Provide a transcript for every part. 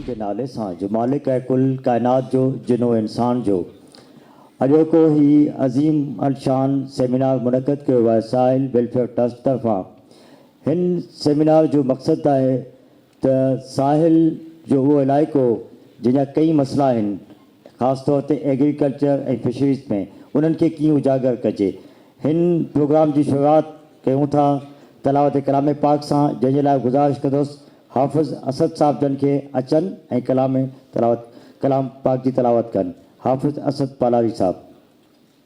जे नाले सां जो मालिक है कुल कायनात जो जिनो इंसान जो अॼोको ही अज़ीम अलशान सेमिनार मुनक़द कयो आहे साहिल वेलफेयर ट्रस्ट तरफ़ां। हिन सेमिनार जो मक़सदु आहे त साहिल जो उहो इलाइक़ो जंहिंजा कई मसइला आहिनि ख़ासि तौर ते एग्रीकल्चर ऐं फिशरीज़ में उन्हनि खे कीअं उजागर कजे। हिन प्रोग्राम जी शुरूआति कयूं था तलावत कलाम पाक सां, जंहिंजे लाइ गुज़ारिश कंदुसि हाफ़िज़ असद साहब जन खे अचनि ऐं कलाम पाक जी तलावत कनि। हाफ़िज़ असद पालावी साहब।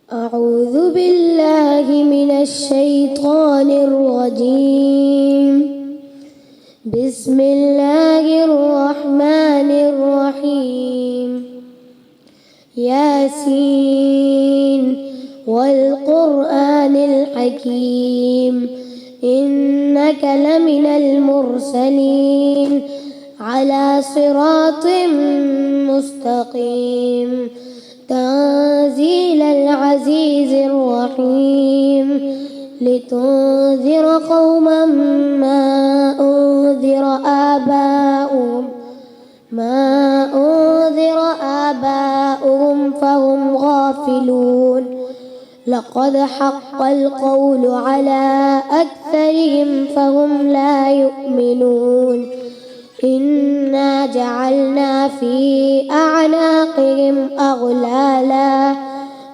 अऊज़ु बिल्लाहि मिनश शैतानिर रजीम। बिस्मिल्लाहिर रहमानिर रहीम। यासीन वल क़ुरआनिल हकीम इन्नका लमिनल मुरसलीन अला सिरातिम मुस्तक़ीम तंज़ीलल अज़ीज़िर रहीम लितुन्ज़िर क़ौमन मा उन्ज़िर आबाउहुम फहुम गाफ़िलून लक़द हक़्क़ल क़ौलु अला अक्सरिहिम फहुम ला युमिनून इन्ना जअलना फी अअनाक़िहिम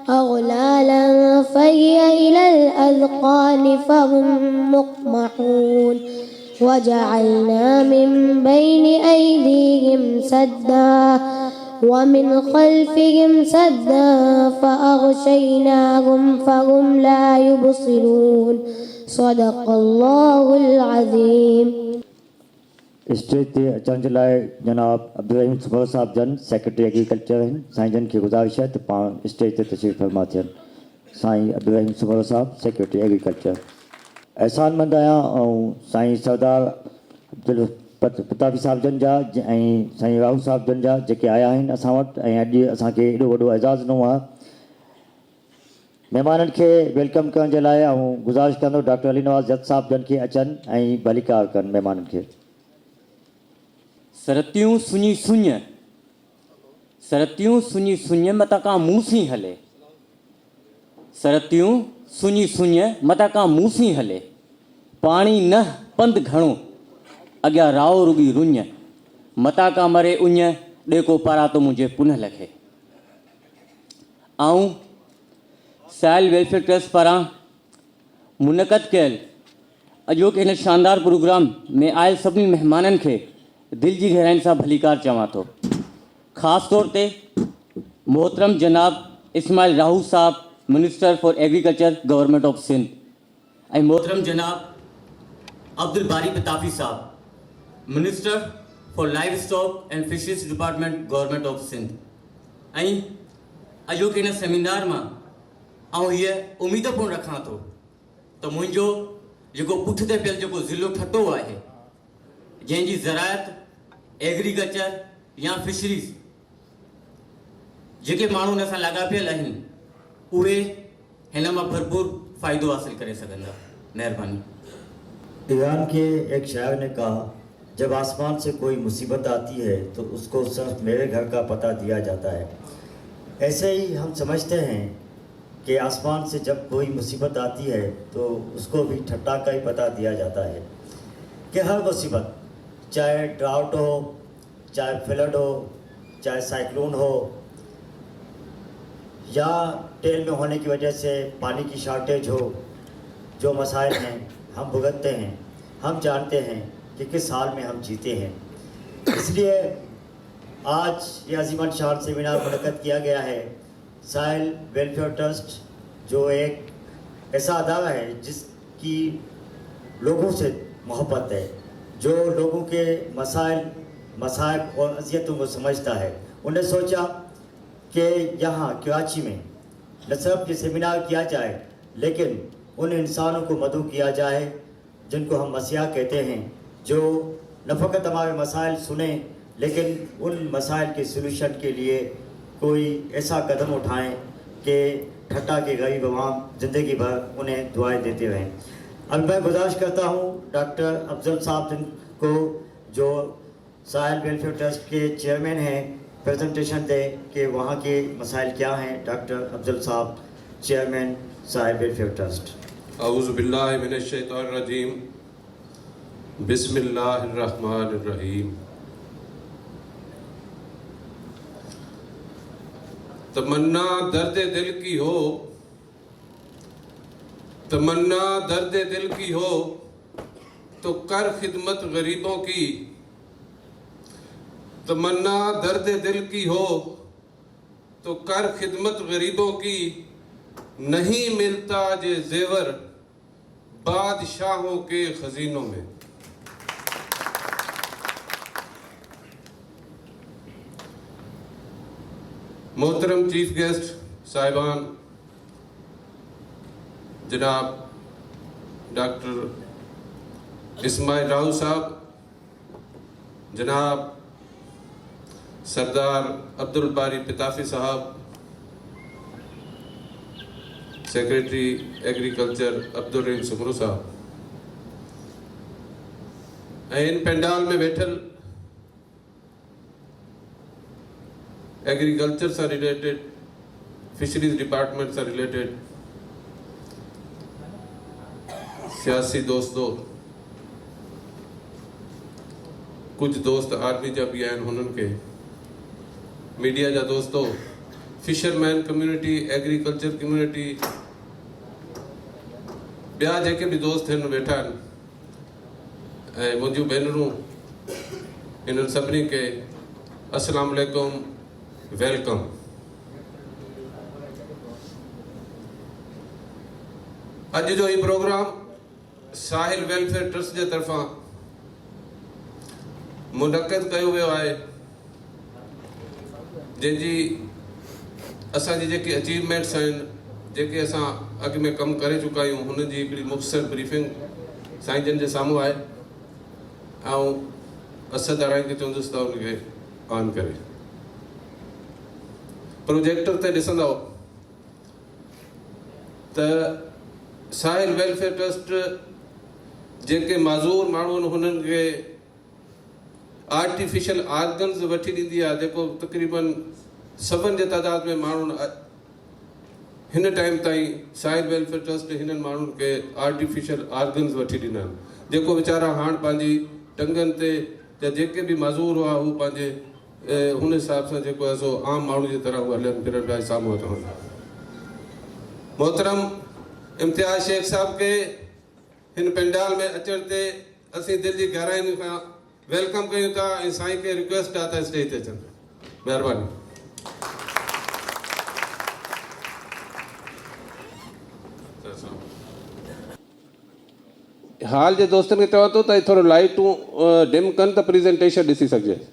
अग़लालन फ़हिय इलल अज़क़ानि फहुम मुक़महून वजअलना मिन बैनि ऐदीहिम सद्दा वमिन ख़ल्फ़िहिम सद्दा फ़अग़शयनाहुम फहुम ला युबसिरून। सदक़ल्लाहुल अज़ीम। स्टेज ते अचण जे लाइ जनाब अब्दुल रहीम सुबह साहब जन सेक्रेटरी एग्रीकल्चर आहिनि। साईं जन खे गुज़ारिश आहे त पाण स्टेज ते तशरीफ़ फरमा थियनि। साईं अब्दुल रहीम सुबह साहब सेक्रेटरी एग्रीकल्चर। एहसानमंद आहियां ऐं साईं सरदार अब्दुल प्रतापी साहब जन जा ऐं साईं राहू साहब जन जा जेके आया आहिनि असां वटि ऐं अॼु असांखे एॾो वॾो एज़ाज़ ॾिनो आहे। महिमाननि खे वेलकम करण जे लाइ ऐं गुज़ारिश कंदो डॉक्टर अली नवाज़ जट साहब जन खे अचनि ऐं भलीकार कनि महिमाननि खे। सरतियूं सुञी सुञ मता का मूसी हले। सरतियूं सुञी मता का मूसी हले। पाणी न पंध घणो अॻियां राव रुगी रुञ मता का मरे उञ ॾेको पारा तो मुंहिंजे पुनः लखे। आऊं साहिल वेलफेयर ट्रस्ट पारां मुनक़द कयल अॼोके हिन शानदार प्रोग्राम में आयल सभिनी महिमाननि खे दिल जी गहराइनि सां भलीकार चवां थो। ख़ासि तौर ते मोहतरम जनाब इस्माइल राहू साहब minister for agriculture government of Sindh ऐं मोहतरम जनाब अब्दुल बारी प्रतापी साहब minister for livestock and fisheries department government of Sindh. ऐं अॼोके हिन सेमिनार मां आउं हीअ उमेद पिणु रखां थो त मुंहिंजो जेको पुठिते पियल जेको ज़िलो ठटो आहे जंहिंजी ज़राअत एग्रीकल्चर या फिशरीज़ जेके माण्हू हुन सां लाॻापियल आहिनि उहे हिन मां भरपूर फ़ाइदो हासिल करे सघंदा। महिरबानी। ईरान के एक शायर ने कहा, जब आसमान से कोई मुसीबत आती है तो उसको सिर्फ मेरे घर का पता दिया जाता है। ऐसे ही हम समझते हैं कि आसमान से जब कोई मुसीबत आती है तो उसको भी ठट्टा का ही पता दिया जाता है कि हर मुसीबत चाहे ड्राउट हो, चाहे फ्लड हो, चाहे साइक्लोन हो या टेल में होने की वजह से पानी की शॉर्टेज हो, जो मसाइल हैं हम भुगतते हैं। हम जानते हैं कि किस हाल में हम जीते हैं। इसलिए आज ये अजीमन शान सेमिनार मुनक़द किया गया है। साहिल वेलफेयर ट्रस्ट जो एक ऐसा अदारा है जिसकी लोगों से मोहब्बत है, जो लोगों के मसाइब और अज़ियतों को समझता है, उन्हें सोचा कि यहाँ कराची में न सिर्फ ये सेमिनार किया जाए लेकिन उन इंसानों को मदऊ किया जाए जिनको हम मसीहा कहते हैं, जो न फ़कत हमारे मसाइल सुने लेकिन उन मसाइल के सलूशन के लिए कोई ऐसा कदम उठाएं कि ठट्टा के गरीब अवाम ज़िंदगी भर उन्हें दुआएं देते रहें। अब मैं गुजारिश करता हूँ डॉक्टर अफजल साहब को जो साहिल वेलफेयर ट्रस्ट के चेयरमैन हैं, प्रेजेंटेशन दें कि वहाँ के मसाइल क्या हैं। डॉक्टर अफजल साहब, चेयरमैन साहिल वेलफेयर ट्रस्ट। औज़ु बिल्लाहि मिनश शैतानिर रजीम, बिस्मिल्लाहिर्रहमानिर्रहीम। तमन्ना दर्द दिल की हो, तमन्ना दर्द दिल की हो तो कर खिदमत गरीबों की। तमन्ना दर्द दिल की हो तो कर खिदमत गरीबों की। नहीं मिलता जे जेवर बादशाहों के खजीनों में। मोहतरम चीफ गेस्ट साहिबान, जनाब डॉक्टर इस्माइल राव साहब, जनाब सरदार अब्दुल बारी पिताफी साहब, सेक्रेटरी एग्रीकल्चर अब्दुल रहीम सुमरू साहब, इन पंडाल में बैठल एग्रीकल्चर से रिलेटेड, फिशरीज डिपार्टमेंट से रिलेटेड सियासी दोस्तों, कुछ दोस्त आर्मी जा भी आहिनि, हुननि के मीडिया जा दोस्तों, फिशरमैन कम्युनिटी, एग्रीकल्चर कम्युनिटी, ॿिया जेके भी दोस्त आहिनि वेठा आहिनि, ऐं मुंहिंजियूं भेनरूं, इन्हनि सभिनी के अस्सलाम वालेकुम, वेलकम। अॼु जो ही प्रोग्राम साहिल वेलफेयर ट्रस्ट जे तरफ़ां मुनक़िद कयो वियो आहे, जंहिंजी असांजी जेकी अचीवमेंट्स आहिनि, जेके असां अॻु में कमु करे चुका आहियूं, हुननि जी हिकिड़ी मुख़्तसर ब्रीफिंग साईं जन जे साम्हूं आहे। ऐं असद अराई खे चवंदुसि त उनखे ऑन करे प्रोजेक्टर ते ॾिसंदव त साहिल वेलफेयर ट्रस्ट जेके माज़ूर माण्हू आहिनि, हुननि खे आर्टिफिशियल ऑर्गन्स वठी ॾींदी आहे, जेको तक़रीबन सभिनि जे तइदाद में माण्हुनि हिन टाइम ताईं साहिल वेलफेयर ट्रस्ट हिननि माण्हुनि खे आर्टिफिशियल ऑर्गन्स वठी ॾिना आहिनि, जेको वीचारा हाणे पंहिंजी टंगनि ते या जेके भी माज़ूर हुआ हू पंहिंजे हुन हिसाब सां जेको आहे सो आम माण्हू जी तरह हलनि फिरनि पिया साम्हूं अथव। मोहतरम इम्तियाज़ शेख साहब के हिन पंडाल में अचण ते असीं दिलि जी गहराइनि खां वेलकम कयूं था, ऐं साईं खे रिक्वेस्ट आहे त स्टेज ते अचनि। महिरबानी। हाल जे दोस्तनि खे चवां थो त थोरो लाइटूं डिम कनि त प्रेज़ेंटेशन ॾिसी सघिजे।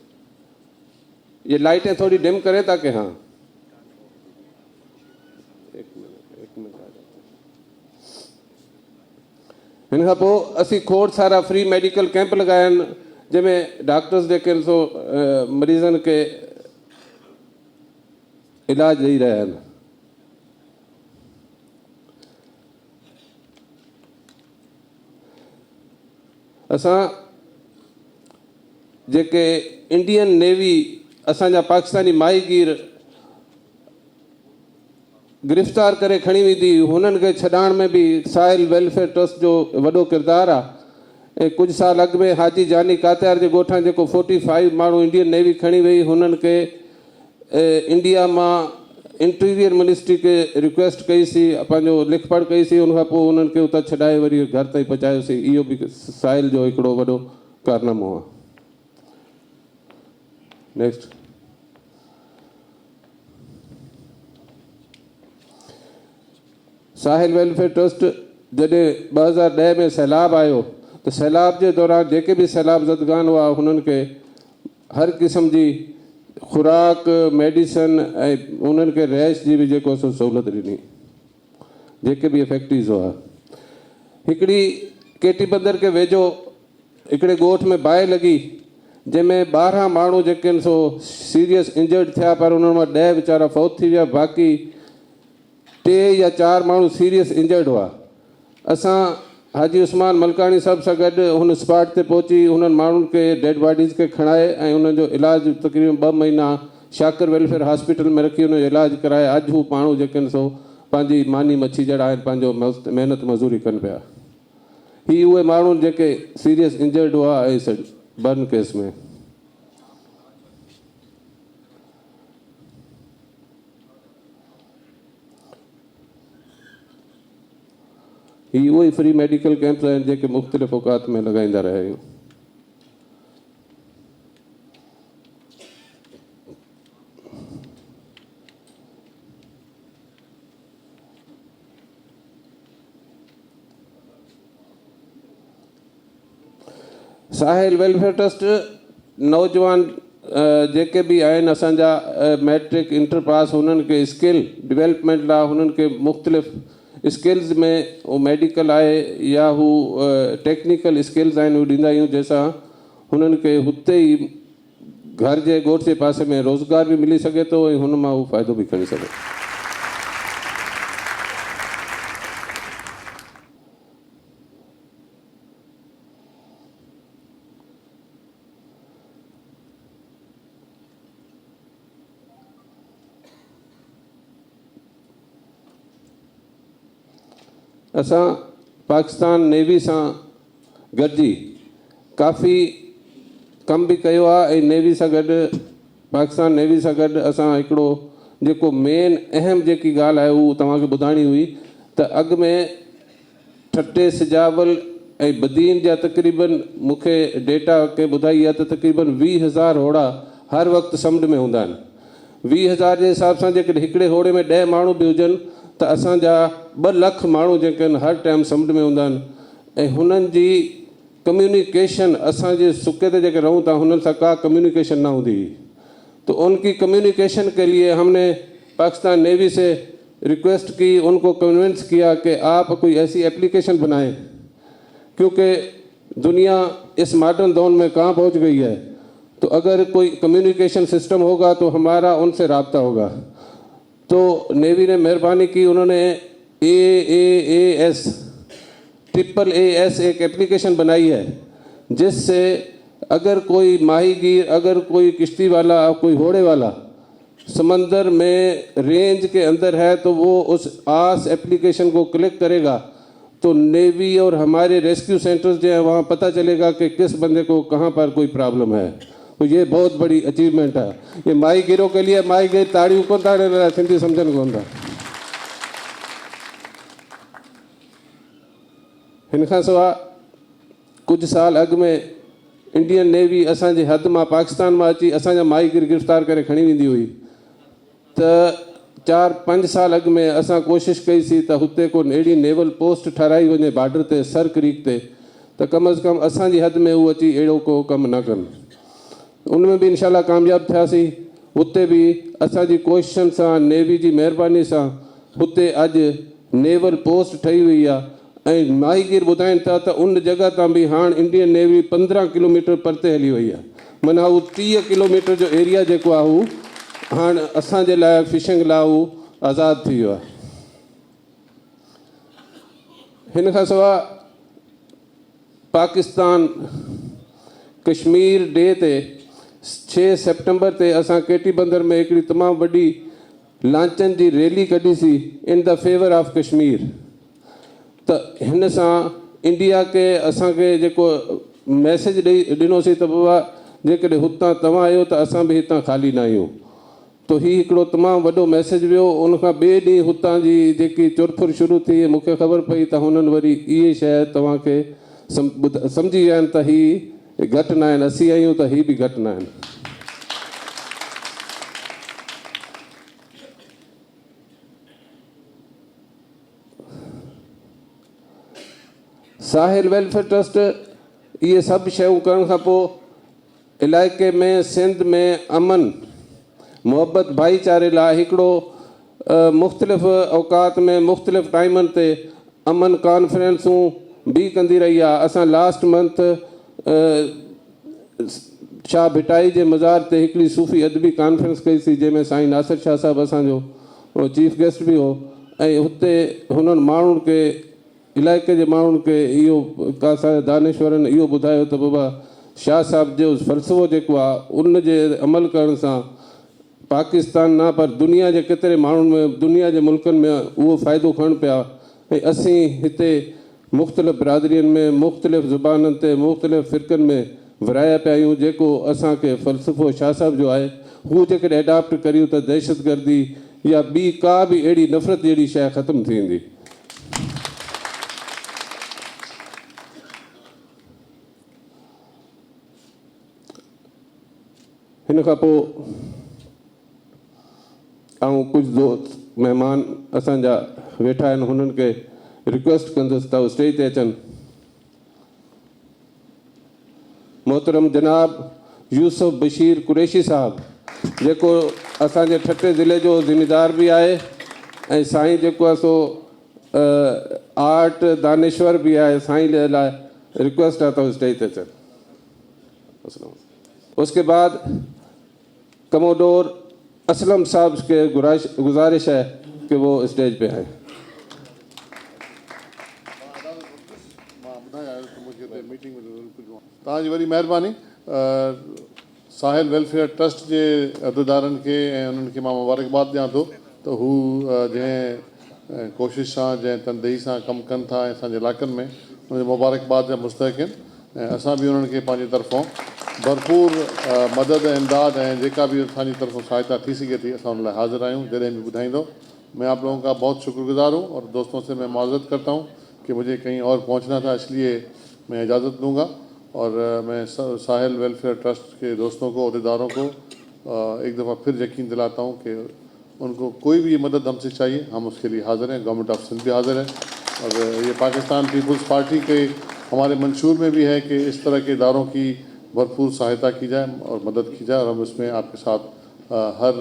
ये लाइटें थोड़ी डिम करें ताकि हाँ एक मिनट हिन खां पोइ असीं खोड़ सारा फ्री मेडिकल कैंप लगाया आहिनि, जंहिंमें डॉक्टर्स जेके आहिनि सो मरीज़नि खे इलाज ॾेई रहिया आहिनि। असां जेके इंडियन नेवी असांजा पाकिस्तानी माहीगीर गिरफ़्तार करे खणी वेंदी, हुननि खे छॾाइण में बि साहिल वेलफेयर ट्रस्ट जो वॾो किरदारु आहे। ऐं कुझु साल अॻु में हाजी जानी कात्यार जे ॻोठां जेको 45 माण्हू इंडियन नेवी खणी वई, हुननि खे इंडिया मां इंटीरियर मिनिस्ट्री खे रिक्वेस्ट कईसीं, पंहिंजो लिख पढ़ कईसीं, उनखां पोइ उन्हनि खे उतां छॾाए वरी घर ताईं पहुचायोसीं। इहो बि साहिल जो हिकिड़ो वॾो कारनामो आहे। नेक्स्ट, साहिल वेलफेयर ट्रस्ट जॾहिं 2010 में सैलाब आयो त सैलाब जे दौरान जेके भी सैलाब ज़दगान हुआ, हुननि खे हर क़िस्म जी खुराक, मेडिसन ऐं उन्हनि खे रहिश जी बि जेको सो सहूलियत ॾिनी, जेके भी इफेक्टिव्स हुआ। हिकिड़ी केटी बंदर के वेझो हिकिड़े ॻोठ में बाहि लॻी, जंहिंमें 12 माण्हू जेके आहिनि सो सीरियस इंजर्ड थिया, पर उन्हनि मां 10 वीचारा फौत थी विया, बाक़ी 3 या 4 माण्हू सीरियस इंजर्ड हुआ। असां हाजी उस्मान मलकानी साहब सां गॾु हुन स्पॉट ते पहुची हुननि माण्हुनि खे डेड बॉडीज़ खे खणाए ऐं उन्हनि जो इलाजु तक़रीबन 2 महीना शाकिर वेलफेयर हॉस्पिटल में रखी हुनजो इलाजु कराए। अॼु हू माण्हू जेके आहिनि सो पंहिंजी मानी मच्छी जहिड़ा आहिनि, पंहिंजो महिनत मज़ूरी कनि पिया। ही उहे माण्हू जेके सीरियस इंजर्ड हुआ इस बर्न केस में। ही उहे फ्री मेडिकल कैंप्स आहिनि जेके मुख़्तलिफ़ औक़ात में लॻाईंदा रहिया आहियूं। साहिल वेलफेयर ट्रस्ट नौजवान जेके बि आहिनि असांजा मैट्रिक इंटर पास, हुननि खे स्किल डेवलपमेंट लाइ हुननि खे मुख़्तलिफ़ स्किल्स में वो मेडिकल आहे या हू टेक्निकल स्किल्स आहिनि हू ॾींदा आहियूं, जंहिंसां हुननि खे हुते ई घर जे ॻोठ जे पासे में रोज़गार भी मिली सघे थो ऐं हुन मां हू फ़ाइदो भी खणी सघे। असां पाकिस्तान नेवी सां गॾिजी काफ़ी कम भी कयो आहे ऐं नेवी सां गॾु पाकिस्तान नेवी सां गॾु असां हिकिड़ो जेको मेन अहम जेकी ॻाल्हि आहे उहा तव्हांखे ॿुधाइणी हुई त अॻु में ठटे सिजावल ऐं बदीन जा तक़रीबन मूंखे डेटा के ॿुधाई आहे त तक़रीबन 20,000 होड़ा हर वक़्तु समुंड में हूंदा आहिनि। 20,000 जे हिसाब सां जेकॾहिं हिकिड़े होड़े में 10 माण्हू बि हुजनि त असांजा 2 लख माण्हू जेके आहिनि हर टाइम समुंड में हूंदा आहिनि ऐं हुननि जी कम्युनिकेशन असांजे सुके ते जेके रहूं था हुननि सां का कम्युनिकेशन न हूंदी हुई। तो उनकी कम्युनिकेशन के लिए हमने पाकिस्तान नेवी से रिक्वेस्ट की, उनको कन्विंस किया कि आप कोई ऐसी एप्लीकेशन बनाएं, क्योंकि दुनिया इस मॉडर्न दौर में कहाँ पहुँच गई है। तो अगर कोई कम्युनिकेशन सिस्टम होगा तो हमारा उनसे रब्ता होगा। तो नेवी ने मेहरबानी की, उन्होंने AAAS एक एप्लीकेशन बनाई है जिससे अगर कोई माहीगीर, अगर कोई किश्ती वाला, कोई घोड़े वाला समंदर में रेंज के अंदर है तो वो उस आस एप्लीकेशन को क्लिक करेगा तो नेवी और हमारे रेस्क्यू सेंटर्स जो हैं वहाँ पता चलेगा कि किस बंदे को कहाँ पर कोई प्रॉब्लम है। तो ये बहुत बड़ी अचीवमेंट है। ये माहीगीरों के लिए माहीगीर ताड़ियों को ताड़े सिंधी समझन कोन था। हिन खां सवाइ कुछ साल अॻु में इंडियन नेवी असांजे हद मां पाकिस्तान मां अची असांजा माहीगीर गिरफ़्तार करे खणी वेंदी हुई। त 4-5 साल अॻु में असां कोशिशि कईसीं त हुते को अहिड़ी नेवल पोस्ट ठाराई वञे बॉर्डर ते सर क्रीक ते त कम से कम असांजी हद में उहो अची अहिड़ो को कमु न कनि। उनमें भी इंशाल्लाह कामयाब थियासीं। हुते भी असांजी कोशिशनि सां, नेवी जी महिरबानी सां हुते अॼु नेवल पोस्ट ठही हुई आहे ऐं माहीगीर ॿुधाइनि था त उन जॻह तां बि हाणे इंडियन नेवी 15 किलोमीटर परते हली वई आहे। माना हू 30 किलोमीटर जो एरिया जेको आहे हू हाणे असांजे लाइ फिशिंग लाइ हू आज़ादु थी वियो आहे। हिन खां सवाइ पाकिस्तान कश्मीर डे ते 6 सितंबर ते असां केटी बंदर में हिकिड़ी तमामु वॾी लांचन जी रैली कढीसीं in the favour of Kashmir. त हिन सां इंडिया के असांखे जेको मैसेज ॾिनोसीं त बाबा जेकॾहिं हुतां तव्हां आहियो त असां बि हितां ख़ाली न आहियूं। तो ही हिकिड़ो तमामु वॾो मैसेज वियो। उन खां ॿिए ॾींहुं हुतां जी जेकी चुरफुर शुरू थी, मूंखे ख़बर पई त हुननि वरी इहे शइ तव्हांखे सम्झी विया आहिनि त ही घटि न आहिनि, असीं आहियूं त ही बि घटि न आहिनि। साहिल वेलफेयर ट्रस्ट ये सब शयूं करण खां पोइ इलाइक़े में सिंध में अमन मोहब्बत भाईचारे लाइ हिकिड़ो मुख़्तलिफ़ औक़ात में मुख़्तलिफ़ टाइमनि ते अमन कॉन्फ्रेंसूं भी कंदी रही आहे। असां लास्ट मंथ शाह भिटाई जे मज़ार ते हिकिड़ी सूफ़ी अदबी कॉन्फ्रेंस कईसीं जंहिंमें साईं नासिर शाह साहिबु असांजो चीफ गेस्ट बि हो ऐं हुते हुननि माण्हुनि खे इलाइक़े जे माण्हुनि खे इहो का दानेश्वरनि इहो ॿुधायो त बाबा शाह साहब जो फ़लसफ़ो जेको आहे उन जे अमल करण सां पाकिस्तान न पर दुनिया जे केतिरे माण्हुनि में दुनिया जे मुल्कनि में उहो फ़ाइदो खणनि पिया ऐं असीं हिते मुख़्तलिफ़ बिरादरियुनि में मुख़्तलिफ़ ज़ुबाननि ते मुख़्तलिफ़ फ़िरक़नि में विराया पिया आहियूं। जेको असांखे फ़लसफ़ो शाह साहब जो आहे हू जेकॾहिं एडॉप्ट करियूं त दहशतगर्दी या ॿी का बि अहिड़ी नफ़रत जहिड़ी शइ ख़तमु थी वेंदी। हिन खां पोइ ऐं कुझु दोस्त महिमान असांजा वेठा आहिनि हुननि खे रिक्वेस्ट कंदुसि त स्टेज ते अचनि। मोहतरम जनाब यूसुफ बशीर कुरैशी साहब जेको असांजे ठटे ज़िले जो ज़िमेदार बि आहे ऐं साईं जेको आहे सो आर्ट दानेश्वर बि आहे। साईं जे लाइ रिक्वेस्ट आहे त स्टेज ते अचनि। उसके बाद कमोडोर असलम साहब के गुजारिश है कि वो स्टेज पे आए। तव्हांजी वरी महिरबानी। साहिल वेलफेयर ट्रस्ट जे अहदेदारनि खे ऐं उन्हनि खे मां मुबारकबाद ॾियां थो त हू जंहिं कोशिश सां जंहिं तनदेही सां कमु कनि था ऐं असांजे इलाइक़नि में उनजे मुबारकबाद जा मुस्तहिक़ आहिनि ऐं असां बि उन्हनि खे पंहिंजे तरफ़ां भरपूर मदद ऐं इमदाद ऐं जेका भी असांजी तरफ़ों सहायता थी सके थी असां उन लाइ हाज़िर आहियूं जॾहिं भी ॿुधाईंदो। मैं आप लोगों का बहुत शुक्रगुजार हूँ और दोस्तों से मैं माज़रत करता हूँ कि मुझे कहीं और पहुँचना था, इसलिए मैं इजाज़त दूँगा। और मैं साहिल वेलफेयर ट्रस्ट के दोस्तों को अहदेदारों को एक दफ़ा फिर यकीन दिलाता हूँ कि उनको कोई भी मदद हमसे चाहिए हम उसके लिए हाज़िर हैं। गवर्नमेंट ऑफ सिंध भी हाज़िर है और ये पाकिस्तान पीपल्स पार्टी के हमारे मंशूर में भी है कि इस तरह के इदारों की भरपूर सहायता की जाए और मदद की जाए और हम उसमें आपके साथ हर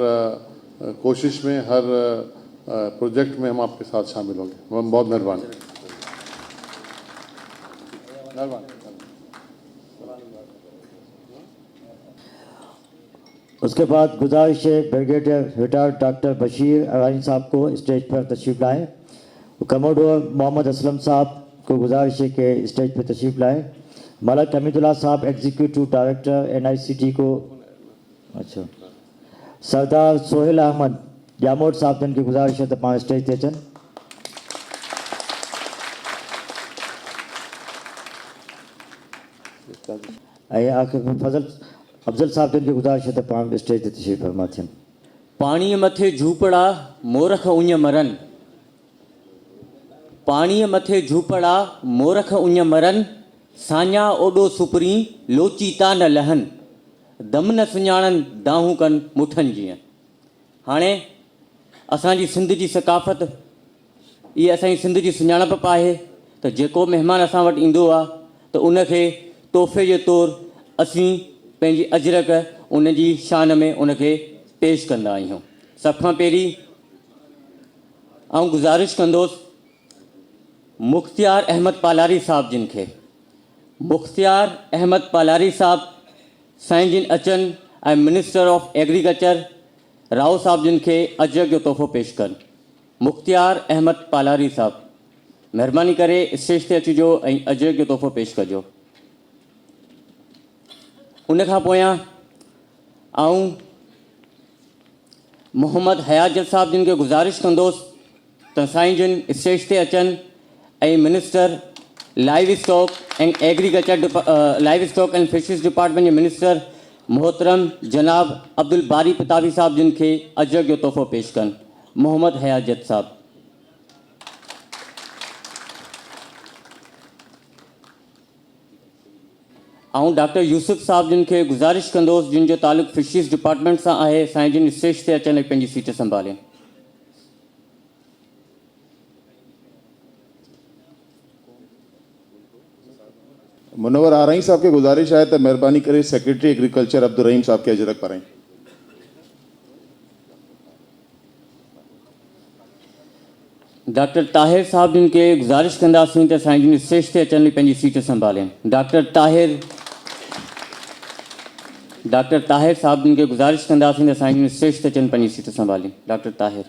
कोशिश में हर प्रोजेक्ट में हम आपके साथ शामिल होंगे। बहुत मेहरबानी। उसके बाद गुजारिश है brigadier retired doctor Bashir Arani साहब को स्टेज पर तशरीफ़ लाएँ। कमोडोर मोहम्मद असलम साहब को गुजारिश है कि स्टेज पर तशरीफ़ लाएँ। मलक हमीदुल्लाह साहब एग्जीक्यूटिव डायरेक्टर NICT को अच्छा सरदार सोहेल अहमद जामोद साहब जन की गुजारिश है तो पाँच स्टेज ते अचनि। ऐं आख़िर में फज़ल अफजल साहब जन की गुजारिश है तो पाँच स्टेज ते तशरीफ़ फरमा थियनि। पाणीअ मथे झूपड़ा मोरख उञ मरन, पाणीअ मथे झूपड़ा मोरख उञ मरन, साञा ओॾो सुपरी लोची ता न लहन, दम न सुञाणनि दाहूं कनि मुठनि जीअं। हाणे असांजी सिंध जी सकाफ़त इहा असांजी सिंध जी सुञाणप आहे त जेको महिमान असां वटि ईंदो आहे त उनखे तोहफ़े जे तौरु असीं पंहिंजी अजरक उन जी शान में उनखे पेश कंदा आहियूं। सभ खां पहिरीं आउं गुज़ारिश कंदुसि मुख़्तियार अहमद पालारी साहब जिन खे। मुख़्तियार अहमद पालारी साहब साईं जिन अचनि ऐं मिनिस्टर ऑफ एग्रीकल्चर राव साहब जिन खे अजरक जो तोहफ़ो पेश कनि। मुख़्तियार अहमद पालारी साहब महिरबानी करे स्टेज ते अचिजो ऐं अजरक जो तोहफ़ो पेश कजो। उन खां पोयां आउं मोहम्मद हयाजत साहब जिन खे गुज़ारिश कंदुसि त साईं जिन स्टेज ते अचनि ऐं minister live stock and agriculture live stock and fisheries department J minister मोहतरम जनाब अब्दुल बारी पिताबी साहब जिन खे अजरक जो तोहफ़ो पेश कनि। मोहम्मद हयाजत साहब। आउं डॉक्टर यूसुफ साहब जिन खे गुज़ारिश कंदुसि जिन जो तालुक़ु फिशरीज डिपार्टमेंट सां आहे, साईं जिन स्टेज ते अचनि ऐं पंहिंजी सीट संभालें। मुनव्वर आरई साहब के गुजारिश है तो मेहरबानी करे सेक्रेटरी एग्रीकल्चर अब्दुल रहीम साहब के अजरक पर आएं। डॉक्टर ताहिर साहब जिन खे गुज़ारिश कंदासीं त साईं जिन स्टेज ते अचनि ऐं पंहिंजी सीट संभालें। डॉक्टर ताहिर साहब जिन खे गुज़ारिश कंदासीं त साईं जिन स्टेज ते अचनि पंहिंजी सीट संभालें। डॉक्टर ताहिर।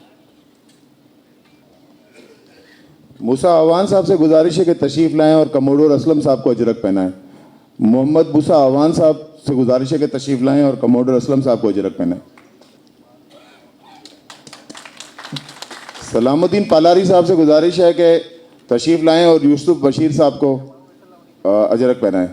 मूसा अवान साहब से गुजारिश है कि तशरीफ़ लाएं और कमोडोर असलम साहब को अजरक पहनाएं। मोहम्मद मूसा अवान साहब से गुजारिश है कि तशरीफ़ लाएं और कमोडोर असलम साहब को अजरक पहनाएं। सलामुद्दीन पालारी साहब से गुजारिश है कि तशरीफ़ लाएं और यूसुफ बशीर साहब को अजरक पहनाएं।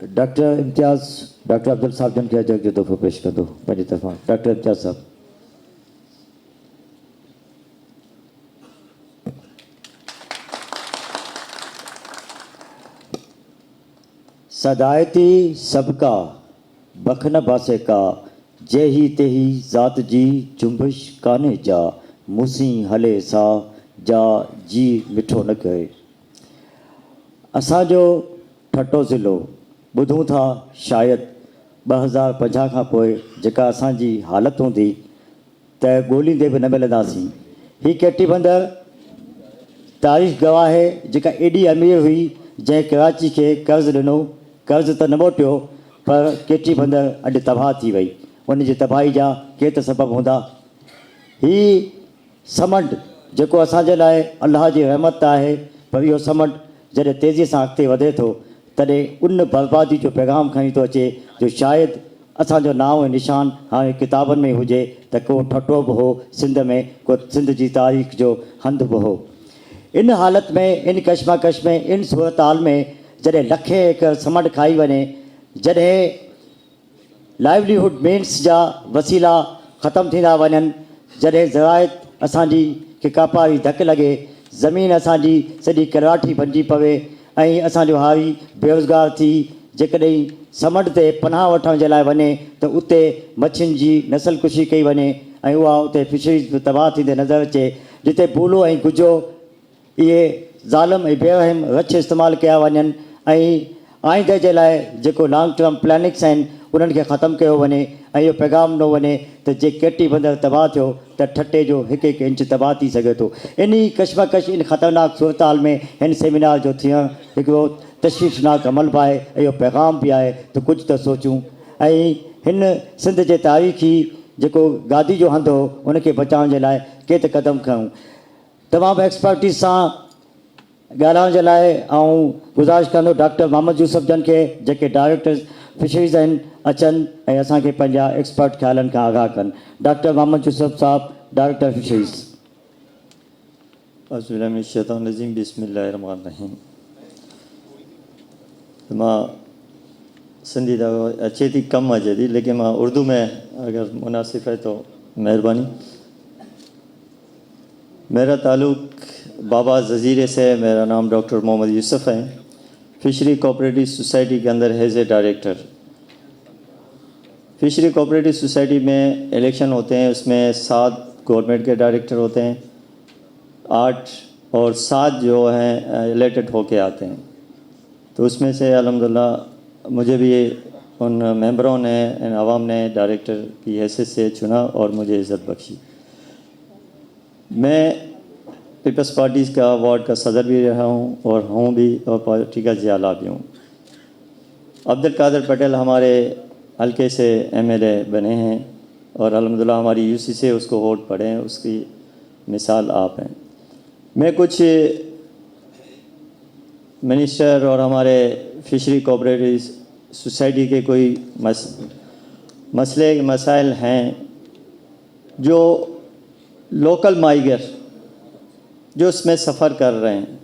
डॉक्टर इम्तियाज़ डॉक्टर अब्दुल साहब जन के अजरक जो तोहफ़ो पेश कर दो पंहिंजी तरफ़ां। डॉक्टर इम्तियाज़ साहब। सदायती सबका बखन बासे का जेही तेही ज़ात जी जुंबिश काने जा मूसी हले सा जा जी मिठो न कहे। असांजो ठट्टो ज़िलो ॿुधूं था शायदि 2050 खां पोइ जेका असांजी हालत हूंदी त ॻोल्हींदे बि न मिलंदासीं। ही केटी बंदर तारीख़ गवाह आहे जेका एॾी अमीर हुई जंहिं कराची खे कर्ज़ु ॾिनो, कर्ज़ु त न मोटियो पर केटी बंदर अॼु तबाह थी वई। उन जी तबाही जा के त सबबु हूंदा। ही समंड जेको असांजे लाइ अलाह जी रहमत आहे, पर इहो समंड जॾहिं तेज़ीअ सां अॻिते वधे थो तॾहिं उन बर्बादी जो पैगाम खणी थो अचे जो शायदि असांजो नाव ऐं निशान हाणे किताबनि में हुजे त को ठट्टो बि हो सिंध में, को सिंध जी तारीख़ जो हंधि बि हो। इन हालत में, इन कशमकश में, इन सूरत हाल में जॾहिं लखे एकड़ समंड खाई वञे, जॾहिं लाइवलीहुड मीन्स जा वसीला ख़तमु थींदा वञनि, जॾहिं ज़राइत असांजी खे कापारी धकु लॻे, ज़मीन असांजी सॼी कराठी बणिजी पवे ऐं असांजो हारी बेरोज़गार थी जेकॾहिं समंड ते पनाह वठण जे लाइ वञे त उते मच्छियुनि जी नसल कुशी कई वञे ऐं उहा उते फिशरीज़ बि तबाह थींदे नज़र अचे। जिते बूलो ऐं गुजो इहे ज़ालिम ऐं बेरहम रछ इस्तेमालु कया वञनि ऐं आईंदे जे लाइ जेको लॉन्ग टर्म प्लानिंग्स आहिनि उन्हनि खे ख़तमु कयो वञे ऐं इहो पैगाम न वञे त जे केटी बंदर तबाह थियो त ठटे जो हिकु हिकु इंच तबाह थी सघे थो। इन कशमकश, इन ख़तरनाक सूरत हाल में हिन सेमिनार जो थियणु हिकिड़ो तशवीशनाक अमल बि आहे, इहो पैगाम बि आहे त कुझु त सोचूं ऐं हिन सिंध जे तारीख़ी जेको गादी जो हंधि हो उनखे बचाइण जे लाइ के त क़दम खयूं। तमामु एक्सपर्टीज़ सां ॻाल्हाइण जे लाइ ऐं गुज़ारिश कंदो डॉक्टर मोहम्मद यूसुफ जन खे जेके डायरेक्टर फिशरीज़ आहिनि अचनि ऐं असांखे पंहिंजा एक्सपर्ट ख़्यालनि खां आगाह कनि। डॉक्टर मोहम्मद यूसुफ साहब, डायरेक्टर फिशरीज़। अज़बिल्लाहिमिनश्शैतानिर्रजीम, बिस्मिल्लाहिर्रहमानिर्रहीम। मां सिंधी त अचे थी, कम अचे थी, लेकिन मां उर्दू में अगर मुनासिब है तो मेहरबानी। मेरा ताल्लुक़ बाबा ज़जीरे से, मेरा नाम डॉक्टर मोहम्मद यूसुफ है। फिशरी कोऑपरेटिव सोसाइटी के अंदर as a director. Fishery cooperative society में इलेक्शन होते हैं, उसमें 7 गवर्नमेंट के डायरेक्टर होते हैं, 8 और 7 जो हैं इलेक्टेड होके आते हैं। तो उसमें से अल्हम्दुलिल्लाह मुझे भी उन मेंबरों ने, इन आवाम ने डायरेक्टर की हैसियत से चुना और मुझे इज़्ज़त बख्शी। मैं पीपल्स पार्टीज़ का वार्ड का सदर भी रहा हूँ और हूँ भी, और पार्टी का जियाला भी हूँ। अब्दुल कादिर पटेल हमारे हल्के से एमएलए बने हैं और अल्हम्दुलिल्लाह हमारी यूसी से उसको वोट पड़े हैं, उसकी मिसाल आप हैं। मैं कुछ मिनिस्टर और हमारे फिशरी कोऑपरेटिव सोसाइटी के कोई मसले मसाइल हैं जो लोकल माइगर जो इसमें सफ़र कर रहे हैं।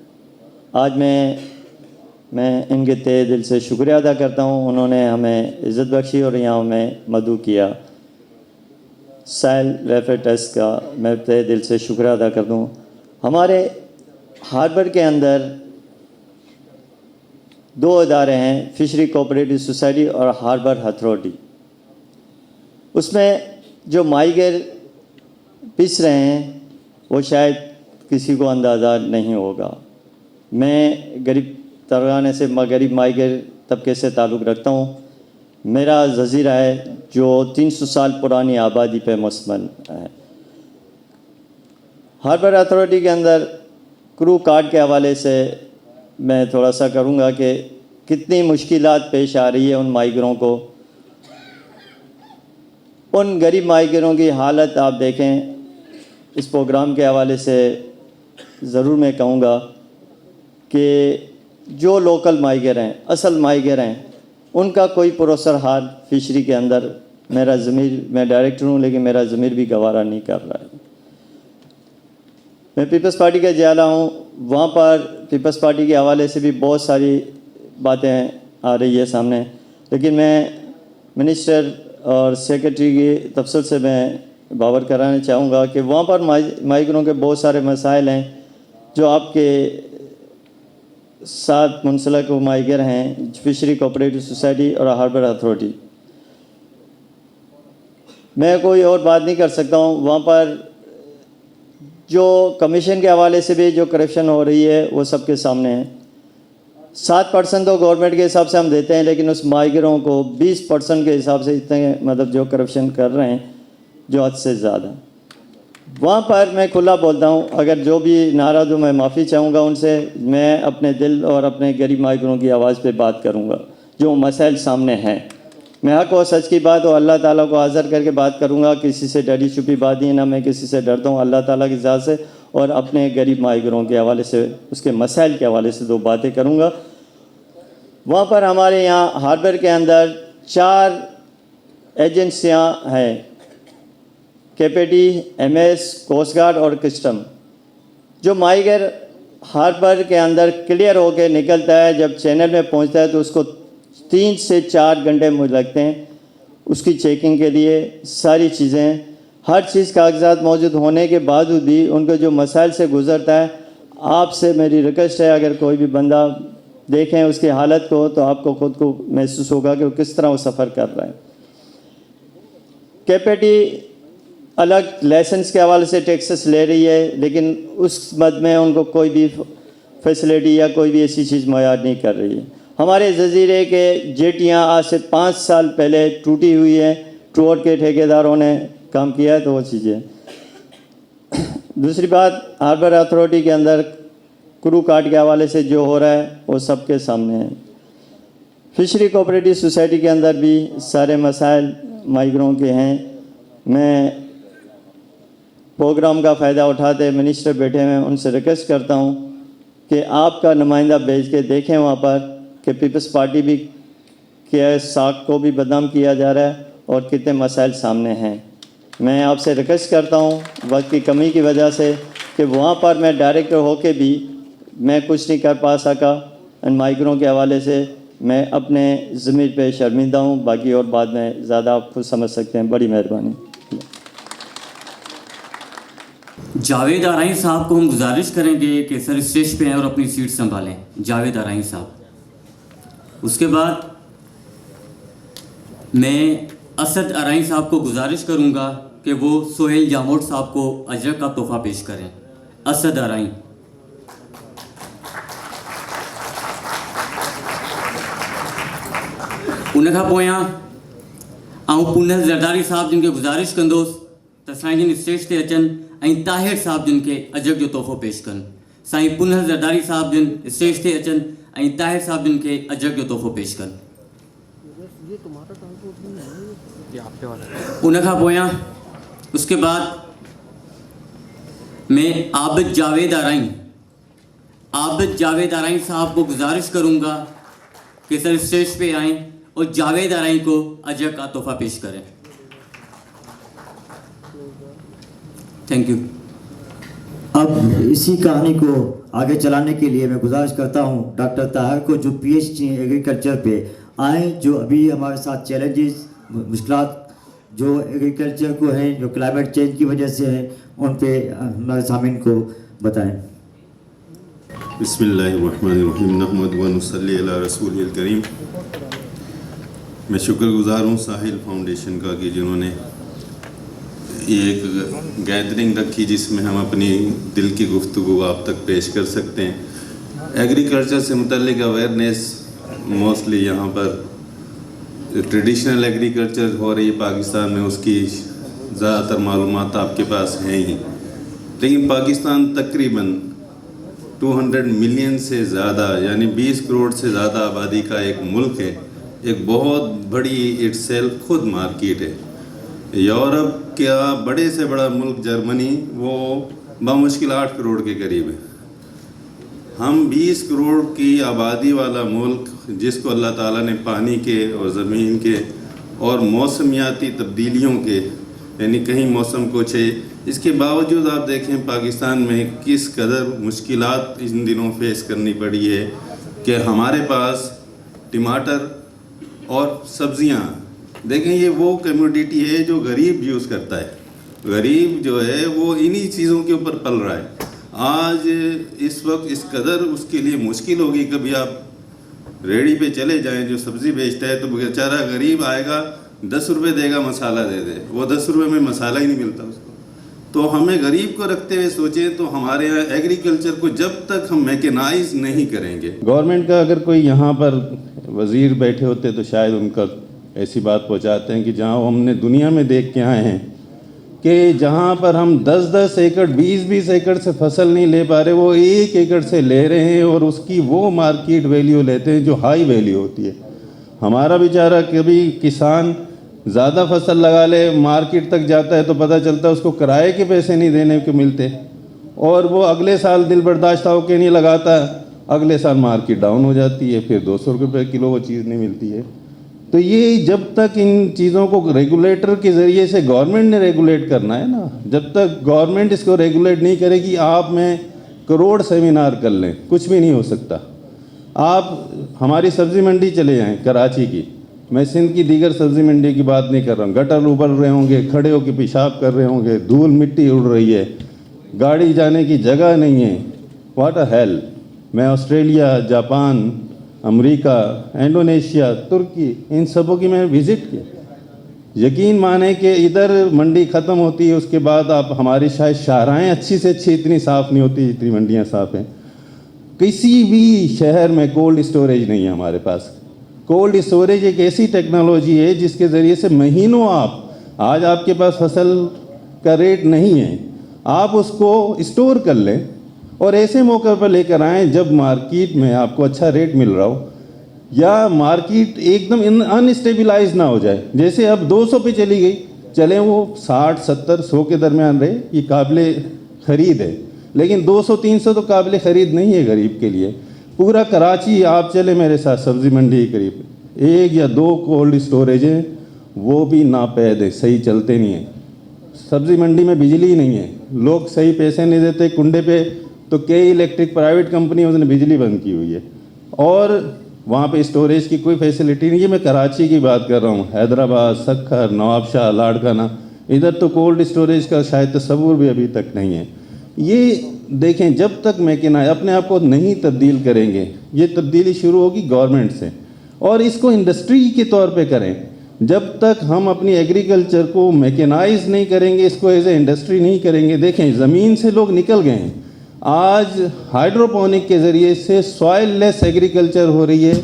आज मैं इनके तहे दिल से शुक्रिया अदा करता हूँ, उन्होंने हमें इज़्ज़त बख्शी और यहाँ हमें मदऊ किया। साहिल वेलफेयर ट्रस्ट का मैं तहे दिल से शुक्रिया अदा करता हूँ। हमारे हार्बर के अंदर 2 इदारे हैं, फिशरी कोऑपरेटिव सोसाइटी और हार्बर अथॉरिटी। उसमें जो माइगर पिस रहे हैं वो शायद किसी को अंदाज़ा नहीं होगा। मैं गरीब तबकाने से, गरीब माइगर तबके से ताल्लुक़ रखता हूँ। मेरा ज़जीरा है जो 300 साल पुरानी आबादी पे मुश्तमिल है। हार्बर अथॉरिटी के अंदर क्रू कार्ड के हवाले से मैं थोड़ा सा करूँगा कि कितनी मुश्किलात पेश आ रही है उन माइगरों को। उन गरीब माहिगीरों की हालत आप देखें, इस प्रोग्राम के हवाले से ज़रूर मैं कहूँगा कि जो लोकल माहिगर हैं, असल माहिगर हैं, उनका कोई पुरअसर हाल फिशरी के अंदर मेरा ज़मीर, मैं डायरेक्टर हूँ लेकिन मेरा ज़मीर भी गवारा नहीं कर रहा है। मैं पीपल्स पार्टी का जियाला हूँ, वहाँ पर पीपल्स पार्टी के हवाले से भी बहुत सारी बातें आ रही है सामने, लेकिन मैं मिनिस्टर और सेक्रेटरी की तफसील से मैं बावर कराना चाहूँगा कि वहाँ पर माहिगरों के बहुत सारे मसाइल हैं जो आपके साथ मुंसलिक माहिगर हैं, फिशरी कोऑपरेटिव सोसाइटी और हार्बर अथॉरिटी। मैं कोई और बात नहीं कर सकता हूँ। वहाँ पर जो कमीशन के हवाले से भी जो करप्शन हो रही है वो सबके सामने है। 7% तो गवर्नमेंट के हिसाब से हम देते हैं, लेकिन उस माहिगरों को 20% के हिसाब से इतने मतलब जो करप्शन कर रहे हैं, जो हद से ज़्यादा। वहाँ पर मैं खुला बोलता हूँ, अगर जो भी नाराज़ हो मैं माफ़ी चाहूँगा उनसे। मैं अपने दिल और अपने गरीब माहिगरों की आवाज़ पे बात करूँगा, जो मसाइल सामने हैं। मैं हक़ और सच की बात और अल्लाह ताला को हाज़िर करके बात करूँगा। किसी से डरी छुपी बात नहीं, ना मैं किसी से डरता हूँ, अल्लाह ताला की ज़ात से और अपने गरीब माहिगरों के हवाले से, उसके मसाइल के हवाले से 2 बातें करूँगा। वहाँ पर हमारे यहाँ हार्बर के अंदर 4 एजेंसियाँ हैं, केपीटी, एमएस, कोस्ट गार्ड और कस्टम। जो माहिगर हार्बर के अंदर क्लियर होकर निकलता है, जब चैनल में पहुँचता है तो उसको 3 से 4 घंटे मुझे लगते हैं उसकी चेकिंग के लिए। सारी चीज़ें, हर चीज़ कागजात मौजूद होने के बावजूद भी उनको जो मसाइल से गुज़रता है, आपसे मेरी रिक्वेस्ट है अगर कोई भी बंदा देखें उसकी हालत को तो आपको ख़ुद को महसूस होगा कि वो किस तरह वो सफ़र कर रहा है। केपीटी अलग लाइसेंस के हवाले से टैक्सेस ले रही है, लेकिन उस मद में उनको कोई भी फैसिलिटी या कोई भी ऐसी चीज़ मुहैया नहीं कर रही है। हमारे जजीरे के जेटियाँ आज से 5 साल पहले टूटी हुई हैं, टूर के ठेकेदारों ने काम किया है, तो वो चीज़ें। दूसरी बात, हार्बर अथॉरिटी के अंदर क्रू कार्ड के हवाले से जो हो रहा है वो सबके सामने है। फिशरी कोऑपरेटिव सोसाइटी के अंदर भी सारे मसाइल माहिगरों के हैं। मैं प्रोग्राम का फ़ायदा उठाते मिनिस्टर बैठे हुए, उनसे रिक्वेस्ट करता हूं कि आपका नुमाइंदा भेज के देखें वहां पर कि पीपल्स पार्टी भी क्या साख को भी बदनाम किया जा रहा है और कितने मसाइल सामने हैं। मैं आपसे रिक्वेस्ट करता हूं वक्त की कमी की वजह से कि वहाँ पर मैं डायरेक्टर होके भी मैं कुछ नहीं कर पा सका। इन माहिगरों के हवाले से मैं अपने ज़मीर पे शर्मिंदा हूँ। बाकी और बाद में ज़्यादा आप खुद समझ सकते हैं। बड़ी मेहरबानी। जावेद आराई साहब को हम गुजारिश करेंगे कि सर स्टेज पे आएँ और अपनी सीट संभालें। जावेद आराई साहब। उसके बाद मैं असद आराई साहब को गुजारिश करूंगा कि वो सोहेल जामोट साहब को अजरक का तोहफा पेश करें। असद आराई। उनखां पोयां आऊं पूनस जरदारी साहब जिनके गुजारिश कंदोस त साईं जिन स्टेज ते अचन ऐं ताहिर साहब जिनके अजरक जो तोहफ़ो पेश कनि। साईं पूनस जरदारी साहब जिन स्टेज ते अचन ऐं ताहिर साहब जिनके अजरक जो तोहफ़ो पेश कनि। उनखां पोयां उसके बाद मैं आबिद जावेद आराई साहब को गुजारिश करूंगा कि सर स्टेज पे आएँ और जावेद आराई को अजरक का तोहफा पेश करें। Thank you. अब इसी कहानी को आगे चलाने के लिए मैं गुजारिश करता हूं डॉक्टर ताहिर को, जो पीएचडी एग्रीकल्चर पे आए, जो अभी हमारे साथ चैलेंजेस मुश्किलात जो एग्रीकल्चर को हैं, जो क्लाइमेट चेंज की वजह से है, उन पे हमारे सामीन को बताएं। बिस्मिल्लाहिर्रहमानिर्रहीम नहमदुहु व नुसल्ली अला रसूलिल करीम। मैं शुक्रगुजार हूँ साहिल फाउंडेशन का कि जिन्होंने ये एक गैदरिंग रखी जिसमें हम अपनी दिल की गुफ्तगू आप तक पेश कर सकते हैं। एग्रीकल्चर से मुतल्लिक अवेयरनेस मोस्टली यहाँ पर ट्रेडिशनल एग्रीकल्चर हो रही है पाकिस्तान में, उसकी ज़्यादातर मालूमात आपके पास हैं ही। लेकिन पाकिस्तान तकरीबन 200 मिलियन से ज़्यादा यानी 20 करोड़ से ज़्यादा आबादी का एक मुल्क है। एक बहुत बड़ी इटसेल्फ खुद मार्केट है। यूरोप का बड़े से बड़ा मुल्क जर्मनी वो बामुश्किल 8 करोड़ के करीब है। हम 20 करोड़ की आबादी वाला मुल्क, जिसको अल्लाह ताला ने पानी के और ज़मीन के और मौसमियाती तब्दीलियों के, यानी कहीं मौसम कुछ है, इसके बावजूद आप देखें पाकिस्तान में किस कदर मुश्किलात इन दिनों फेस करनी पड़ी है कि हमारे पास टमाटर और सब्ज़ियाँ, देखें ये वो कमोडिटी है जो गरीब यूज़ करता है। गरीब जो है वो इन्हीं चीज़ों के ऊपर पल रहा है। आज इस वक्त इस कदर उसके लिए मुश्किल होगी, कभी आप रेडी पे चले जाएं जो सब्ज़ी बेचता है तो बेचारा गरीब आएगा 10 रुपये देगा, मसाला दे दे, वो 10 रुपये में मसाला ही नहीं मिलता उसको। तो हमें गरीब को रखते हुए सोचें तो हमारे यहाँ एग्रीकल्चर को जब तक हम मैकेनाइज नहीं करेंगे। गवर्नमेंट का अगर कोई यहाँ पर वज़ीर बैठे होते तो शायद उनका ऐसी बात पहुँचाते हैं कि जहाँ हमने दुनिया में देख के आए हैं कि जहाँ पर हम 10-10 एकड़ 20-20 एकड़ से फसल नहीं ले पा रहे, वो 1 एकड़ से ले रहे हैं और उसकी वो मार्केट वैल्यू लेते हैं जो हाई वैल्यू होती है। हमारा बेचारा कभी किसान ज़्यादा फसल लगा ले, मार्केट तक जाता है तो पता चलता है उसको किराए के पैसे नहीं देने को मिलते और वो अगले साल दिल बर्दाश्त होकर नहीं लगाता, अगले साल मार्केट डाउन हो जाती है, फिर 200 रुपये किलो वो चीज़ नहीं मिलती है। तो ये जब तक इन चीज़ों को रेगुलेटर के ज़रिए से गवर्नमेंट ने रेगुलेट करना है ना, जब तक गवर्नमेंट इसको रेगुलेट नहीं करेगी, आप में करोड़ सेमिनार कर लें कुछ भी नहीं हो सकता। आप हमारी सब्ज़ी मंडी चले जाएं कराची की, मैं सिंध की दीगर सब्ज़ी मंडी की बात नहीं कर रहा हूँ, गटर उबल रहे होंगे, खड़े होकर पेशाब कर रहे होंगे, धूल मिट्टी उड़ रही है, गाड़ी जाने की जगह नहीं है, व्हाट अ हेल। मैं ऑस्ट्रेलिया, जापान, अमेरिका, इंडोनेशिया, तुर्की, इन सबों की मैं विज़िट किया। यकीन माने कि इधर मंडी ख़त्म होती है, उसके बाद आप हमारी शायद शाहराएँ अच्छी से अच्छी इतनी साफ़ नहीं होती जितनी मंडियाँ साफ़ हैं। किसी भी शहर में कोल्ड स्टोरेज नहीं है हमारे पास। कोल्ड स्टोरेज एक ऐसी टेक्नोलॉजी है जिसके ज़रिए से महीनों आज आपके पास फसल का रेट नहीं है, आप उसको स्टोर कर लें और ऐसे मौके पर लेकर आएँ जब मार्केट में आपको अच्छा रेट मिल रहा हो या मार्केट एकदम अनस्टेबलाइज ना हो जाए। जैसे अब 200 पे चली गई, चले वो 60, 70, 100 के दरमियान रहे, ये काबिल ख़रीद है, लेकिन 200-300 तो काबिल ख़रीद नहीं है गरीब के लिए। पूरा कराची आप चले मेरे साथ सब्ज़ी मंडी के करीब 1 या 2 कोल्ड स्टोरेज हैं, वो भी नापैद है, सही चलते नहीं हैं। सब्ज़ी मंडी में बिजली नहीं है, लोग सही पैसे नहीं देते कुंडे पे, तो कई इलेक्ट्रिक प्राइवेट कंपनी उसने बिजली बंद की हुई है और वहाँ पे स्टोरेज की कोई फैसिलिटी नहीं है। मैं कराची की बात कर रहा हूँ, हैदराबाद, सक्खर, नवाबशाह, लाड़काना, इधर तो कोल्ड स्टोरेज का शायद तस्वुर भी अभी तक नहीं है। ये देखें, जब तक मैकेनाइज अपने आप को नहीं तब्दील करेंगे, ये तब्दीली शुरू होगी गवर्नमेंट से और इसको इंडस्ट्री के तौर पे करें। जब तक हम अपनी एग्रीकल्चर को मैकेनाइज नहीं करेंगे, इसको एज ए इंडस्ट्री नहीं करेंगे, देखें ज़मीन से लोग निकल गए हैं। आज हाइड्रोपोनिक के ज़रिए से सॉइल लेस एग्रीकल्चर हो रही है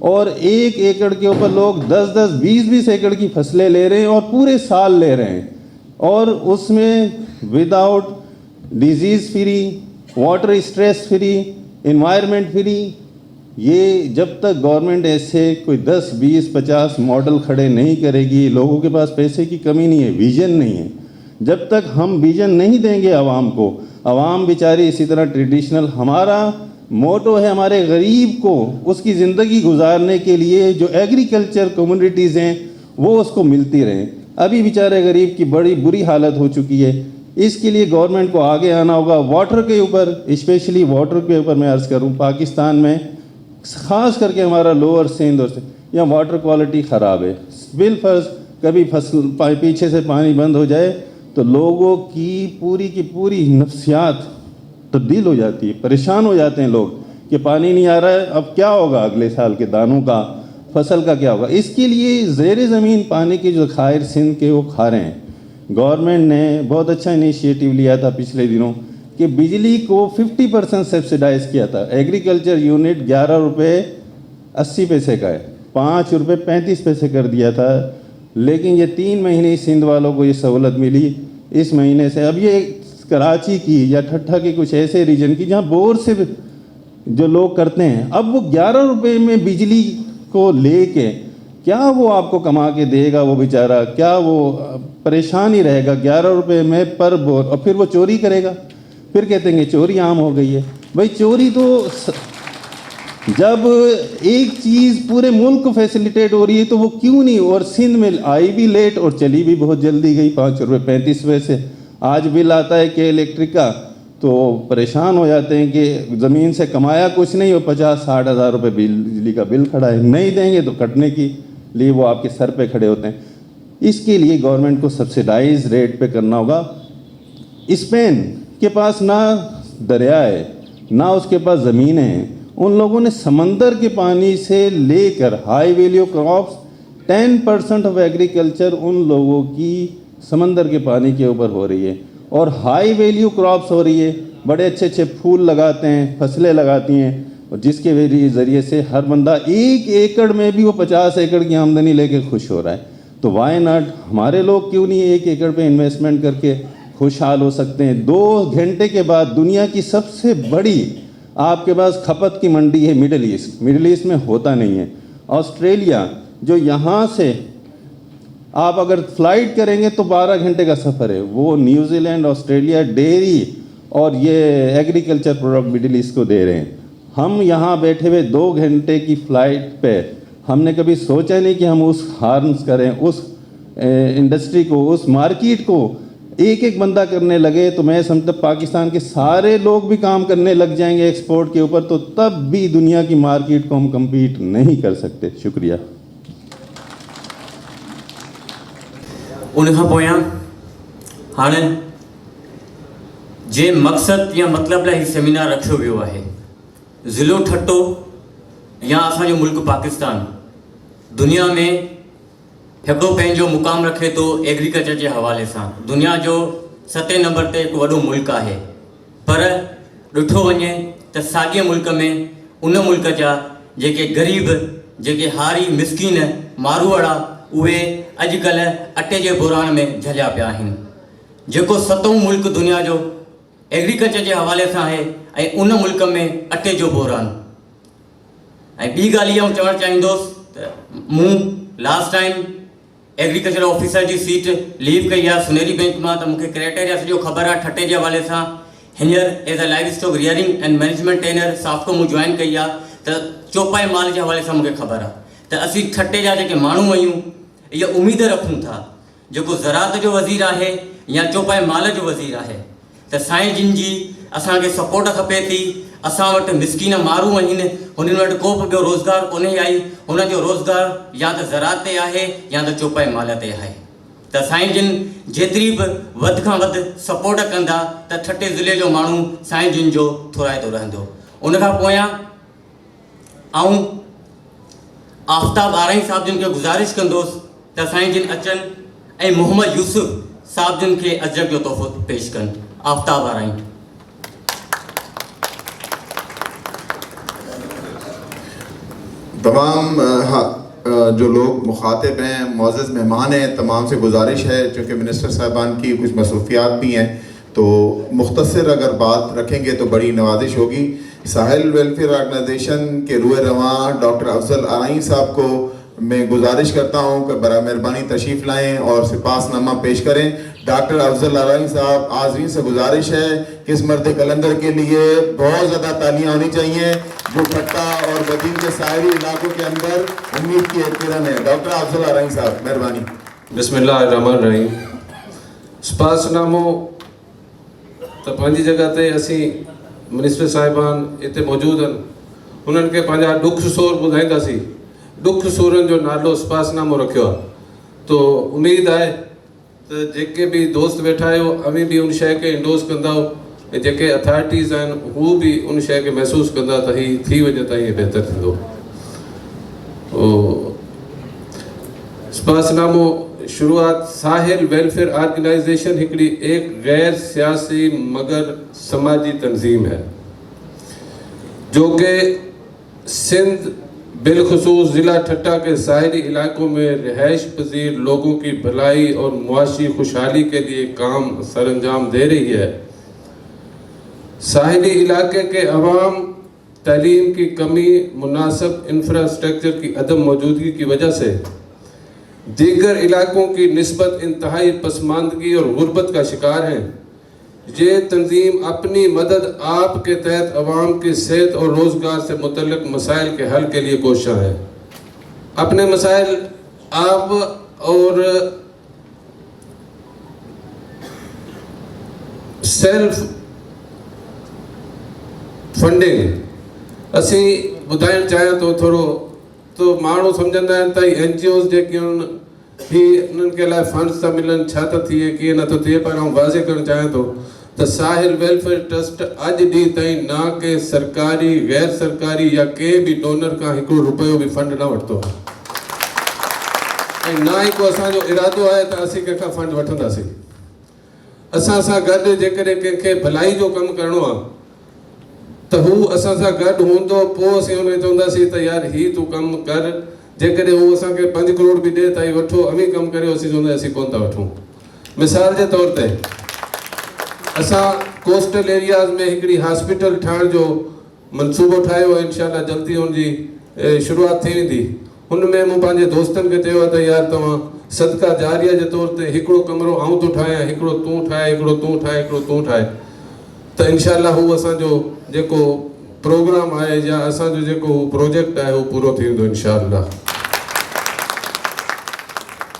और 1 एकड़ के ऊपर लोग 10-10, 20-20 एकड़ की फसलें ले रहे हैं और पूरे साल ले रहे हैं और उसमें without disease free, water stress free, environment free. ये जब तक गवर्नमेंट ऐसे कोई 10, 20, 50 मॉडल खड़े नहीं करेगी, लोगों के पास पैसे की कमी नहीं है, विजन नहीं है, जब तक हम विजन नहीं देंगे आवाम को, आवाम बेचारी इसी तरह ट्रेडिशनल, हमारा मोटो है हमारे गरीब को उसकी ज़िंदगी गुजारने के लिए जो एग्रीकल्चर कम्युनिटीज़ हैं वो उसको मिलती रहें। अभी बेचारे गरीब की बड़ी बुरी हालत हो चुकी है, इसके लिए गवर्नमेंट को आगे आना होगा। वाटर के ऊपर, स्पेशली वाटर के ऊपर मैं अर्ज़ करूँ, पाकिस्तान में ख़ास करके हमारा लोअर सिंध और यहाँ वाटर क्वालिटी ख़राब है। बिलफर्ज कभी फसल पीछे से पानी बंद हो जाए तो लोगों की पूरी नफ्सियात तब्दील हो जाती है, परेशान हो जाते हैं लोग कि पानी नहीं आ रहा है, अब क्या होगा, अगले साल के दानों का, फसल का क्या होगा। इसके लिए ज़ेर ज़मीन पानी के जो ज़खायर सिंध के वो खा रहे हैं। गवर्नमेंट ने बहुत अच्छा इनिशिएटिव लिया था पिछले दिनों कि बिजली को 50% सब्सिडाइज़ किया था। एग्रीकल्चर यूनिट 11 रुपये 80 पैसे का है, 5 रुपये 35 पैसे कर दिया था, लेकिन ये 3 महीने सिंध वालों को ये सहूलत मिली इस महीने से। अब ये कराची की या ठट्ठा के कुछ ऐसे रीजन की जहाँ बोर से जो लोग करते हैं, अब वो 11 रुपये में बिजली को लेके क्या वो आपको कमा के देगा वो बेचारा? क्या वो परेशान ही रहेगा 11 रुपए में पर बोर, और फिर वो चोरी करेगा। फिर कहते हैं चोरी आम हो गई है। भाई चोरी तो जब एक चीज़ पूरे मुल्क को फैसिलिटेट हो रही है तो वो क्यों नहीं? और सिंध में आई भी लेट और चली भी बहुत जल्दी गई, 5 रुपये 35 पैसे। आज बिल आता है कि इलेक्ट्रिक का, तो परेशान हो जाते हैं कि ज़मीन से कमाया कुछ नहीं और 50-60 हज़ार रुपये बिजली का बिल खड़ा है, नहीं देंगे तो कटने की लिए वो आपके सर पे खड़े होते हैं। इसके लिए गवर्नमेंट को सब्सिडाइज रेट पे करना होगा। स्पेन के पास ना दरिया है ना उसके पास ज़मीनें हैं, उन लोगों ने समंदर के पानी से लेकर high value crops 10% of agriculture उन लोगों की समंदर के पानी के ऊपर हो रही है, और हाई वैल्यू क्रॉप्स हो रही है। बड़े अच्छे अच्छे फूल लगाते हैं, फसलें लगाती हैं, और जिसके ज़रिए से हर बंदा 1 एकड़ में भी वो 50 एकड़ की आमदनी लेके खुश हो रहा है। तो वाई नॉट, हमारे लोग क्यों नहीं 1 एकड़ पे इन्वेस्टमेंट करके खुशहाल हो सकते हैं? 2 घंटे के बाद दुनिया की सबसे बड़ी आपके पास खपत की मंडी है मिडिल ईस्ट। मिडिल ईस्ट में होता नहीं है। ऑस्ट्रेलिया, जो यहाँ से आप अगर फ्लाइट करेंगे तो 12 घंटे का सफ़र है, वो न्यूजीलैंड, ऑस्ट्रेलिया डेयरी और ये एग्रीकल्चर प्रोडक्ट मिडिल ईस्ट को दे रहे हैं। हम यहाँ बैठे हुए 2 घंटे की फ़्लाइट पे हमने कभी सोचा नहीं कि हम उस हार्म्स करें, उस इंडस्ट्री को, उस मार्केट को एक एक बंदा करने लगे तो मैं समझता पाकिस्तान के सारे लोग भी काम करने लग जाएंगे एक्सपोर्ट के ऊपर, तो तब भी दुनिया की मार्केट को हम कम्पीट नहीं कर सकते। शुक्रिया। उनखां पोयां हाणे जे मक़सद या मतलब लाइ सेमिनार रखियो वियो आहे, ज़िलो ठट्टो या असांजो मुल्क पाकिस्तान दुनिया में हिकिड़ो पंहिंजो मुक़ाम रखे थो एग्रीकल्चर के हवाले सां। दुनिया जो 7 नंबर ते हिकु वॾो मुल्क आहे, पर ॾिठो वञे त साॻिए मुल्क में उन मुल्क जा जेके ग़रीब, जेके हारी मिसकीन मारूवाड़ा, उहे अॼुकल्ह अटे जे बुरान में झलिया पिया आहिनि। जेको 7हों मुल्क दुनिया जो एग्रीकल्चर के हवाले सां आहे ऐं उन मुल्क में अटे जो बुरान। ऐं ॿी ॻाल्हि इहा चवणु चाहींदुसि त मूं लास्ट टाइम एग्रीकल्चर ऑफिसर की सीट लीव कई आहे सुनेरी बैंक में, तो मुझे क्राइटेरिया सॼो ख़बर आहे ठटे के हवाले सां। हींअर as a livestock rearing and management trainer SAFCO मूं ज्वाइन कई आहे, तो चौपाई माल के हवाले सां मुझे खबर आहे तो असीं ठटे जा जेके माण्हू आहियूं इहा उम्मीद रखूं था जेको ज़राअत जो वज़ीर आहे या चौपाई माल जो वज़ीर आहे तो साईं जिन जी असांखे सपोर्ट खपे थी। असां वटि मिसकीन माण्हू आहिनि, हुननि वटि को बि ॿियो रोज़गार कोन्हे आई, हुन जो रोज़गार या तो ज़राअत ते आहे या तो चौपाई माल ते आहे। त साईं जिन जेतिरी बि वधि खां वधि सपोर्ट कंदा त ठटे ज़िले जो माण्हू साईं जिन जो थोराइतो रहंदो। उनखां पोयां आऊं आफ्ताब आरई साहब जिन खे गुज़ारिश कंदुसि त साईं जिन अचनि ऐं मोहम्मद यूसुफ साहब जिन खे अजब जो तोहफ़ो पेश कनि। आफ्ताब आरई। तमाम जो लोग मुखातिब हैं, मुअज़्ज़ज़ मेहमान हैं, तमाम से गुजारिश है चूँकि मिनिस्टर साहिबान की कुछ मसरूफियात भी हैं तो मुख्तसर अगर बात रखेंगे तो बड़ी नवाजिश होगी। साहिल वेलफेयर ऑर्गेनाइजेशन के रुए रवां डॉक्टर अफजल आरई साहब को मैं गुजारिश करता हूँ कि बड़ा मेहरबानी तशरीफ़ लाएँ और सिपासनामा पेश करें। डॉक्टर अफजल आरई साहब, आज़रीन से गुजारिश है कि इस मर्द कलंदर के लिए बहुत ज़्यादा तालियाँ होनी चाहिए जो ठट्टा और बदीन के साहरी इलाकों के अंदर उम्मीद की एक किरण है। डॉक्टर अफजल आरई साहब, मेहरबानी। बिस्मिल्लाहिर्रहमानिर्रहीम। स्पासनामो तो पंहिंजी जगह ते असीं मिनिस्टर साहिबान इतने मौजूद हैं, उन्हनि खे पंहिंजा दुख सूर ॿुधाईंदासीं। दुख सूरनि जो नालो स्पासनामो रखियो आहे, तो उम्मीद है तो जेके भी दोस्त वेठा आहियो अवी भी उन शइ खे इंडोस कंदव ऐं जेके अथॉरिटीज़ आहिनि हू भी उन शइ खे महसूस कंदा त ही थी वञे त हीअं बहितर थींदो। स्पासनामो शुरुआत साहिल वेलफेयर ऑर्गेनाइजेशन हिकड़ी एक गैर सियासी मगर समाजी तंजीम है जो कि सिंध बिलखसूस ज़िला ठट्टा के साहली इलाकों में रिहाइश पजीर लोगों की भलाई और मुआशी खुशहाली के लिए काम सरअंजाम दे रही है। साहली इलाके के अवाम तालीम की कमी, मुनासिब इंफ्रास्ट्रक्चर की अदम मौजूदगी की वजह से दीगर इलाकों की निस्बत इंतहाई पसमानदगी और गुर्बत का शिकार हैं। ये तंजीम अपनी मदद आपके तहत अवाम की सेहत और रोज़गार से मुतल्लिक मसाइल के हल के लिए कोशिश है। अपने मसाइल आप और सेल्फ फंडिंग असी ॿुधाइणु चाहियां तो थोरो तो माण्हू सम्झंदा आहिनि त NGOs जेके ही उन्हनि के लाइ फंड्स था मिलनि, छा थो थिए कीअं नथो थिए, पर आउं वाज़े करणु चाहियां थो त साहिल वेलफेयर ट्रस्ट अॼु ॾींहुं ताईं ना के सरकारी, गैर सरकारी या कंहिं बि डोनर खां हिकिड़ो रुपयो बि फंड न वरितो ऐं ना ई को असांजो इरादो आहे त असीं कंहिंखां फंड वठंदासीं। असां सां गॾु जेकॾहिं कंहिंखे भलाई जो कमु करिणो आहे त हू असां सां गॾु हूंदो, पोइ असीं हुनखे चवंदासीं त यार हीउ तूं कमु कर। जेकॾहिं हू असांखे 5 करोड़ बि ॾिए त वठो, अमी कमु करियो, असीं चवंदासीं असीं कोन था वठूं। मिसाल जे तौर ते असां कोस्टल एरियाज़ में हिकिड़ी हॉस्पिटल ठाहिण जो मनसूबो ठाहियो आहे, इंशाअल्लाह जल्दी हुनजी शुरूआत थी वेंदी। हुन में मूं पंहिंजे दोस्तनि खे चयो आहे त यार तव्हां सदका जारिया जे तौर ते हिकिड़ो कमरो आउं थो ठाहियां, हिकिड़ो तूं ठाहे, हिकिड़ो तूं ठाहे, हिकिड़ो तूं ठाहे, त इंशाअल्लाह हू असांजो जेको प्रोग्राम आहे या असांजो जेको प्रोजेक्ट आहे उहो पूरो थी वेंदो इंशाअल्लाह।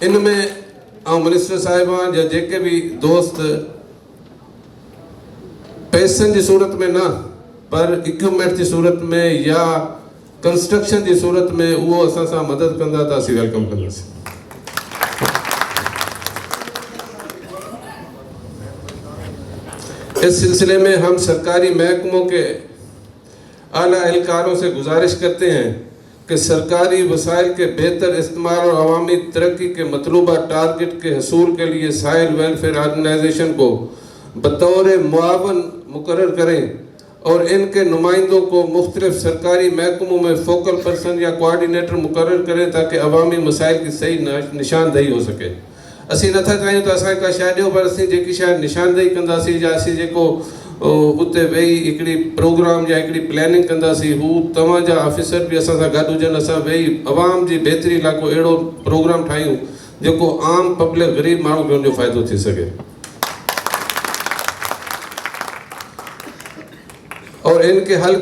इन में ऐं मिनिस्टर साहिबान या जेके बि दोस्त पैसनि जी सूरत में न पर इक्विपमेंट जी सूरत में या कंस्ट्रक्शन जी सूरत में उहो असां सां मदद कंदा त असीं वेलकम कंदासीं। इस सिलसिले में हम सरकारी महकमों के आला एहलकारों से गुजारिश करते हैं कि सरकारी वसाइल के बेहतर इस्तेमाल और अवामी तरक्की के मतलूबा टारगेट के हसूल के लिए साहिल वेलफेयर ऑर्गेनाइजेशन को बतौर मुआवन मुकर्रर करें और इनके नुमाइंदों को मुख्तलिफ सरकारी महकमों में फोकल पर्सन या कोऑर्डिनेटर मुकर्रर करें ताकि अवामी मसाइल की सही निशानदेही हो सके। असीं नथा चाहियूं त असांखे का शइ ॾियो, पर असीं जेकी शइ निशानदेही कंदासीं या असीं जेको उते वेही हिकिड़ी प्रोग्राम या हिकिड़ी प्लानिंग कंदासीं, हू तव्हांजा ऑफिसर बि असां सां गॾु हुजनि, असां वेही अवाम जी बहितरी लाइ को अहिड़ो प्रोग्राम ठाहियूं जेको आम पब्लिक ग़रीब माण्हू खे हुनजो फ़ाइदो थी सघे और इनके हल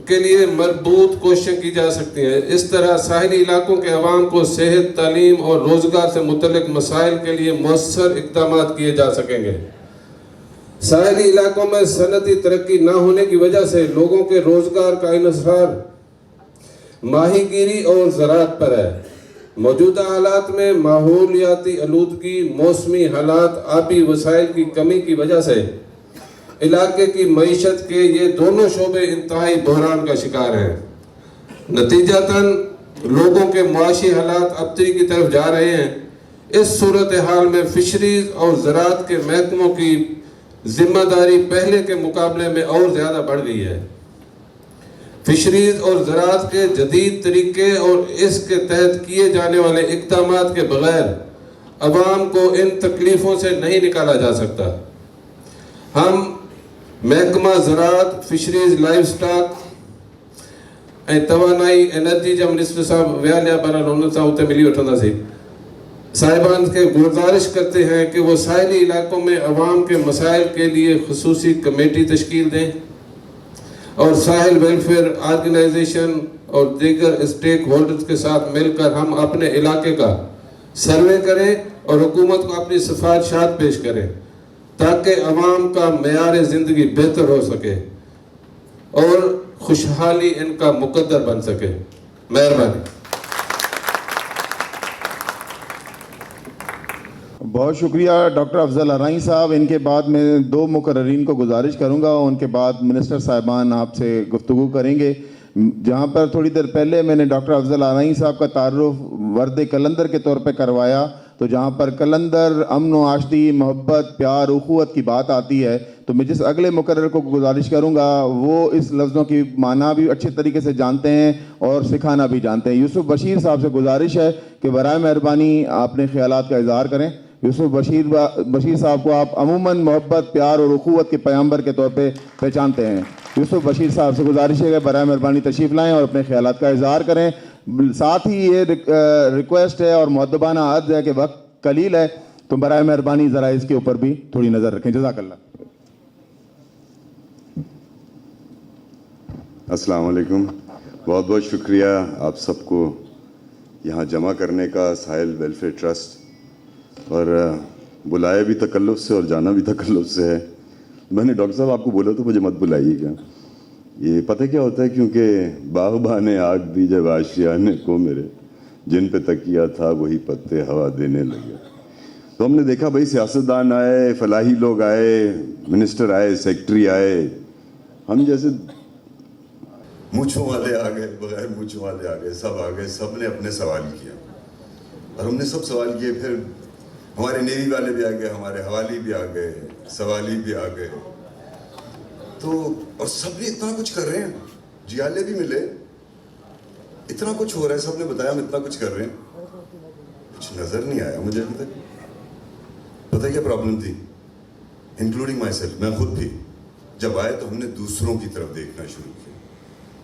के लिए मजबूत कोशिशें की जा सकती हैं। इस तरह साहिली इलाकों के अवाम को सेहत, तालीम और रोज़गार से मुतल्लिक मसाइल के लिए मौसर इक़दाम किए जा सकेंगे। साहिली इलाकों में सनती तरक्की न होने की वजह से लोगों के रोज़गार का इन्हिसार माहीगीरी और ज़राअत पर है। मौजूदा हालात में माहौलियाती आलूदगी, मौसमी हालात, आबी वसाइल की कमी की वजह से इलाके की मईशत के ये दोनों शोबे इंतहाई बहरान का शिकार हैं। नतीजतन लोगों के मुआशी हालात अबतरी की तरफ जा रहे हैं। इस सूरत हाल में फिशरीज और ज़राअत के महकमों की जिम्मेदारी पहले के मुकाबले में और ज़्यादा बढ़ गई है। फिशरीज और ज़राअत के जदीद तरीके और इसके तहत किए जाने वाले इक़दामात के बगैर अवाम को इन तकलीफ़ों से नहीं निकाला जा सकता। हम महकमा ज़राअत, फिशरीज, लाइफ स्टॉक ऐं तवानाई एनर्जी जा मिनिस्टर साहब विया लिया, पर उन्हनि सां उते मिली वठंदासीं। साहिबान के गुजारिश करते हैं कि वो साहिली इलाकों में अवाम के मसाइल के लिए खुसूसी कमेटी तश्कील दें और साहिल वेलफेयर ऑर्गेनाइजेशन और दीगर स्टेक होल्डर्स के साथ मिलकर हम अपने इलाके का सर्वे करें और हुकूमत को अपनी सिफारिशात पेश करें ताकि अवाम का मेयार ज़िंदगी बेहतर हो सके और खुशहाली इनका मुकद्दर बन सके। मेहरबानी। बहुत शुक्रिया डॉक्टर अफजल अराई साहब। इनके बाद मैं 2 मुकर्ररीन को गुजारिश करूंगा, उनके बाद मिनिस्टर साहिबान आपसे गुफ्तगू करेंगे। जहां पर थोड़ी देर पहले मैंने डॉक्टर अफजल अराई साहब का तारुफ वर्द कलंदर के तौर पे करवाया, तो जहाँ पर कलंदर अमन व आशती, मोहब्बत, प्यार, उखुवत की बात आती है, तो मैं जिस अगले मुकर्रर को गुजारिश करूँगा वो इस लफ्ज़ों की माना भी अच्छे तरीके से जानते हैं और सिखाना भी जानते हैं। यूसुफ बशीर साहब से गुजारिश है कि बराए मेहरबानी अपने ख्यालात का इज़हार करें। यूसुफ बशीर साहब को आप अमूमन मोहब्बत, प्यार और उखुवत के पैगंबर के तौर पे पहचानते हैं। यूसुफ बशीर साहब से गुजारिश है कि बराए मेहरबानी तशरीफ़ लाएँ और अपने ख्यालात का इजहार करें। साथ ही ये रिक्वेस्ट है और मुअद्दबाना अर्ज़ है कि वक्त कलील है, तो बराए मेहरबानी ज़रा इसके ऊपर भी थोड़ी नज़र रखें। जज़ाकल्लाह। अस्सलाम वालेकुम। बहुत बहुत शुक्रिया आप सबको यहाँ जमा करने का, साहिल वेलफेयर ट्रस्ट, और बुलाया भी तकल्लुफ़ से और जाना भी तकल्लुफ़ से है। मैंने डॉक्टर साहब आपको बोला तो मुझे मत बुलाइएगा, ये पता क्या होता है, क्योंकि बाग़बान ने आग दी जब आशियाने को मेरे, जिन पे तकिया था वही पत्ते हवा देने लगे। तो हमने देखा भाई सियासतदान आए, फलाही लोग आए, मिनिस्टर आए, सेक्रेटरी आए, हम जैसे मूंछों वाले आ गए, बगैर मूंछों वाले आ गए, सब आ गए, सब ने अपने सवाल किया और हमने सब सवाल किए। फिर हमारे नेवी वाले भी आ गए, हमारे हवाली भी आ गए, सवाली भी आ गए, तो और सब ने इतना कुछ कर रहे हैं, जियाले भी मिले, इतना कुछ हो रहा है, सब ने बताया हम इतना कुछ कर रहे हैं, कुछ नजर नहीं आया मुझे अभी तक। पता क्या प्रॉब्लम थी, इंक्लूडिंग माई सेल्फ, मैं खुद भी जब आए तो हमने दूसरों की तरफ देखना शुरू किया।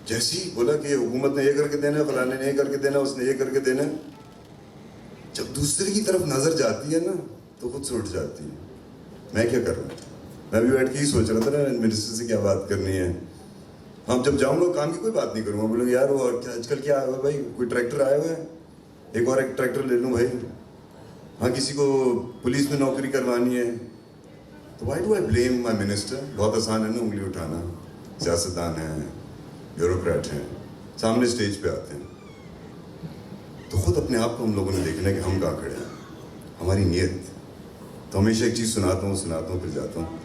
जैसे ही बोला कि हुकूमत ने ये करके देना, फलाने ने ये करके देना, उसने ये करके देना, जब दूसरे की तरफ नजर जाती है ना तो खुद से उठ जाती है। मैं क्या कर रहा हूँ, मैं भी बैठ के ही सोच रहा था ना मिनिस्टर से क्या बात करनी है। हम जब जाऊँगा काम की कोई बात नहीं करूँगा, बोलूँगा यार वो आजकल क्या आया हुआ भाई, कोई ट्रैक्टर आया हुआ है, एक और एक ट्रैक्टर ले लूँ भाई। हाँ, किसी को पुलिस में नौकरी करवानी है, तो why do I blame my minister. बहुत आसान है ना उंगली उठाना, सियासतदान है, ब्यूरोक्रेट हैं, सामने स्टेज पे आते हैं, तो खुद अपने आप को हम लोगों ने देखना है कि हम कहाँ खड़े हैं, हमारी नीयत। तो हमेशा एक चीज़ सुनाता हूँ फिर जाता हूँ,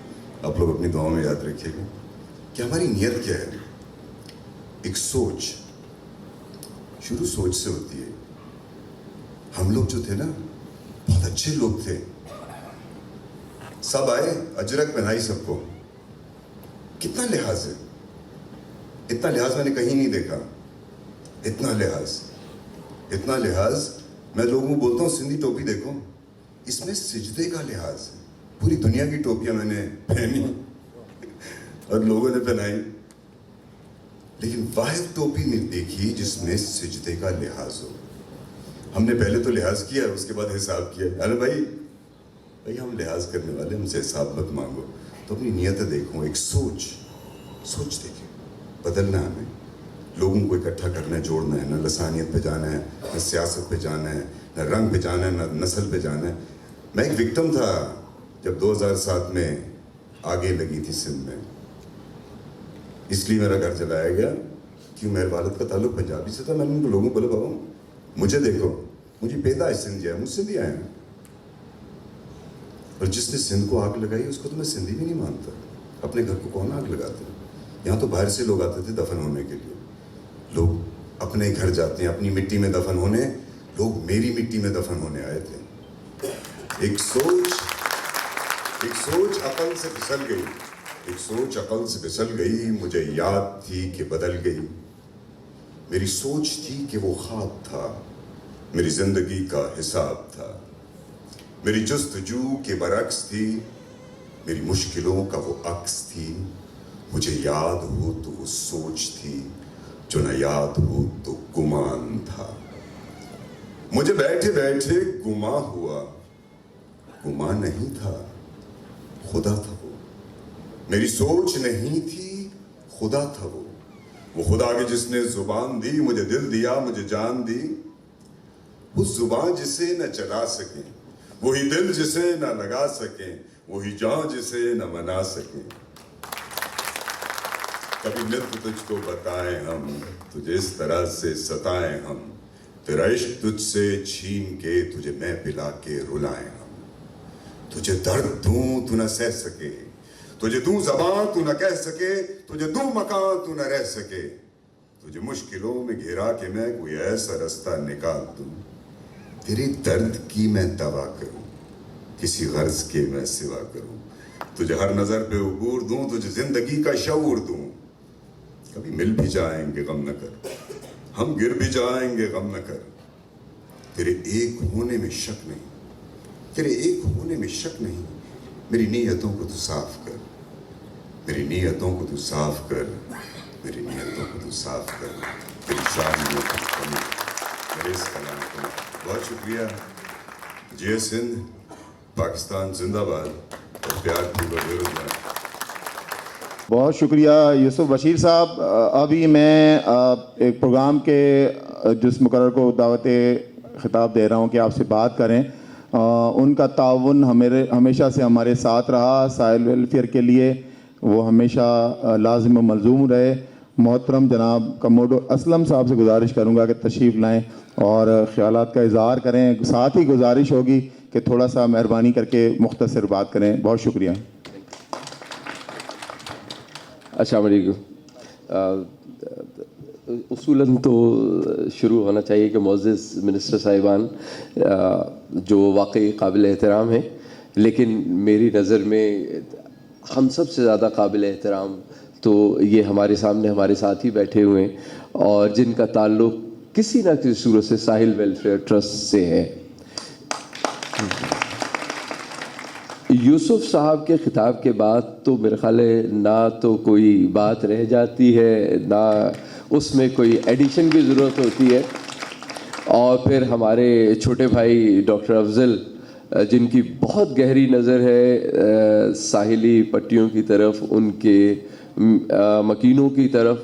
आप लोग अपनी दुआओं में याद रखिएगा कि हमारी नीयत क्या है। एक सोच, शुरू सोच से होती है। हम लोग जो थे ना बहुत अच्छे लोग थे, सब आए, अजरक पहनाई सबको, कितना लिहाज है, इतना लिहाज मैंने कहीं नहीं देखा, इतना लिहाज। मैं लोगों को बोलता हूँ सिंधी टोपी देखो, इसमें सिजदे का लिहाज है। पूरी दुनिया की टोपियां मैंने पहनी और लोगों ने पहनाई, लेकिन वाहिद टोपी नहीं देखी जिसमें सिजदे का लिहाज हो। हमने पहले तो लिहाज किया, उसके बाद हिसाब किया। अरे भाई हम लिहाज करने वाले, हमसे हिसाब मत मांगो। तो अपनी नीयत देखो, एक सोच देखिए, बदलना हमें, लोगों को इकट्ठा करना है, जोड़ना है, न लसानियत पे जाना है, न सियासत पे जाना है, न रंग पे जाना है, न नस्ल पे जाना है। मैं एक विक्टिम था जब 2007 में आगे लगी थी सिंध में, इसलिए मेरा घर जलाया गया कि मेरे वालिद का ताल्लुक पंजाबी से था। मैंने उनको लोगों को बोला बाबा मुझे देखो, मुझे पैदा सिंध है, मुझसे भी आए हैं, और जिसने सिंध को आग लगाई उसको तो मैं सिंधी भी नहीं मानता। अपने घर को कौन आग लगाते हैं? यहाँ तो बाहर से लोग आते थे दफन होने के लिए, लोग अपने घर जाते हैं अपनी मिट्टी में दफन होने, लोग मेरी मिट्टी में दफन होने आए थे। एक सोच अकल से फिसल गई, एक सोच अकल से फिसल गई, मुझे याद थी कि बदल गई। मेरी सोच थी कि वो ख्वाब था, मेरी जिंदगी का हिसाब था, मेरी जुस्तजू के बरक्स थी, मेरी मुश्किलों का वो अक्स थी। मुझे याद हो तो वो सोच थी, जो न याद हो तो गुमान था। मुझे बैठे बैठे गुमा हुआ, गुमा नहीं था, खुदा था वो। मेरी सोच नहीं थी, खुदा था वो खुदा के जिसने जुबान दी, मुझे दिल दिया, मुझे जान दी। उस जुबान जिसे न चला सके, वही दिल जिसे न लगा सके, वही जान जिसे न मना सके। कभी मित्र तुझको बताएं हम, तुझे इस तरह से सताएं हम, तेरा इश्क तुझसे छीन के तुझे मैं पिला के रुलाएं हम। तुझे दर्द दूं तू न सह सके, तुझे दूं ज़बान तू न कह सके, तुझे दूं मकान तू न रह सके, तुझे मुश्किलों में घिरा के मैं कोई ऐसा रास्ता निकाल दूं, तेरे दर्द की मैं दवा करूं, किसी गर्ज के मैं सिवा करूं, तुझे हर नजर पे उबूर दूं, तुझे जिंदगी का शऊर दूं। कभी मिल भी जाएंगे गम न कर, हम गिर भी जाएंगे गम न कर, तेरे एक होने में शक नहीं, तेरे एक होने में शक नहीं, मेरी नीयतों को तू साफ कर, मेरी नीयतों को तू साफ कर, मेरी नीयतों को तू साफ कर, तेरी सारी नीयतों को कमी मेरे इस कलाम को। बहुत शुक्रिया। जय सिंध, पाकिस्तान जिंदाबाद और प्यार पूर्वक बेरोजगार। बहुत शुक्रिया यूसुफ बशीर साहब। अभी मैं एक प्रोग्राम के जिस मुकर्रर को दावत खिताब दे रहा हूँ कि आपसे बात करें। उनका ताउन हमेशा से हमारे साथ रहा, साहिल वेलफेयर के लिए वो हमेशा लाजिम व मलजूम रहे। मोहतरम जनाब कमोडोर असलम साहब से गुजारिश करूँगा कि तशरीफ़ लाएँ और ख़यालात का इज़हार करें। साथ ही गुजारिश होगी कि थोड़ा सा मेहरबानी करके मुख्तसर बात करें। बहुत शुक्रिया। अस्सलाम वालेकुम। उसूलन तो शुरू होना चाहिए कि मोअज़्ज़िज़ मिनिस्टर साहिबान जो वाकई काबिल एहतराम है, लेकिन मेरी नज़र में हम सब से ज़्यादा काबिल एहतराम तो ये हमारे सामने हमारे साथ ही बैठे हुए हैं और जिनका ताल्लुक़ किसी न किसी सूरत से साहिल वेलफेयर ट्रस्ट से है। यूसुफ साहब के ख़िताब के बाद तो मेरे ख़्याल है ना तो कोई बात रह जाती है, ना उसमें कोई एडिशन की ज़रूरत होती है। और फिर हमारे छोटे भाई डॉक्टर अफजल, जिनकी बहुत गहरी नज़र है साहिली पट्टियों की तरफ, उनके मकीनों की तरफ,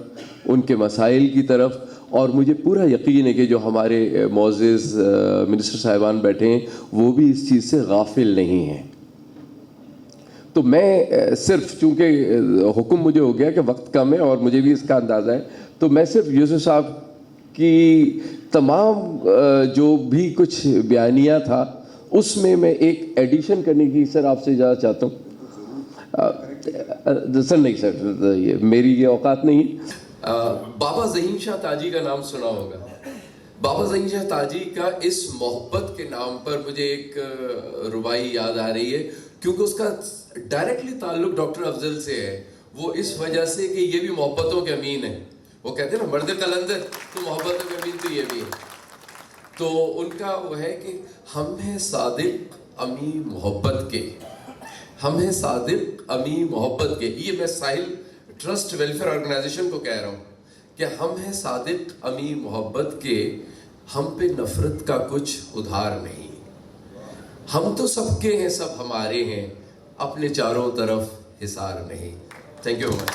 उनके मसाइल की तरफ, और मुझे पूरा यकीन है कि जो हमारे मोअज़्ज़िज़ मिनिस्टर साहिबान बैठे हैं वो भी इस चीज़ से गाफिल नहीं हैं। तो मैं सिर्फ, चूँकि हुक्म मुझे हो गया कि वक्त कम है और मुझे भी इसका अंदाज़ा है, तो मैं सिर्फ यूसुफ साहब की तमाम जो भी कुछ बयानिया था उसमें मैं एक एडिशन करने की सर आपसे इजाज़त चाहता हूँ। सर नहीं सर, ये मेरी ये औकात नहीं। बाबा ज़हीन शाह ताजी का नाम सुना होगा। बाबा ज़हीन शाह ताजी का इस मोहब्बत के नाम पर मुझे एक रुबाई याद आ रही है, क्योंकि उसका डायरेक्टली ताल्लुक डॉक्टर अफजल से है। वो इस वजह से कि ये भी मोहब्बतों के अमीन है। वो कहते हैं ना मर्द कलंदर, तो मोहब्बतों के अमीन तो ये भी है। तो उनका वो है कि हम हैं सादिक अमी मोहब्बत के, हम हैं सादिक अमी मोहब्बत के। ये मैं साहिल ट्रस्ट वेलफेयर ऑर्गेनाइजेशन को कह रहा हूँ कि हम हैं सादिक अमी मोहब्बत के, हम पे नफरत का कुछ उधार नहीं। हम तो सबके हैं, सब हमारे हैं, अपने चारों तरफ हिसार नहीं। Thank you much.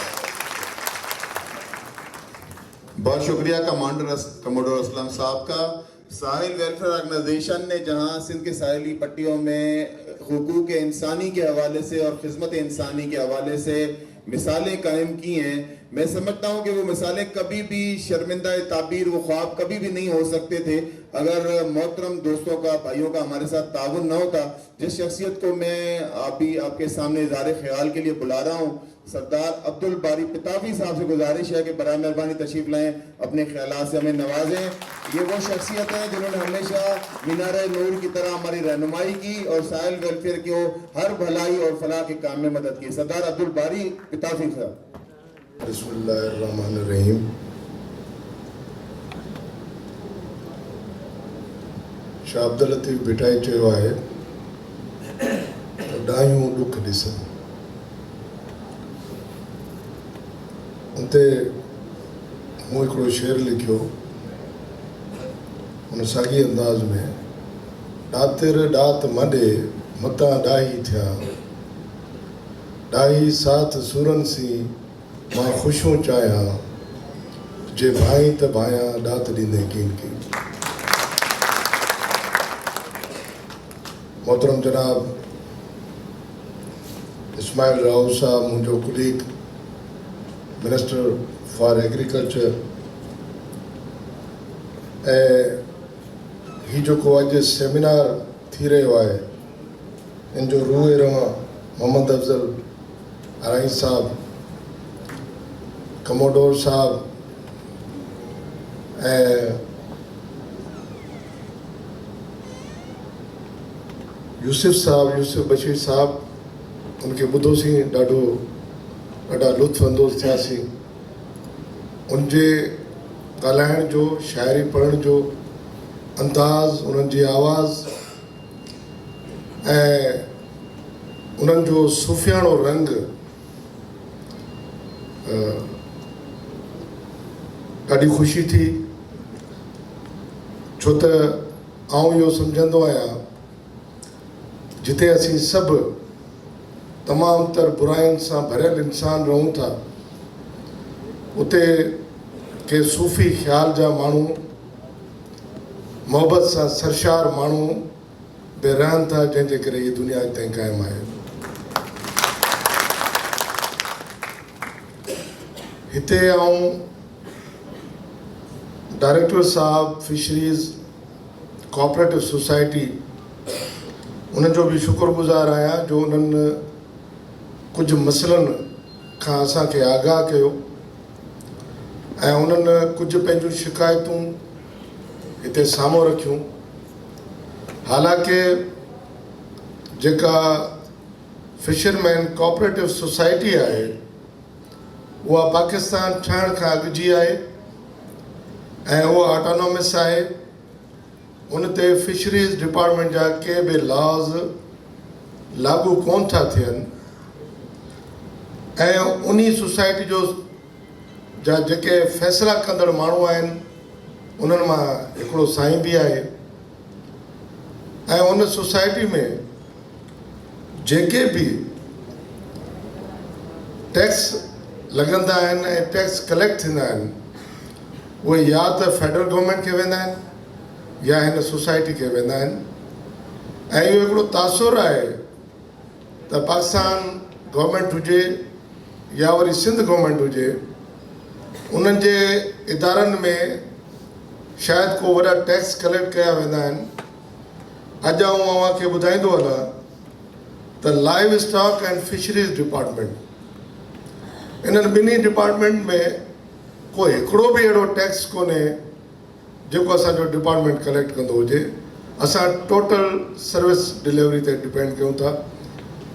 बहुत शुक्रिया कमोडोर असलम साहब का। साहिल वेलफेयर ऑर्गेनाइजेशन ने जहां सिंध के साहिली पट्टियों में हुकूक इंसानी के हवाले से और खिदमत इंसानी के हवाले से मिसालें कायम की हैं, मैं समझता हूं कि वो मिसालें कभी भी शर्मिंदा ताबीर, वो ख्वाब कभी भी नहीं हो सकते थे अगर मोहतरम दोस्तों का, भाइयों का हमारे साथ ताउन न होता। जिस शख्सियत को मैं अभी आपके सामने इज़हार ख्याल के लिए बुला रहा हूँ, सरदार अब्दुल बारी पिताफी साहब से गुजारिश है कि बराए मेहरबानी तशरीफ़ लाएं, अपने ख्यालात से हमें नवाजें। ये वो शख्सियत है जिन्होंने हमेशा मीनार नूर की तरह हमारी रहनुमाई की और साहिल वेलफेयर को हर भलाई और फलाह के काम में मदद की। सरदार अब्दुल बारी पिताफी साहब। बिस्मिल्लाहिर्रहमानिर्रहीम। शाह अब्दुल लतीफ़ भिटाई चयो आहे ॾाहियूं ॾुख ॾिसनि। उते मूं हिकिड़ो शेर लिखियो, उन साॻी अंदाज़ में, ॾातिर ॾात मॾे मतां ॾाही थिया, ॾाही साथ सुरनि सी मां ख़ुशियूं चाहियां, जे भाई त भायां ॾात ॾींदे कीन की। मोहतरम जनाब इस्माइल राव साहब, मुंहिंजो कुलीग मिनिस्टर फॉर एग्रीकल्चर, ऐं ही जेको अॼु सेमिनार थी रहियो आहे, इन जो रूए रवां मोहम्मद अफजल अराई साहब, कमोडोर साहब ऐं यूसुफ साहब, यूसुफ बशीर साहब, उनखे ॿुधोसीं, ॾाढा लुत्फ़ अंदोज़ थियासीं। उनजे ॻाल्हाइण जो, शाइरी पढ़ण जो अंदाज़, उन्हनि जी आवाज़ ऐं उन्हनि जो सूफ़ियाणो रंग ॾाढी ख़ुशी थी, छो त आउं इहो सम्झंदो आहियां जिते असीं सभु तमामु तर बुराइयुनि सां भरियल इंसान रहूं था, उते के सूफ़ी ख़्याल जा माण्हू, मोहबत सां सरशार माण्हू बि रहनि था, जंहिंजे करे इहा दुनिया अॼु ताईं क़ाइमु आहे। हिते आउं डायरेक्टर साहब फिशरीज़ कोऑपरेटिव सोसाइटी उन्हनि जो बि शुक्रगुज़ार आहियां जो उन्हनि कुझु मसइलनि खां असांखे आगाह कयो ऐं उन्हनि कुझु पंहिंजूं शिकायतूं हिते साम्हूं रखियूं। हालांकि जेका फिशरमैन कोऑपरेटिव सोसाइटी आहे उहा पाकिस्तान ठहण खां अॻु जी आहे ऐं उहा ऑटोनॉमस आहे। उन ते फिशरीज़ डिपार्टमेंट जा के बि लॉज़ लागू कोन था थियनि ऐं उन सोसाइटी जो जा जेके फ़ैसिला कंदड़ माण्हू आहिनि उन्हनि मां हिकिड़ो साईं बि आहे ऐं उन सोसाइटी में जेके बि टैक्स लॻंदा आहिनि ऐं टैक्स कलेक्ट थींदा आहिनि उहे या त फेडरल गवर्नमेंट खे वेंदा आहिनि या हिन सोसाइटी खे वेंदा आहिनि। ऐं इहो हिकिड़ो तासुर आहे त पाकिस्तान गवर्नमेंट हुजे या वरी सिंध गवर्नमेंट हुजे, उन्हनि जे इदारनि में शायदि को वॾा टैक्स कलेक्ट कया वेंदा आहिनि। अॼु आउं अव्हांखे ॿुधाईंदो हलां त live stock and fisheries department इन्हनि ॿिन्ही डिपार्टमेंट में को हिकिड़ो बि अहिड़ो टैक्स कोन्हे जेको असांजो डिपार्टमेंट कलेक्ट कंदो हुजे। असां टोटल सर्विस डिलीवरी ते डिपेंड कयूं था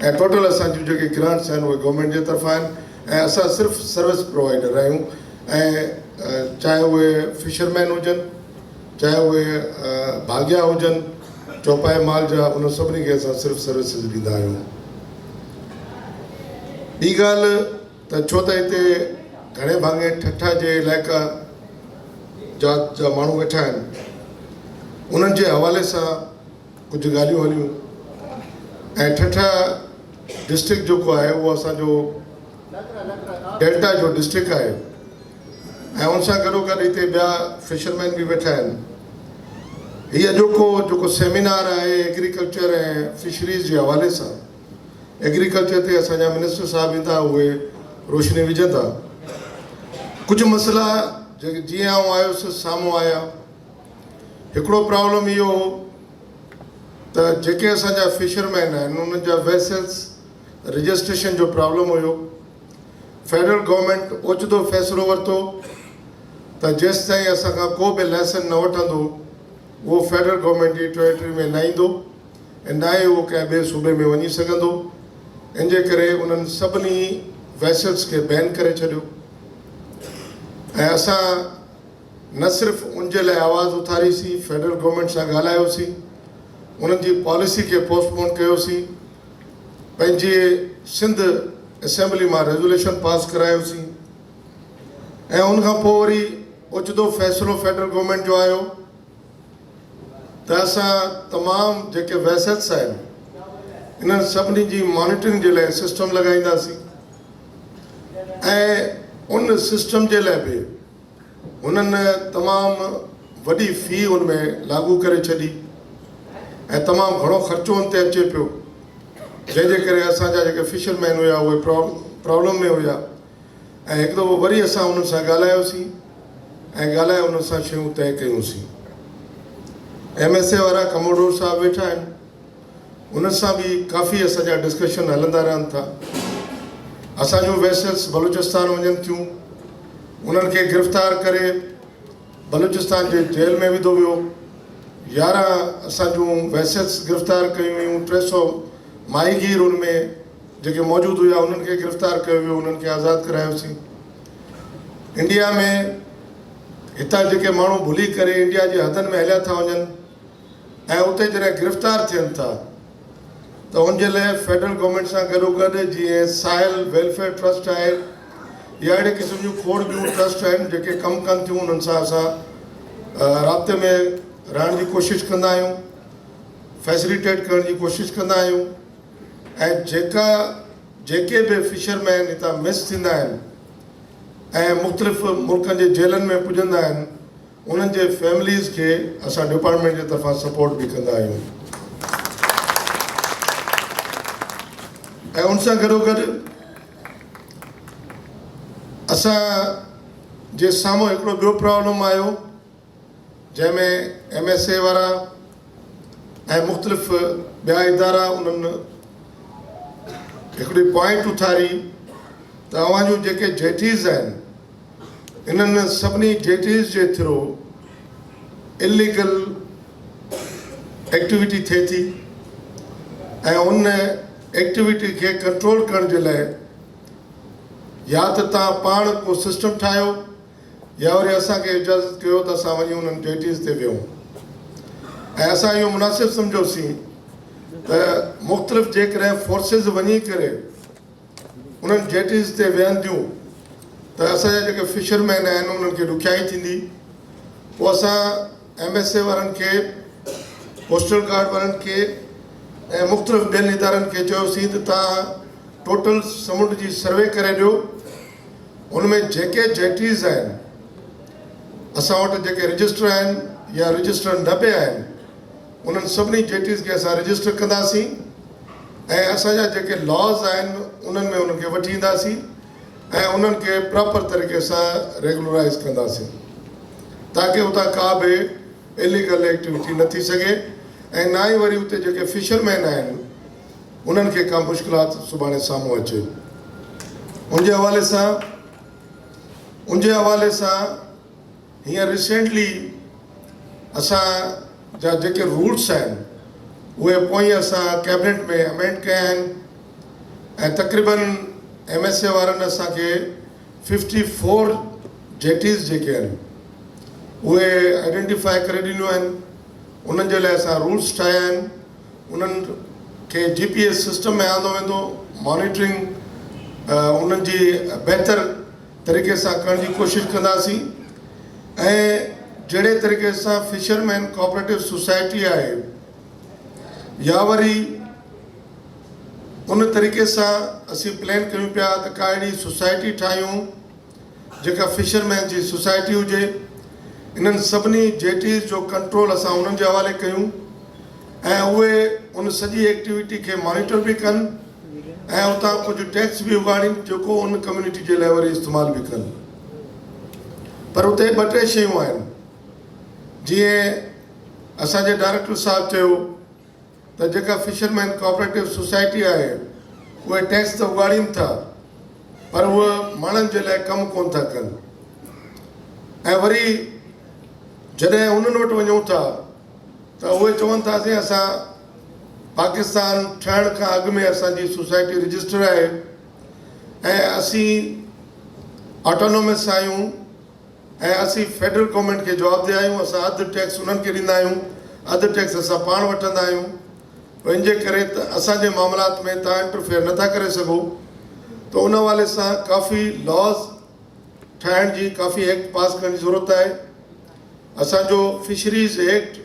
ऐं टोटल असांजूं जेके ग्रांट्स आहिनि उहे गवर्नमेंट जे तरफ़ां आहिनि ऐं असां सिर्फ़ु सर्विस प्रोवाइडर आहियूं। ऐं चाहे उहे फिशरमैन हुजनि, चाहे उहे भाॻिया हुजनि, चौपाई माल जा, उन सभिनी खे असां सिर्फ़ु सर्विसिस ॾींदा आहियूं। ॿी ॻाल्हि त छो त हिते घणे भाङे ठठा जे इलाइक़ा जा माण्हू वेठा आहिनि, उन्हनि जे हवाले सां कुझु ॻाल्हियूं हलियूं ऐं ठठा डिस्ट्रिक्ट जेको आहे उहो असांजो डेल्टा जो डिस्ट्रिक्ट आहे ऐं उन सां गॾोगॾु हिते ॿिया फिशरमैन बि वेठा आहिनि। हीअ जेको सेमिनार आहे एग्रीकल्चर ऐं फिशरीज़ जे हवाले सां, एग्रीकल्चर ते असांजा मिनिस्टर साहब ईंदा, उहे रोशनी विझंदा। कुझु मसइला जेके जीअं आउं आयुसि साम्हूं आया। हिकिड़ो प्रॉब्लम इहो हो त जेके असांजा फिशरमैन आहिनि उन्हनि जा वेसल्स रजिस्ट्रेशन जो प्रॉब्लम हुयो। फेडरल गवर्नमेंट ओचितो फ़ैसिलो वरितो त जेसि ताईं असांखां को बि लाइसेंस न वठंदो उहो फेडरल गवर्नमेंट जी टेरिटरी में न ईंदो ऐं न ई उहो कंहिं ॿिए सूबे में वञी सघंदो। इन जे करे उन्हनि सभिनी वेसल्स खे बैन करे छॾियो ऐं असां न सिर्फ़ु उन जे लाइ आवाज़ु उथारीसीं, फेडरल गवर्नमेंट सां ॻाल्हायोसीं, उन्हनि जी पॉलिसी खे पोस्टपोन कयोसीं, पंहिंजे सिंध असेंबली मां रेज़ोल्यूशन पास करायोसीं ऐं उनखां पोइ वरी ओचितो फ़ैसिलो फेडरल गवर्नमेंट जो आयो त असां तमामु जेके वेसल्स आहिनि इन्हनि सभिनी जी मॉनिटरिंग जे लाइ सिस्टम लॻाईंदासीं ऐं उन सिस्टम जे लाइ बि उन्हनि तमामु वॾी फ़ी उन में लागू करे छॾी ऐं तमामु घणो ख़र्चो उन ते अचे पियो, जंहिंजे करे असांजा जेके फिशरमैन हुया उहे प्रॉब्लम में हुया। ऐं हिकु दफ़ो वरी असां उन्हनि सां ॻाल्हायोसीं ऐं ॻाल्हाए उन्हनि सां शयूं तइ कयूंसीं। MSA वारा कमोडोर साहब वेठा आहिनि, उन्हनि सां बि काफ़ी असांजा डिस्कशन हलंदा रहनि था। असांजूं वेसल्स बलूचिस्तान वञनि थियूं, उन्हनि खे गिरफ़्तार करे बलूचिस्तान जे जेल में विधो वियो। 11 असांजूं वेसल्स गिरफ़्तार कयूं हुयूं, 300 माहीगीर उन में जेके मौजूदु हुया उन्हनि खे गिरफ़्तार कयो वियो, उन्हनि खे आज़ादु करायोसीं। इंडिया में हितां जेके माण्हू भुली करे इंडिया जे हदनि में हलिया था वञनि ऐं उते जॾहिं गिरफ़्तार थियनि था त उनजे लाइ फेडरल गवर्नमेंट सां गॾोगॾु जीअं साहिल वेलफेयर ट्रस्ट आहे या अहिड़े क़िस्म जूं खोड़ ॿियूं ट्रस्ट आहिनि जेके कमु कनि थियूं, उन्हनि सां असां राब्ते में रहण जी कोशिशि कंदा आहियूं, फैसिलिटेट करण जी कोशिशि कंदा आहियूं। ऐं जेके बि फिशरमैन हितां मिस थींदा आहिनि ऐं मुख़्तलिफ़ मुल्कनि जे जेलनि में पुॼंदा आहिनि, उन्हनि जे फैमिलीज़ खे असां डिपार्टमेंट जे तरफ़ां सपोर्ट बि कंदा आहियूं। ऐं उन सां गॾोगॾु असां जे साम्हूं हिकिड़ो ॿियो प्रॉब्लम आयो, जंहिंमें MSA वारा ऐं मुख़्तलिफ़ ॿिया इदारा उन्हनि हिकिड़ी पॉइंट उथारी त अवां जूं जेके जेटीज़ आहिनि, इन्हनि सभिनी जेटीज़ जे थ्रू इलीगल एक्टिविटी थिए थी ऐं उन एक्टिविटी खे कंट्रोल करण जे लाइ या त तव्हां पाण को सिस्टम ठाहियो या वरी असांखे इजाज़त कयो त असां वञूं उन्हनि जेटीज़ ते वियूं। ऐं असां इहो मुनासिबु सम्झोसीं त मुख़्तलिफ़ जेकॾहिं फोर्सिस वञी करे उन्हनि जेटीज़ ते वेहंदियूं त असांजा जेके फिशरमैन आहिनि उन्हनि खे ॾुखियाई थींदी। पोइ असां MSA वारनि खे, कोस्टल गार्ड वारनि खे ऐं मुख़्तलिफ़ ॿियनि इदारनि खे चयोसीं त तव्हां टोटल समुंड जी सर्वे करे ॾियो, उनमें जेके जेटीज़ आहिनि असां वटि जेके रजिस्टर आहिनि या रजिस्टर न बि आहिनि, उन्हनि सभिनी जेटीज़ खे असां रजिस्टर कंदासीं ऐं असांजा जेके लॉज़ आहिनि उन्हनि में उन्हनि खे वठी ईंदासीं ऐं उन्हनि खे प्रॉपर तरीक़े सां रेगुलराइज़ कंदासीं ताकी उतां का बि इलीगल एक्टिविटी न थी सघे ऐं ना ई वरी उते जेके फिशरमैन आहिनि उन्हनि खे का मुश्किलात सुभाणे साम्हूं अचे। उनजे हवाले सां हींअर रिसेंटली असां जा जेके रूल्स आहिनि उहे पोइ असां कैबिनेट में अमेंड कया आहिनि ऐं तक़रीबन MSA वारनि असांखे 54 जेटीज़ जेके आहिनि उहे आइडेंटिफाई करे ॾिनियूं आहिनि। उन्हनि जे लाइ असां रूल्स ठाहिया आहिनि, उन्हनि खे GPS सिस्टम में आंदो वेंदो, मॉनिटरिंग उन्हनि जी बहितर तरीक़े सां करण जी कोशिशि कंदासीं ऐं जहिड़े तरीक़े सां फिशरमैन कोऑपरेटिव सोसाइटी आहे या वरी उन तरीक़े सां असीं प्लान कयूं पिया त का अहिड़ी सोसाइटी ठाहियूं जेका फिशरमैन जी सोसाइटी हुजे। इन्हनि सभिनी जेटीज़ जो कंट्रोल असां उन्हनि जे हवाले कयूं ऐं उहे उन सॼी एक्टिविटी खे मॉनिटर बि कनि ऐं उतां कुझु टैक्स बि उगाड़नि जेको उन कम्यूनिटी जे लाइ वरी इस्तेमालु बि कनि। पर उते 2-3 शयूं आहिनि, जीअं असांजे डायरेक्टर साहब चयो त जेका फिशरमैन कोऑपरेटिव सोसाइटी आहे उहे टैक्स त उगाड़ीनि था पर उहे माण्हुनि जे लाइ कमु कोन था कनि ऐं वरी जॾहिं उन्हनि वटि वञूं था त उहे चवनि था असीं असां पाकिस्तान ठहण खां अॻु में असांजी सोसाइटी रजिस्टर आहे ऐं असीं ऑटोनोमस आहियूं ऐं असीं फेडरल गवर्नमेंट खे जवाबदेह आहियूं। असां अधु टैक्स उन्हनि खे ॾींदा आहियूं, अधु टैक्स असां पाण वठंदा आहियूं। इन जे करे त असांजे मामलात में तव्हां इंटरफेयर नथा करे सघो। त उन हवाले सां काफ़ी लॉज़ ठाहिण जी, काफ़ी एक्ट पास करण जी ज़रूरत आहे। असांजो फिशरीज़ एक्ट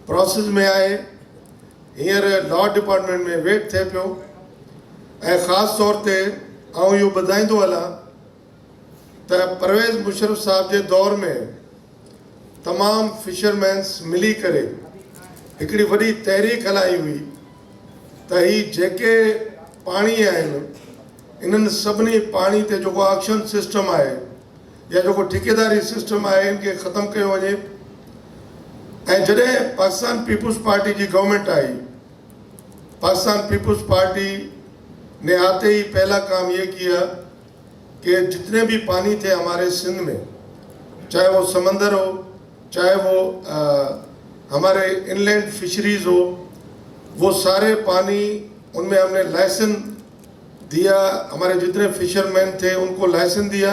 प्रोसेस में आहे, हींअर लॉ डिपार्टमेंट में वेट थिए पियो ऐं ख़ासि तौर ते आउं इहो ॿुधाईंदो हलां त परवेज़ मुशर्रफ साहब जे दौर में तमामु फिशरमैन्स मिली करे हिकिड़ी वॾी तहरीक हलाई हुई त ही जेके पाणी आहिनि इन्हनि सभिनी पाणी ते जेको ऑक्शन सिस्टम आहे या जेको ठेकेदारी सिस्टम आहे इनखे ख़तमु कयो वञे। ऐं जॾहिं पाकिस्तान पीपुल्स पार्टी जी गवर्नमेंट आई, पाकिस्तान पीपुल्स पार्टी ने आते ही पहला काम ये किया कि जितने भी पानी थे हमारे सिंध में, चाहे वो समंदर हो, चाहे वो हमारे इनलैंड फिशरीज़ हो, वो सारे पानी उनमें हमने लाइसेंस दिया। हमारे जितने फिशरमैन थे उनको लाइसेंस दिया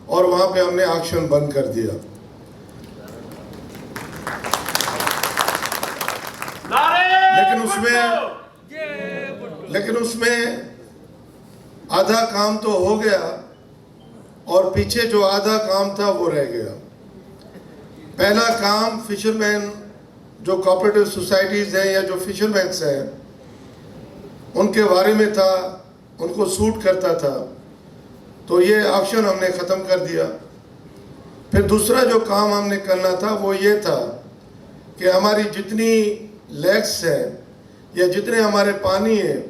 और वहाँ पे हमने ऑक्शन बंद कर दिया। लेकिन उसमें आधा काम तो हो गया, और पीछे जो आधा काम था वो रह गया। पहला काम फिशरमैन जो कोऑपरेटिव सोसाइटीज़ हैं या जो फिशरमैन्स हैं उनके बारे में था, उनको सूट करता था, तो ये ऑप्शन हमने ख़त्म कर दिया। फिर दूसरा जो काम हमने करना था वो ये था कि हमारी जितनी लेक्स हैं या जितने हमारे पानी हैं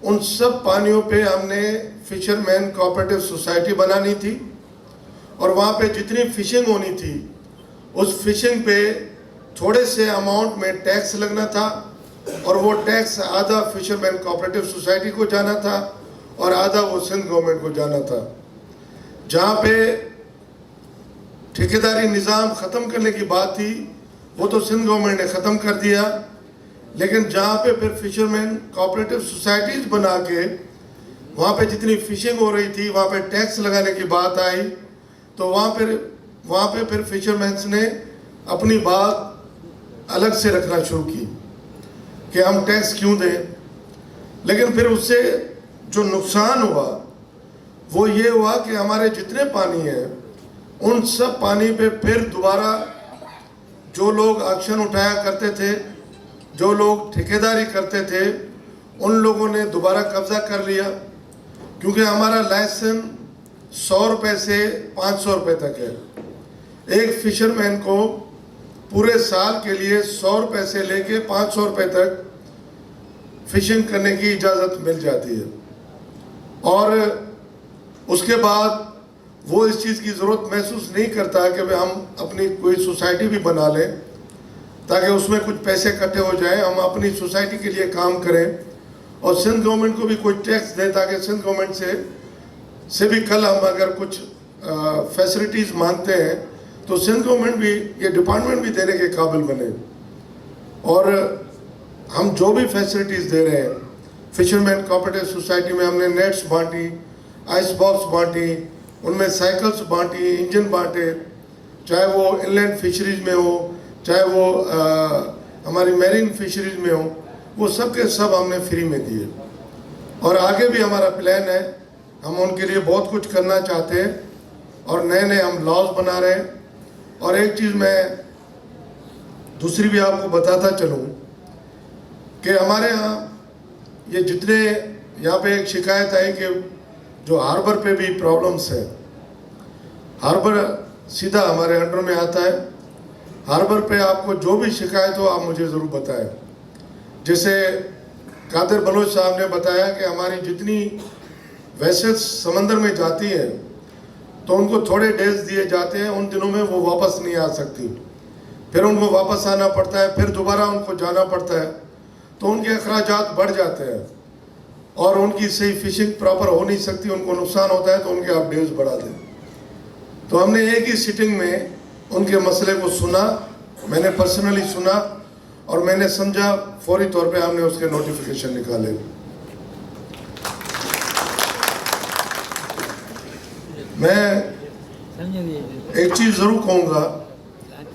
उन सब पानियों पे हमने फिशरमैन कोऑपरेटिव सोसाइटी बनानी थी और वहाँ पे जितनी फिशिंग होनी थी उस फिशिंग पे थोड़े से अमाउंट में टैक्स लगना था और वो टैक्स आधा फिशरमैन कोऑपरेटिव सोसाइटी को जाना था और आधा वो सिंध गवर्नमेंट को जाना था। जहाँ पे ठेकेदारी निज़ाम ख़त्म करने की बात थी वो तो सिंध गवर्नमेंट ने ख़त्म कर दिया, लेकिन जहाँ पे फिर फिशरमैन कोऑपरेटिव सोसाइटीज़ बना के वहाँ पे जितनी फिशिंग हो रही थी वहाँ पे टैक्स लगाने की बात आई, तो वहाँ पे फिर फिशरमैन्स ने अपनी बात अलग से रखना शुरू की कि हम टैक्स क्यों दें। लेकिन फिर उससे जो नुकसान हुआ वो ये हुआ कि हमारे जितने पानी हैं उन सब पानी पे फिर दोबारा जो लोग एक्शन उठाया करते थे, जो लोग ठेकेदारी करते थे, उन लोगों ने दोबारा कब्जा कर लिया, क्योंकि हमारा लाइसेंस 100 रुपये से 500 रुपये तक है। एक फिशरमैन को पूरे साल के लिए 100 रुपये से लेके 500 रुपये तक फिशिंग करने की इजाज़त मिल जाती है और उसके बाद वो इस चीज़ की ज़रूरत महसूस नहीं करता कि भाई हम अपनी कोई सोसाइटी भी बना लें ताकि उसमें कुछ पैसे इकट्ठे हो जाए, हम अपनी सोसाइटी के लिए काम करें और सिंध गवर्नमेंट को भी कोई टैक्स दें ताकि सिंध गवर्नमेंट से भी कल हम अगर कुछ फैसिलिटीज़ मांगते हैं तो सिंध गवर्नमेंट भी, ये डिपार्टमेंट भी देने के काबिल बने। और हम जो भी फैसिलिटीज़ दे रहे हैं, फिशरमैन कोऑपरेटिव सोसाइटी में हमने नेट्स बांटी, आइस बॉक्स बांटी, उनमें साइकिल्स बांटी, इंजन बांटे, चाहे वो इनलैंड फिशरीज में हो, चाहे वो हमारी मैरीन फिशरीज में हो, वो सब के सब हमने फ्री में दिए। और आगे भी हमारा प्लान है, हम उनके लिए बहुत कुछ करना चाहते हैं और नए नए हम लॉज बना रहे हैं। और एक चीज़ मैं दूसरी भी आपको बताता चलूँ कि हमारे यहाँ ये जितने यहाँ पे एक शिकायत आई कि जो हार्बर पे भी प्रॉब्लम्स है, हार्बर सीधा हमारे अंडर में आता है। हार्बर पे आपको जो भी शिकायत हो आप मुझे ज़रूर बताएं। जैसे कादिर बलोच साहब ने बताया कि हमारी जितनी वेसल्स समंदर में जाती हैं तो उनको थोड़े डेज दिए जाते हैं, उन दिनों में वो वापस नहीं आ सकती, फिर उनको वापस आना पड़ता है, फिर दोबारा उनको जाना पड़ता है, तो उनके अखराजात बढ़ जाते हैं और उनकी सही फिशिंग प्रॉपर हो नहीं सकती, उनको नुकसान होता है, तो उनके आप डेज बढ़ा दें। तो हमने एक ही सिटिंग में उनके मसले को सुना, मैंने पर्सनली सुना और मैंने समझा, फौरी तौर पे हमने उसके नोटिफिकेशन निकाले। मैं एक चीज़ ज़रूर कहूँगा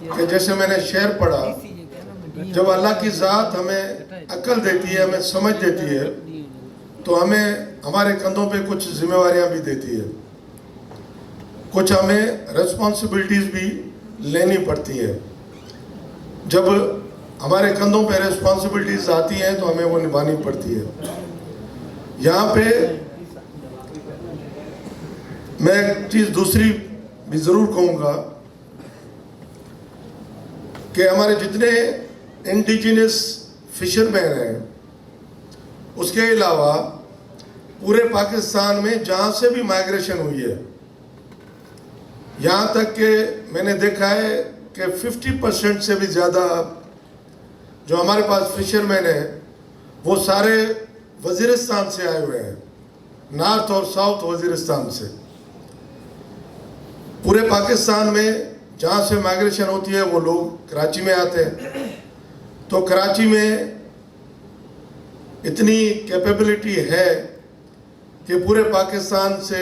कि जैसे मैंने शेर पढ़ा, जब अल्लाह की ज़ात हमें अक्ल देती है, हमें समझ देती है, तो हमें हमारे कंधों पे कुछ जिम्मेवारियां भी देती है, कुछ हमें रिस्पॉन्सिबिलिटीज़ भी लेनी पड़ती है। जब हमारे कंधों पे रिस्पॉन्सिबिलिटीज़ आती हैं तो हमें वो निभानी पड़ती है। यहाँ पे मैं एक चीज़ दूसरी भी ज़रूर कहूँगा कि हमारे जितने इंडिजिनस फिशरमैन हैं, उसके अलावा पूरे पाकिस्तान में जहाँ से भी माइग्रेशन हुई है, यहाँ तक कि मैंने देखा है कि 50% से भी ज़्यादा जो हमारे पास फिशरमैन हैं वो सारे वज़ीरिस्तान से आए हुए हैं, नॉर्थ और साउथ वज़ीरिस्तान से। पूरे पाकिस्तान में जहाँ से माइग्रेशन होती है वो लोग कराची में आते हैं, तो कराची में इतनी कैपेबिलिटी है कि पूरे पाकिस्तान से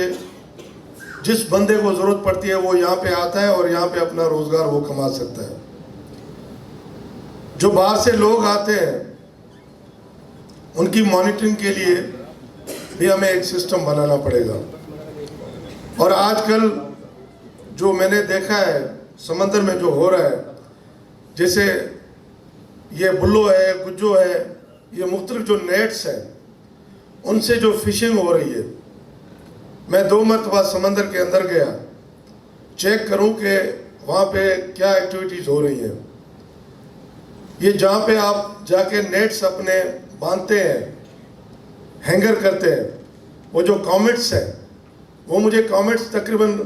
जिस बंदे को ज़रूरत पड़ती है वो यहाँ पे आता है और यहाँ पे अपना रोज़गार वो कमा सकता है। जो बाहर से लोग आते हैं उनकी मॉनिटरिंग के लिए भी हमें एक सिस्टम बनाना पड़ेगा और आजकल जो मैंने देखा है समंदर में जो हो रहा है, जैसे ये बुल्लो है, गुज्जो है, ये मुख्तलिफ जो नेट्स हैं उनसे जो फिशिंग हो रही है, मैं 2 मरतबा समंदर के अंदर गया चेक करूं कि वहाँ पे क्या एक्टिविटीज़ हो रही है। ये जहाँ पे आप जाके नेट्स अपने बांधते हैं, हैंगर करते हैं, वो जो कॉमेट्स है, वो मुझे कॉमेट्स तकरीबन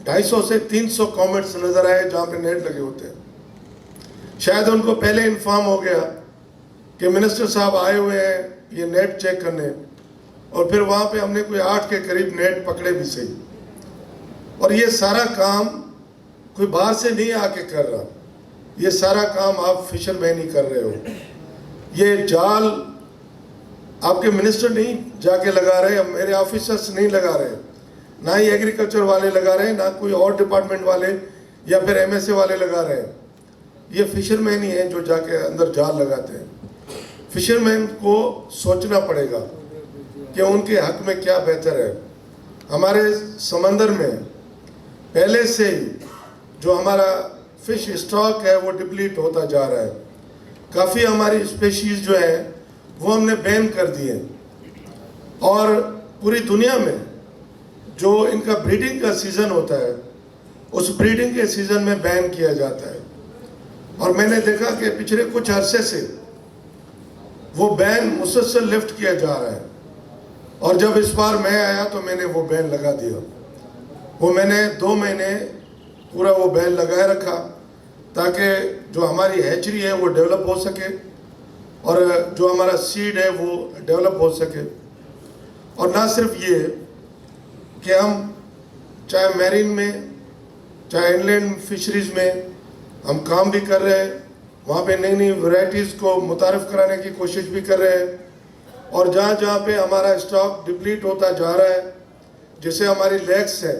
250 से 300 कॉमेट्स नज़र आए जहाँ पे नेट लगे होते हैं। शायद उनको पहले इन्फॉर्म हो गया कि मिनिस्टर साहब आए हुए हैं ये नेट चेक करने, और फिर वहाँ पे हमने कोई 8 के करीब नेट पकड़े भी सही। और ये सारा काम कोई बाहर से नहीं आके कर रहा, ये सारा काम आप फिशरमैन ही कर रहे हो। ये जाल आपके मिनिस्टर नहीं जाके लगा रहे, मेरे ऑफिसर्स नहीं लगा रहे, ना ही एग्रीकल्चर वाले लगा रहे हैं, ना कोई और डिपार्टमेंट वाले या फिर एमएसए वाले लगा रहे हैं। ये फिशरमैन ही हैं जो जाके अंदर जाल लगाते हैं। फिशरमैन को सोचना पड़ेगा कि उनके हक में क्या बेहतर है। हमारे समंदर में पहले से ही जो हमारा फिश स्टॉक है वो डिप्लीट होता जा रहा है। काफ़ी हमारी स्पेशीज़ जो है वो हमने बैन कर दिए, और पूरी दुनिया में जो इनका ब्रीडिंग का सीज़न होता है उस ब्रीडिंग के सीज़न में बैन किया जाता है। और मैंने देखा कि पिछले कुछ अरसे से वो बैन मुसलसल लिफ्ट किया जा रहा है, और जब इस बार मैं आया तो मैंने वो बैन लगा दिया। वो मैंने 2 महीने पूरा वो बैन लगाए रखा ताकि जो हमारी हैचरी है वो डेवलप हो सके और जो हमारा सीड है वो डेवलप हो सके। और ना सिर्फ ये कि हम चाहे मैरीन में चाहे इनलैंड फिशरीज़ में हम काम भी कर रहे हैं, वहाँ पे नई नई वैरायटीज़ को मुतारफ़ कराने की कोशिश भी कर रहे हैं। और जहाँ जहाँ पे हमारा स्टॉक डिप्लीट होता जा रहा है, जैसे हमारी लेक्स है,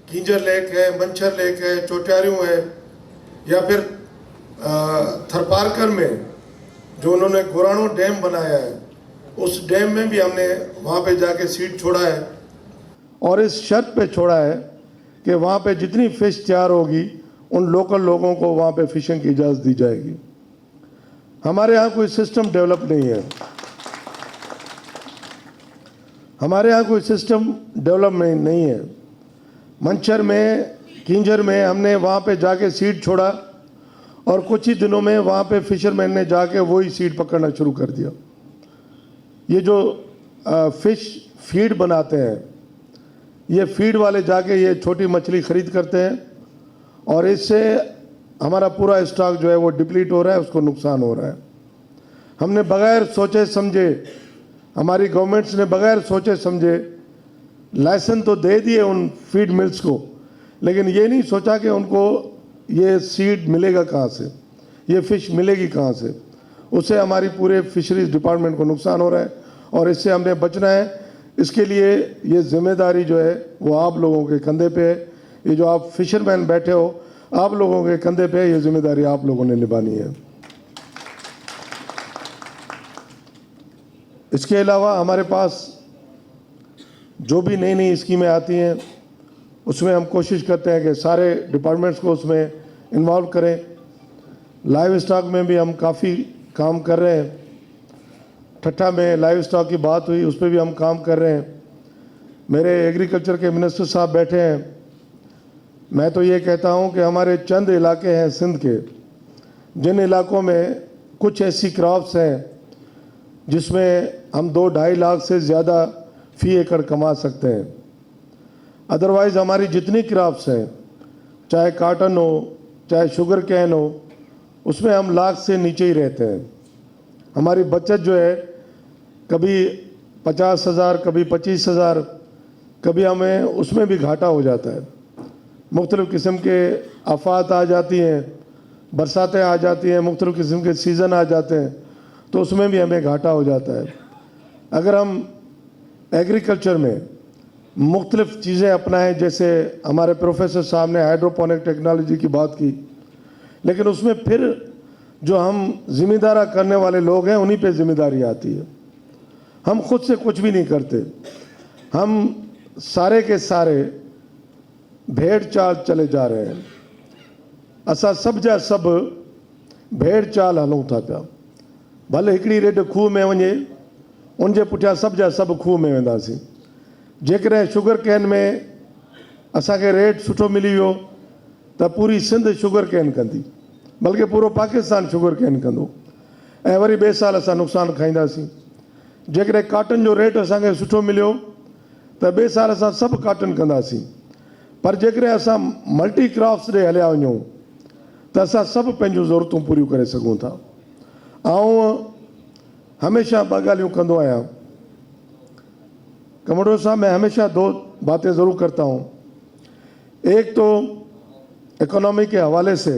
किंजर लेक है, मंचर लेक है, चोट्यारियों है, या फिर थरपारकर में जो उन्होंने गोराणो डैम बनाया है, उस डैम में भी हमने वहाँ पे जाके सीड छोड़ा है, और इस शर्त पे छोड़ा है कि वहाँ पे जितनी फ़िश तैयार होगी उन लोकल लोगों को वहाँ पे फिशिंग की इजाज़त दी जाएगी। हमारे यहाँ कोई सिस्टम डेवलप नहीं है, हमारे यहाँ कोई सिस्टम डेवलपमेंट नहीं है। मंचर में, किंजर में हमने वहाँ पे जाके सीड छोड़ा, और कुछ ही दिनों में वहाँ पे फिशरमैन ने जाके वही सीड पकड़ना शुरू कर दिया। ये जो फिश फीड बनाते हैं, ये फीड वाले जाके ये छोटी मछली ख़रीद करते हैं, और इससे हमारा पूरा स्टॉक जो है वो डिप्लीट हो रहा है, उसको नुकसान हो रहा है। हमने बग़ैर सोचे समझे, हमारी गवर्नमेंट्स ने बग़ैर सोचे समझे लाइसेंस तो दे दिए उन फीड मिल्स को, लेकिन ये नहीं सोचा कि उनको ये सीड मिलेगा कहाँ से, ये फ़िश मिलेगी कहाँ से। उससे हमारी पूरे फिशरीज़ डिपार्टमेंट को नुकसान हो रहा है, और इससे हमने बचना है। इसके लिए ये जिम्मेदारी जो है वो आप लोगों के कंधे पे है। ये जो आप फिशरमैन बैठे हो, आप लोगों के कंधे पे ये जिम्मेदारी आप लोगों ने निभानी है। इसके अलावा हमारे पास जो भी नई नई स्कीमें आती हैं उसमें हम कोशिश करते हैं कि सारे डिपार्टमेंट्स को उसमें इन्वॉल्व करें। लाइव स्टॉक में भी हम काफ़ी काम कर रहे हैं। ठट्ठा में लाइव स्टॉक की बात हुई, उस पर भी हम काम कर रहे हैं। मेरे एग्रीकल्चर के मिनिस्टर साहब बैठे हैं। मैं तो ये कहता हूँ कि हमारे चंद इलाके हैं सिंध के, जिन इलाकों में कुछ ऐसी क्रॉप्स हैं जिसमें हम 2-2.5 लाख से ज़्यादा फ़ी एकड़ कमा सकते हैं। अदरवाइज़ हमारी जितनी क्रॉप्स हैं, चाहे काटन हो चाहे शुगर कैन हो, उसमें हम लाख से नीचे ही रहते हैं। हमारी बचत जो है कभी 50,000, कभी 25,000, कभी हमें उसमें भी घाटा हो जाता है। मुख्तलिफ़ किस्म के आफात आ जाती हैं, बरसातें आ जाती हैं, मुख्तलिफ़ किस्म के सीज़न आ जाते हैं, तो उसमें भी हमें घाटा हो जाता है। अगर हम एग्रीकल्चर में मुख्तलिफ़ चीज़ें अपनाएं, जैसे हमारे प्रोफेसर साहब ने हाइड्रोपोनिक टेक्नोलॉजी की बात की, लेकिन उसमें फिर जो हम ज़िम्मेदारा करने वाले लोग हैं उन्हीं पे ज़िम्मेदारी आती है। हम खुद से कुछ भी नहीं करते। हम सारे के सारे भेड़ चाल चले जा रहे हैं। असां सभु जा सभु भेड़ चाल हलूं था पिया। भले हिकिड़ी रेड खूह में वञे, उनजे पुठियां सभु जा सभु खूह में वेंदासीं। जेकॾहिं शुगर कैन में असांखे रेट सुठो मिली वियो त पूरी सिंध शुगर कैन कंदी, बल्कि पूरो पाकिस्तान शुगर कैन कंदो, ऐं वरी ॿिए साल असां नुक़सानु खाईंदासीं। जेकॾहिं काटन जो रेट असांखे सुठो मिलियो त ॿिए साल असां सभु काटन कंदासीं। पर जेकॾहिं असां मल्टी क्रॉप्स ॾे हलिया वञूं त असां सभु पंहिंजूं ज़रूरतूं पूरियूं करे सघूं था। ऐं हमेशह ॿ ॻाल्हियूं कंदो आहियां। कमरों साहब, मैं हमेशा दो बातें ज़रूर करता हूँ। एक तो इकोनॉमी के हवाले से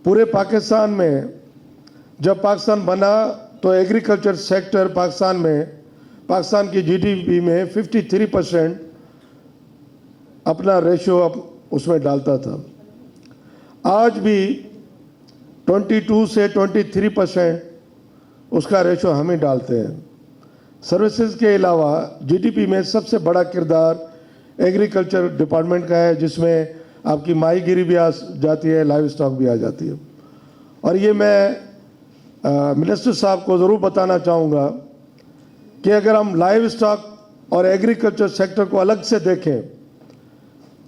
पूरे पाकिस्तान में जब पाकिस्तान बना तो एग्रीकल्चर सेक्टर पाकिस्तान में, पाकिस्तान की जीडीपी में 53% अपना रेशो उसमें डालता था। आज भी 22 से 23% उसका रेशो हम ही डालते हैं। सर्विसेज के अलावा जीडीपी में सबसे बड़ा किरदार एग्रीकल्चर डिपार्टमेंट का है, जिसमें आपकी माहीगिरी भी आ जाती है, लाइव स्टॉक भी आ जाती है। और ये मैं मिनिस्टर साहब को ज़रूर बताना चाहूँगा कि अगर हम लाइव स्टॉक और एग्रीकल्चर सेक्टर को अलग से देखें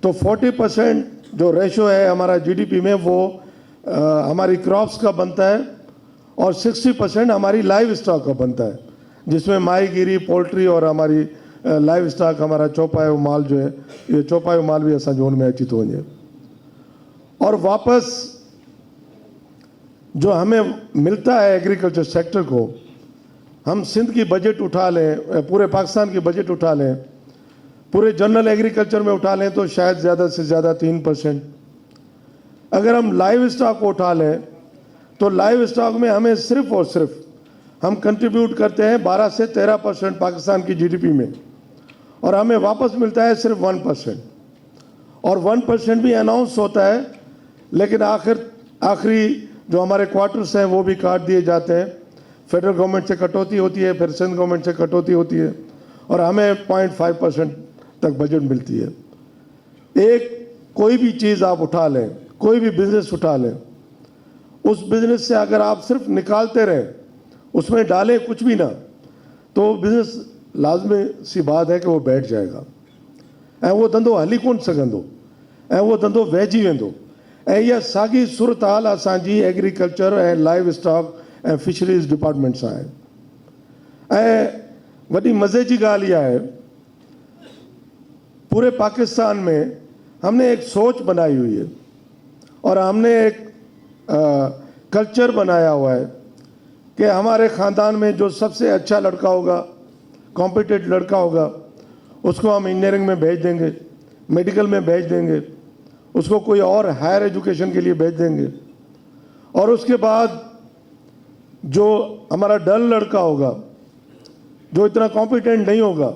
तो 40% जो रेशो है हमारा जीडीपी में वो हमारी क्रॉप्स का बनता है और 60% हमारी लाइव स्टॉक का बनता है, जिसमें माहीगिरी, पोल्ट्री और हमारी लाइव स्टॉक, हमारा चौपायो माल जो है, ये चौपायो माल भी असां जोन में अची तो वञे। और वापस जो हमें मिलता है एग्रीकल्चर सेक्टर को, हम सिंध की बजट उठा लें, पूरे पाकिस्तान की बजट उठा लें, पूरे जनरल एग्रीकल्चर में उठा लें तो शायद ज़्यादा से ज़्यादा 3%। अगर हम लाइव स्टॉक को उठा लें तो लाइव स्टॉक में हमें सिर्फ और सिर्फ हम कंट्रीब्यूट करते हैं 12 से 13% पाकिस्तान की जीडीपी में, और हमें वापस मिलता है सिर्फ 1%। और 1% भी अनाउंस होता है, लेकिन आखिरी जो हमारे क्वार्टर्स हैं वो भी काट दिए जाते हैं। फेडरल गवर्नमेंट से कटौती होती है, फिर सिंध गवर्नमेंट से कटौती होती है, और हमें 0.5% तक बजट मिलती है। एक कोई भी चीज़ आप उठा लें, कोई भी बिजनेस उठा लें, उस बिजनेस से अगर आप सिर्फ निकालते रहें, उसमें डालें कुछ भी ना, तो बिजनेस लाजमी सी बात है कि वो बैठ जाएगा ऐं वो धंधो हली कोन सघंदो ऐं वो धंधो वहिजी वेंदो। ऐं इहा साॻी सूरत हाल असांजी एग्रीकल्चर ऐं लाइव स्टॉक ऐं फिशरीज़ डिपार्टमेंट सां आहे। ऐं वॾी मज़े जी ॻाल्हि इहा आहे, पूरे पाकिस्तान में हमने एक सोच बनाई हुई है और हमने एक कल्चर बनाया हुआ है कि हमारे ख़ानदान में जो सबसे अच्छा लड़का होगा, कॉम्पिटेंट लड़का होगा, उसको हम इंजीनियरिंग में भेज देंगे, मेडिकल में भेज देंगे, उसको कोई और हायर एजुकेशन के लिए भेज देंगे। और उसके बाद जो हमारा डल लड़का होगा, जो इतना कॉम्पिटेंट नहीं होगा,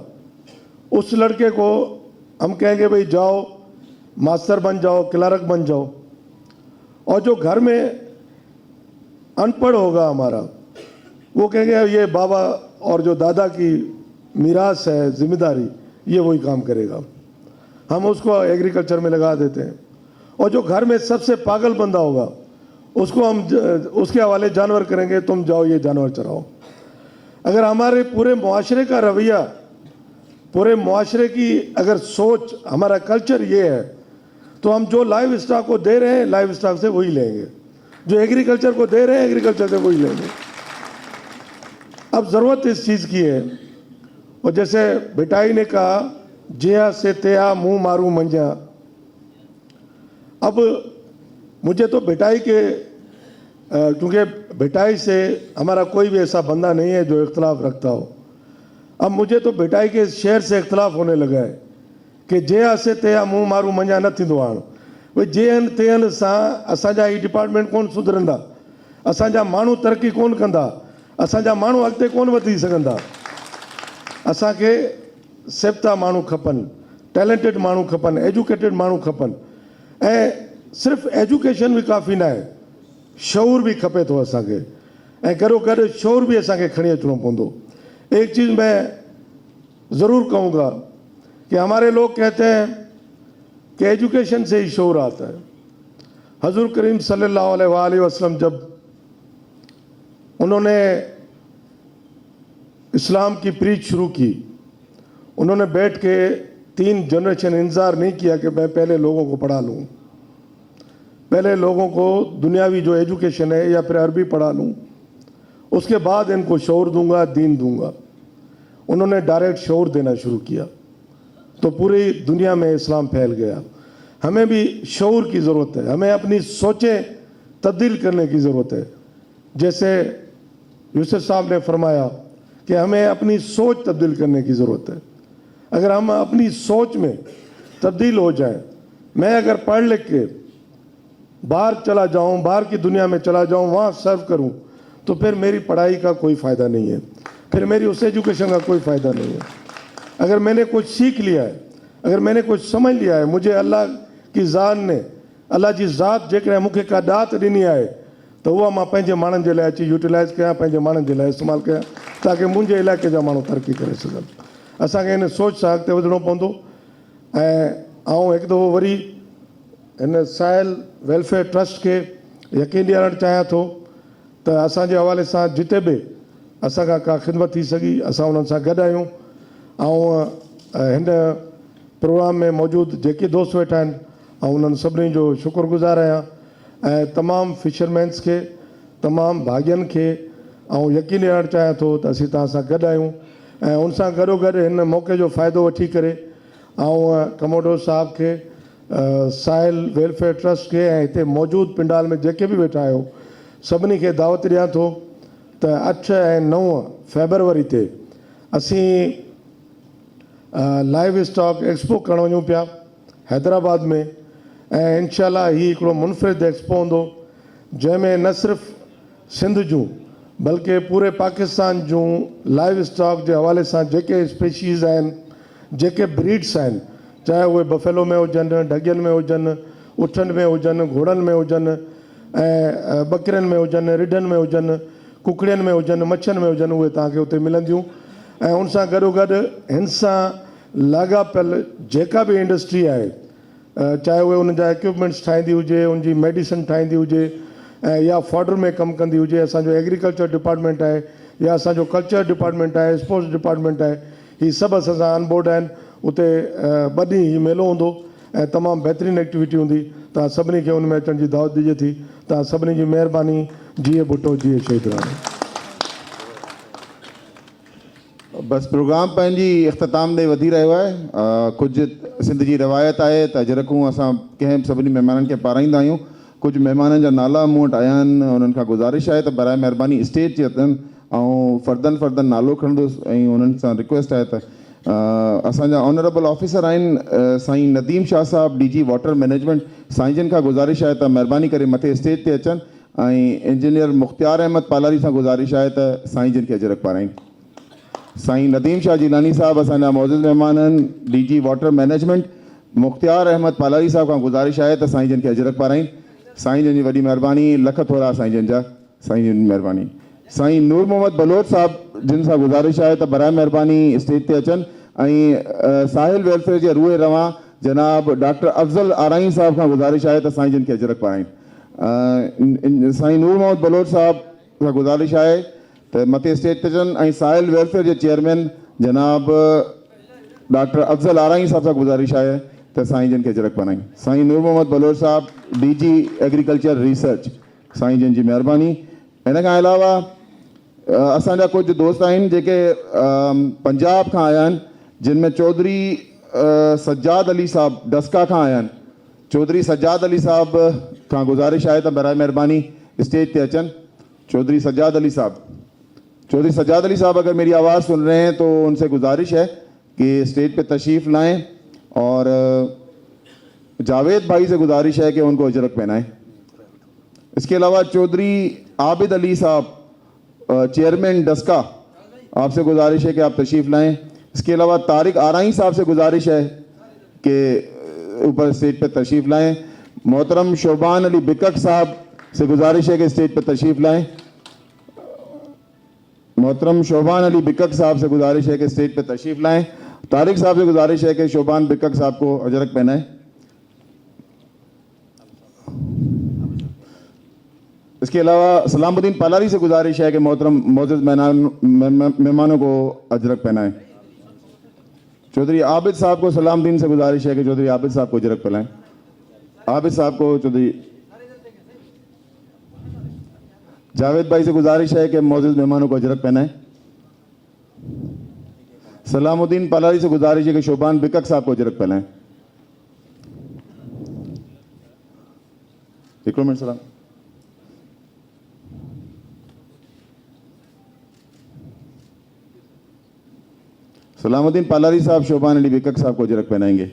उस लड़के को हम कहेंगे भाई जाओ मास्टर बन जाओ, क्लर्क बन जाओ। और जो घर में अनपढ़ होगा हमारा, वो कहेंगे ये बाबा और जो दादा की मीरास है, जिम्मेदारी, ये वही काम करेगा। हम उसको एग्रीकल्चर में लगा देते हैं। और जो घर में सबसे पागल बंदा होगा, उसको हम उसके हवाले जानवर करेंगे, तुम जाओ ये जानवर चराओ। अगर हमारे पूरे मुआशरे का रवैया, पूरे मुआशरे की अगर सोच, हमारा कल्चर ये है, तो हम जो लाइव स्टॉक को दे रहे हैं लाइव स्टॉक से वही लेंगे, जो एग्रीकल्चर को दे रहे हैं एग्रीकल्चर से वही लेंगे। अब ज़रूरत इस चीज़ की है, और जैसे भिटाई ने कहा, जिया से तेया मुँह मारूं मंजा। अब मुझे तो भिटाई के, क्योंकि भिटाई से हमारा कोई भी ऐसा बंदा नहीं है जो इख्तलाफ रखता हो। अब मुझे तो भिटाई के शहर से इख्तलाफ होने लगा है कि जिया से तेया मुँह मारूं मंजा न थींदो हाणे। भई जेहन तेहन सां असांजा ही डिपार्टमेंट कोन सुधरंदा, असांजा माण्हू तरक़ी कोन कंदा, असांजा माण्हू अॻिते कोन वधी सघंदा। असांखे सेफ्ता माण्हू खपनि, टैलेंटेड माण्हू खपनि, एजुकेटेड माण्हू खपनि। ऐं सिर्फ़ु एजुकेशन भी काफ़ी न आहे, शऊर भी खपे थो असांखे, ऐं गॾो गॾु शऊर भी असांखे खणी अचिणो पवंदो। एक चीज़ मैं ज़रूर कहूँगा कि हमारे लोग कहते हैं कि एजुकेशन से ही शऊर आता है। हजूर करीम सल्लल्लाहु अलैहि वसल्लम जब उन्होंने इस्लाम की प्रीच शुरू की, उन्होंने बैठ के 3 जनरेशन इंतज़ार नहीं किया कि मैं पहले लोगों को पढ़ा लूँ, पहले लोगों को दुनियावी जो एजुकेशन है या फिर अरबी पढ़ा लूँ, उसके बाद इनको शऊर दूंगा, दीन दूंगा। उन्होंने डायरेक्ट शऊर देना शुरू किया तो पूरी दुनिया में इस्लाम फैल गया। हमें भी शऊर की ज़रूरत है, हमें अपनी सोचें तब्दील करने की ज़रूरत है। जैसे यूसुफ साहब ने फरमाया कि हमें अपनी सोच तब्दील करने की ज़रूरत है। अगर हम अपनी सोच में तब्दील हो जाए, मैं अगर पढ़ लिख के बाहर चला जाऊं, बाहर की दुनिया में चला जाऊं, वहाँ सर्व करूं, तो फिर मेरी पढ़ाई का कोई फ़ायदा नहीं है, फिर मेरी उस एजुकेशन का कोई फ़ायदा नहीं है। अगर मैंने कुछ सीख लिया है, अगर मैंने कुछ समझ लिया है, मुझे अल्लाह की ज़ात ने, अल्लाह जी ज़ात जेकॾहिं मूंखे का दात ॾिनी आहे त उहा मां पंहिंजे माण्हुनि जे लाइ अची यूटिलाइज़ कयां, पंहिंजे माण्हुनि जे लाइ इस्तेमालु कयां, ताकी मुंहिंजे इलाइक़े जा माण्हू तरक़ी करे सघनि। असांखे हिन सोच सां अॻिते वधिणो पवंदो। ऐं आउं हिकु दफ़ो वरी हिन साहिल वेलफेयर ट्रस्ट खे यकीन ॾियारणु चाहियां थो त असांजे हवाले सां जिते बि असांखां का ख़िदमत थी सघी, असां उन्हनि सां गॾु आहियूं। ऐं हिन प्रोग्राम में मौजूदु जेके दोस्त वेठा आहिनि, ऐं उन्हनि सभिनी जो शुक्रगुज़ार आहियां। ऐं तमामु फिशरमैन्स खे, तमामु भाॻियनि खे ऐं यकीन ॾियणु चाहियां थो त असीं तव्हां सां गॾु आहियूं। ऐं उन सां गॾोगॾु हिन मौक़े जो फ़ाइदो वठी करे ऐं कमोडोर साहब खे, साहिल वेलफेयर ट्रस्ट खे ऐं हिते मौजूदु पिंडाल में जेके बि वेठा आहियो, सभिनी खे दावत ॾियां थो त 8 ऐं 9 फेबरवरी ते असीं लाइव स्टॉक एक्सपो करणु वञूं पिया हैदराबाद में। ऐं इंशाल्लाह ही हिकिड़ो मुनफ़रिद एक्सपो हूंदो, जंहिंमें न सिर्फ़ु सिंध जूं बल्कि पूरे पाकिस्तान जूं लाइव स्टॉक जे हवाले सां जेके स्पेशीज़ आहिनि, जेके ब्रीड्स आहिनि, चाहे उहे बफेलो में हुजनि, ढगियुनि में हुजनि, उठनि में हुजनि, घोड़नि में हुजनि, ऐं बकरियुनि में हुजनि, रिढनि में हुजनि, कुकड़ियुनि में हुजनि, मच्छियुनि में हुजनि, उहे तव्हांखे उते मिलंदियूं। ऐं उन सां गॾोगॾु हिन सां लाॻापियल जेका बि इंडस्ट्री आहे, चाहे उहे उन जा इक्विपमेंट्स ठाहींदी हुजे, उनजी मेडिसिन ठाहींदी हुजे, ऐं या फॉडर में कमु कंदी हुजे, असांजो एग्रीकल्चर डिपार्टमेंट आहे या असांजो कल्चर डिपार्टमेंट आहे, स्पोर्ट्स डिपार्टमेंट आहे, ही सभु असां सां ऑन बोर्ड आहिनि। उते 2 ॾींहं ही मेलो हूंदो ऐं तमामु बहितरीनु एक्टिविटी हूंदी। तव्हां सभिनी खे उन में अचण जी दावत ॾिजे थी। तव्हां सभिनी जी महिरबानी। जीए भुट्टो, जीए शहीद राम। बस प्रोग्राम पंहिंजी इख़्तिताम ॾे वधी रहियो आहे। कुझु सिंध जी रवायत आहे त अजरकूं असां कंहिं सभिनी महिमाननि खे पाराईंदा आहियूं। कुझु महिमाननि जा नाला मूं वटि आया आहिनि, उन्हनि खां गुज़ारिश आहे त बराए महिरबानी स्टेज जे अचनि ऐं फर्दनि नालो खणंदुसि ऐं उन्हनि सां रिक्वेस्ट आहे त असांजा ऑनरेबल ऑफिसर आहिनि साईं नदीम शाह साहब, DG वाटर मैनेजमेंट, साईं जन खां गुज़ारिश आहे त महिरबानी करे मथे स्टेज ते अचनि। ऐं इंजीनियर मुख़्तियार अहमद पालारी सां गुज़ारिश आहे त साईं जन खे अजरक पाराइनि। साईं नदीम शाह जिलानी साहब असांजा मौजूदु महिमान आहिनि, DG वाटर मैनेजमेंट, मुख़्तियार अहमद पालारी साहब खां गुज़ारिश आहे त साईं जन खे अजरक पाराइनि। साईं जन जी वॾी महिरबानी, लख थोरा साईं जन जा, साईं जन जी महिरबानी। साईं नूर मोहम्मद बलोच साहब जिन सां गुज़ारिश आहे त बराए महिरबानी स्टेज ते अचनि। ऐं साहिल वेलफेयर जे रूए रवां जनाब डॉक्टर अफ़ज़ल आराई साहब खां गुज़ारिश आहे त साईं जन खे अजरक पाराइनि। साईं नूर मोहम्मद बलोच साहब खां गुज़ारिश आहे त मथे स्टेज ते अचनि। ऐं साहिल वेलफेयर जे चेयरमैन जनाब डॉक्टर अफ़ज़ल आराई साहब सां गुज़ारिश आहे त साईं जन खे अजरक पाराइनि। साईं नूर मोहम्मद बलोच साहब, DG एग्रीकल्चर रिसर्च, साईं जन जी महिरबानी। हिन खां अलावा असांजा कुझु दोस्त आहिनि जेके पंजाब खां आया आहिनि, जिन में चौधरी सज्जाद अली साहब डस्का खां आया आहिनि। चौधरी सज्जाद अली साहब खां गुज़ारिश आहे त बराए महिरबानी स्टेज ते अचनि। चौधरी सज्जाद अली साहब अगर मेरी आवाज़ सुन रहे हैं तो उनसे गुजारिश है कि स्टेज पे तशरीफ़ लाएं और जावेद भाई से गुजारिश है कि उनको अजरक पहनाएं। इसके अलावा चौधरी आबिद अली साहब, चेयरमैन डस्का, आपसे गुजारिश है कि आप तशरीफ़ लाएं। इसके अलावा तारिक आराई साहब से गुजारिश है कि ऊपर स्टेज पे तशरीफ़ लाएं। मोहतरम शोबान अली बिकक साहब से गुजारिश है कि स्टेज पे तशरीफ़ लाएं। मोहतरम शोबान अली बिकक साहब से गुजारिश है कि स्टेज पे तशरीफ़ लाएं। तारिक साहब से गुजारिश है कि शोबान बिकक साहब को अजरक पहनाएं। इसके अलावा सलामुद्दीन पालारी से गुजारिश है कि मोहतरम मोअज़्ज़ज़ मेहमानों को अजरक पहनाएं। चौधरी आबिद साहब को सलामुद्दीन से गुजारिश है कि चौधरी आबिद साहब को अजरक पहनाएं। आबिद साहब को चौधरी जावेद भाई से गुजारिश है कि मोअज़्ज़ज़ मेहमानों को अजरक पहनाएं। सलामुद्दीन पालारी से गुजारिश है कि शोबान बिकक साहब को अजरक पहनाएं। एक मिनट सलाम। सलामुद्दीन पालारी साहब शोबान अली बिकक साहब को अजरक पहनाएंगे।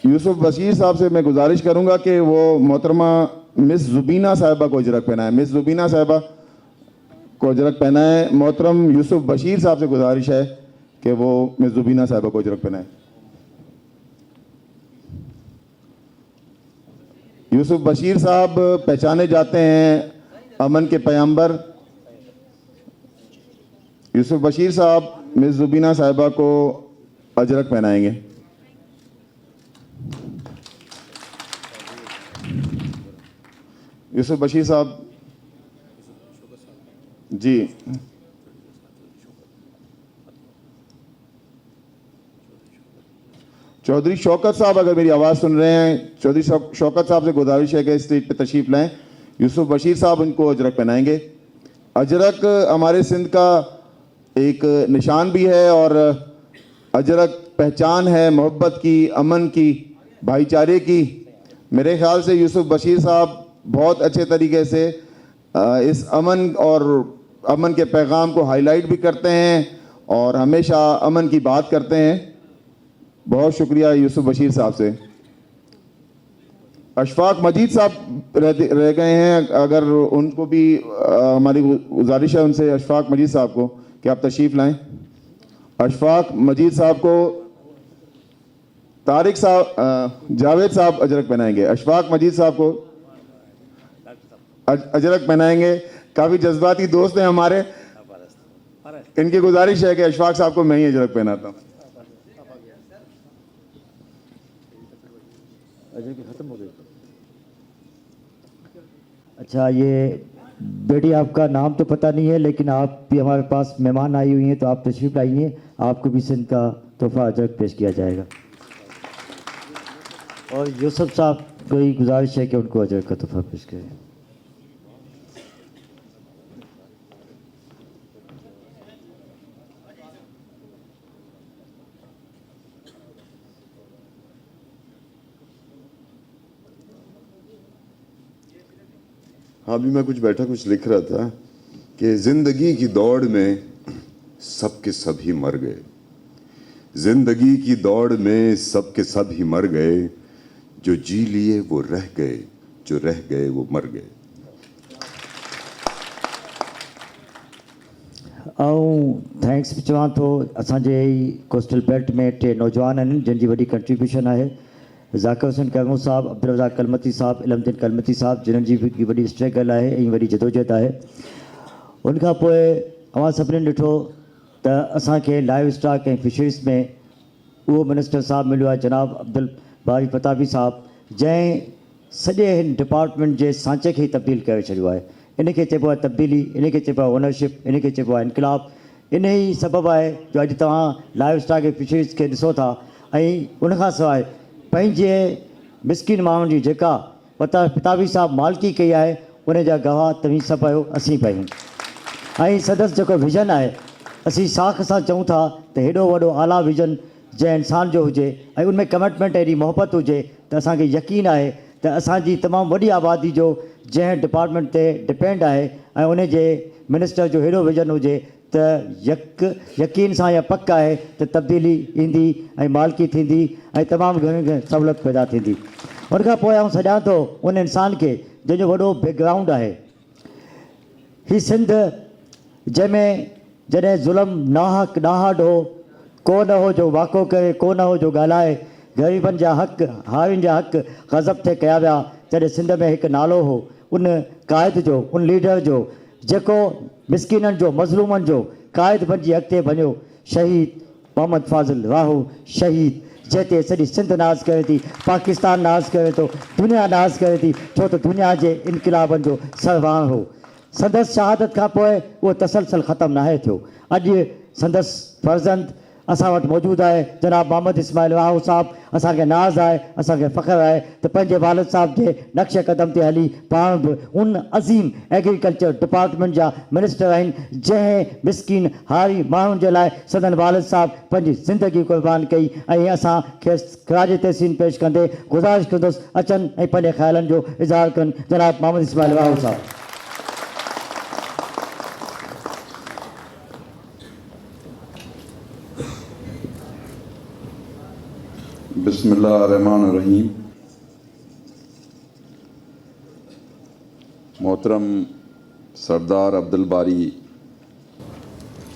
यूसुफ बशीर साहब से मैं गुजारिश करूंगा कि वो मोहतरमा मिस जुबीना साहिबा को अजरक पहनाएं। मिस जुबीना साहिबा को अजरक पहनाएं। मोहतरम यूसुफ बशीर साहब से गुजारिश है कि वो मिस जुबीना साहिबा को अजरक पहनाएं। यूसुफ बशीर साहब पहचाने जाते हैं अमन के पैगंबर। यूसुफ बशीर साहब मिस जुबीना साहिबा को अजरक पहनाएंगे। यूसुफ बशीर साहब जी। चौधरी शौकत साहब अगर मेरी आवाज़ सुन रहे हैं, चौधरी शौकत साहब से गुजारिश है कि स्टेज पे तशरीफ़ लाएं। यूसुफ बशीर साहब उनको अजरक पहनाएंगे। अजरक हमारे सिंध का एक निशान भी है और अजरक पहचान है मोहब्बत की, अमन की, भाईचारे की। मेरे ख्याल से यूसुफ बशीर साहब बहुत अच्छे तरीके से इस अमन और अमन के पैगाम को हाईलाइट भी करते हैं और हमेशा अमन की बात करते हैं। बहुत शुक्रिया यूसुफ बशीर साहब से। अशफाक मजीद साहब रह गए हैं, अगर उनको भी हमारी गुजारिश है उनसे, अशफाक मजीद साहब को, कि आप तशरीफ़ लाएं। अशफाक मजीद साहब को तारिक साहब जावेद साहब अजरक पहनाएंगे। अशफाक मजीद साहब को अजरक पहनाएंगे। काफ़ी जज्बाती दोस्त हैं हमारे, इनकी गुजारिश है कि अशफाक साहब को मैं ही अजरक पहनाता हूँ। खत्म हो गई। अच्छा, ये बेटी आपका नाम तो पता नहीं है, लेकिन आप भी हमारे पास मेहमान आई हुई हैं, तो आप तशरीफ़ लाइए। आपको भी सिंध का तोहफा अजरक पेश किया जाएगा। और यूसुफ साहब को ही गुजारिश है कि उनको अजरक का तोहफा पेश करें। हाँ, अभी मैं कुछ बैठा कुछ लिख रहा था कि ज़िंदगी की दौड़ में सब के सब ही मर गए। ज़िंदगी की दौड़ में सब के सब ही मर गए। जो जी लिए वो रह गए, जो रह गए वो मर गए। थैंक्स भी चवां थो असांजे कोस्टल बेल्ट में 3 नौजवान आहिनि जिनकी वॾी कंट्रीब्यूशन है। ज़ाकिर हुसैन कैमूर साहब, अब्दुल रज़ाक कलमती साहब, इल्मुद्दीन कलमती साहब, जिन्हनि जी भी वॾी स्ट्रगल है ऐं वॾी जदोजहद है। उनखां पोइ अवां सभिनीनि ॾिठो त असांखे लाइव स्टॉक ऐं फिशरीज़ में उहो मिनिस्टर साहब मिलियो आहे, जनाब अब्दुल बारी फताबी साहब, जंहिं सॼे हिन डिपार्टमेंट जे सांचे खे ई तब्दील करे छॾियो आहे। इन खे चइबो आहे तब्दीली, इन खे चइबो आहे ओनरशिप, इन खे चइबो आहे इनकलाब। इन ई सबबु आहे जो अॼु तव्हां लाइव स्टॉक ऐं फिशरीज़ खे ॾिसो था। ऐं उनखां सवाइ पंहिंजे मिसकिन माण्हुनि जी जेका फताबी साहब मालिकी कई आहे, उन जा गवाह तव्हीं सभु आहियो, असीं बि आहियूं। ऐं संदसि जेको विज़न आहे, असीं साख सां चऊं था त हेॾो वॾो आला विज़न जंहिं इंसान जो हुजे ऐं उनमें कमिटमेंट एॾी मोहबत हुजे त असांखे यकीन आहे त असांजी तमामु वॾी आबादी जो जंहिं डिपार्टमेंट ते डिपेंड आहे ऐं उन जे मिनिस्टर जो हेॾो विज़न हुजे त यकीन सां या पक आहे त तब्दीली ईंदी ऐं मालिकी थींदी ऐं तमामु घणी सहूलियत पैदा थींदी। उनखां पोइ आउं सॾां थो उन इंसान खे जंहिंजो वॾो बैकग्राउंड आहे। ही सिंध जंहिंमें जॾहिं ज़ुल्म नाहक ॾाहड हो, को न हो जो वाक़ो करे, को न हो जो ॻाल्हाए, ग़रीबनि जा हक़, हारियुनि जा हक़ ग़ज़ब ते कया विया, जॾहिं सिंध में हिकु नालो हो उन क़ाइद जो, उन लीडर जो जेको मिसकिननि जो, मज़लूमनि जो क़ाइद बणिजी अॻिते वञो, शहीद मोहम्मद फाज़िल राहो शहीद। जैसे सॼी सिंध नाज़ करे थी, पाकिस्तान नाज़ करे थो, दुनिया नाज़ करे थी, छो त दुनिया जे इनक़िलाबनि जो सरवाण हो। संदसि शहादत खां पोइ उहो तसलसल ख़तमु नाहे थियो। अॼु संदसि फर्ज़ंद असां वटि मौजूदु आहे, जनाब मोहम्मद इस्माइल वाहो साहब। असांखे नाज़ आहे, असांखे फ़ख़्रु आहे त पंहिंजे वालिद साहब जे नक्श क़दम ते हली पाण बि उन अज़ीम एग्रीकल्चर डिपार्टमेंट जा मिनिस्टर आहिनि, जंहिं मिसकिन हारी माण्हुनि जे लाइ सदन वालिद साहब पंहिंजी ज़िंदगी क़ुर्बान कई। ऐं असां खेसि ख़राज तहसीन पेश कंदे गुज़ारिश कंदुसि अचनि ऐं पंहिंजे ख़्यालनि जो इज़हार कनि। जनाब मोहम्मद इस्माइल वाहो साहब। बिस्मिल्लाहिर्रहमानिर्रहीम। मोहतरम सरदार अब्दुल बारी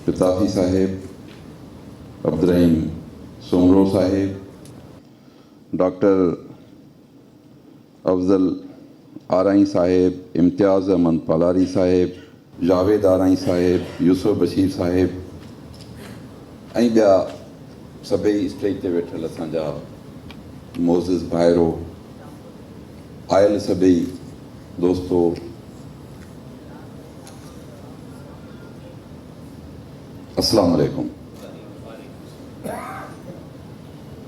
पिताफी साहेब, अब्दुर्रहीम सुमरो साहेब, डॉक्टर अफजल आरई साहेब, इम्तियाज़ अहमद पालारी साहेब, जावेद आरई साहेब, यूसुफ बशीर साहेब ऐं ॿिया सभई स्टेज ते वेठल असांजा मोज़िज़ भाइरो, आयल सभई दोस्तो, अस्सलाम वालेकुम।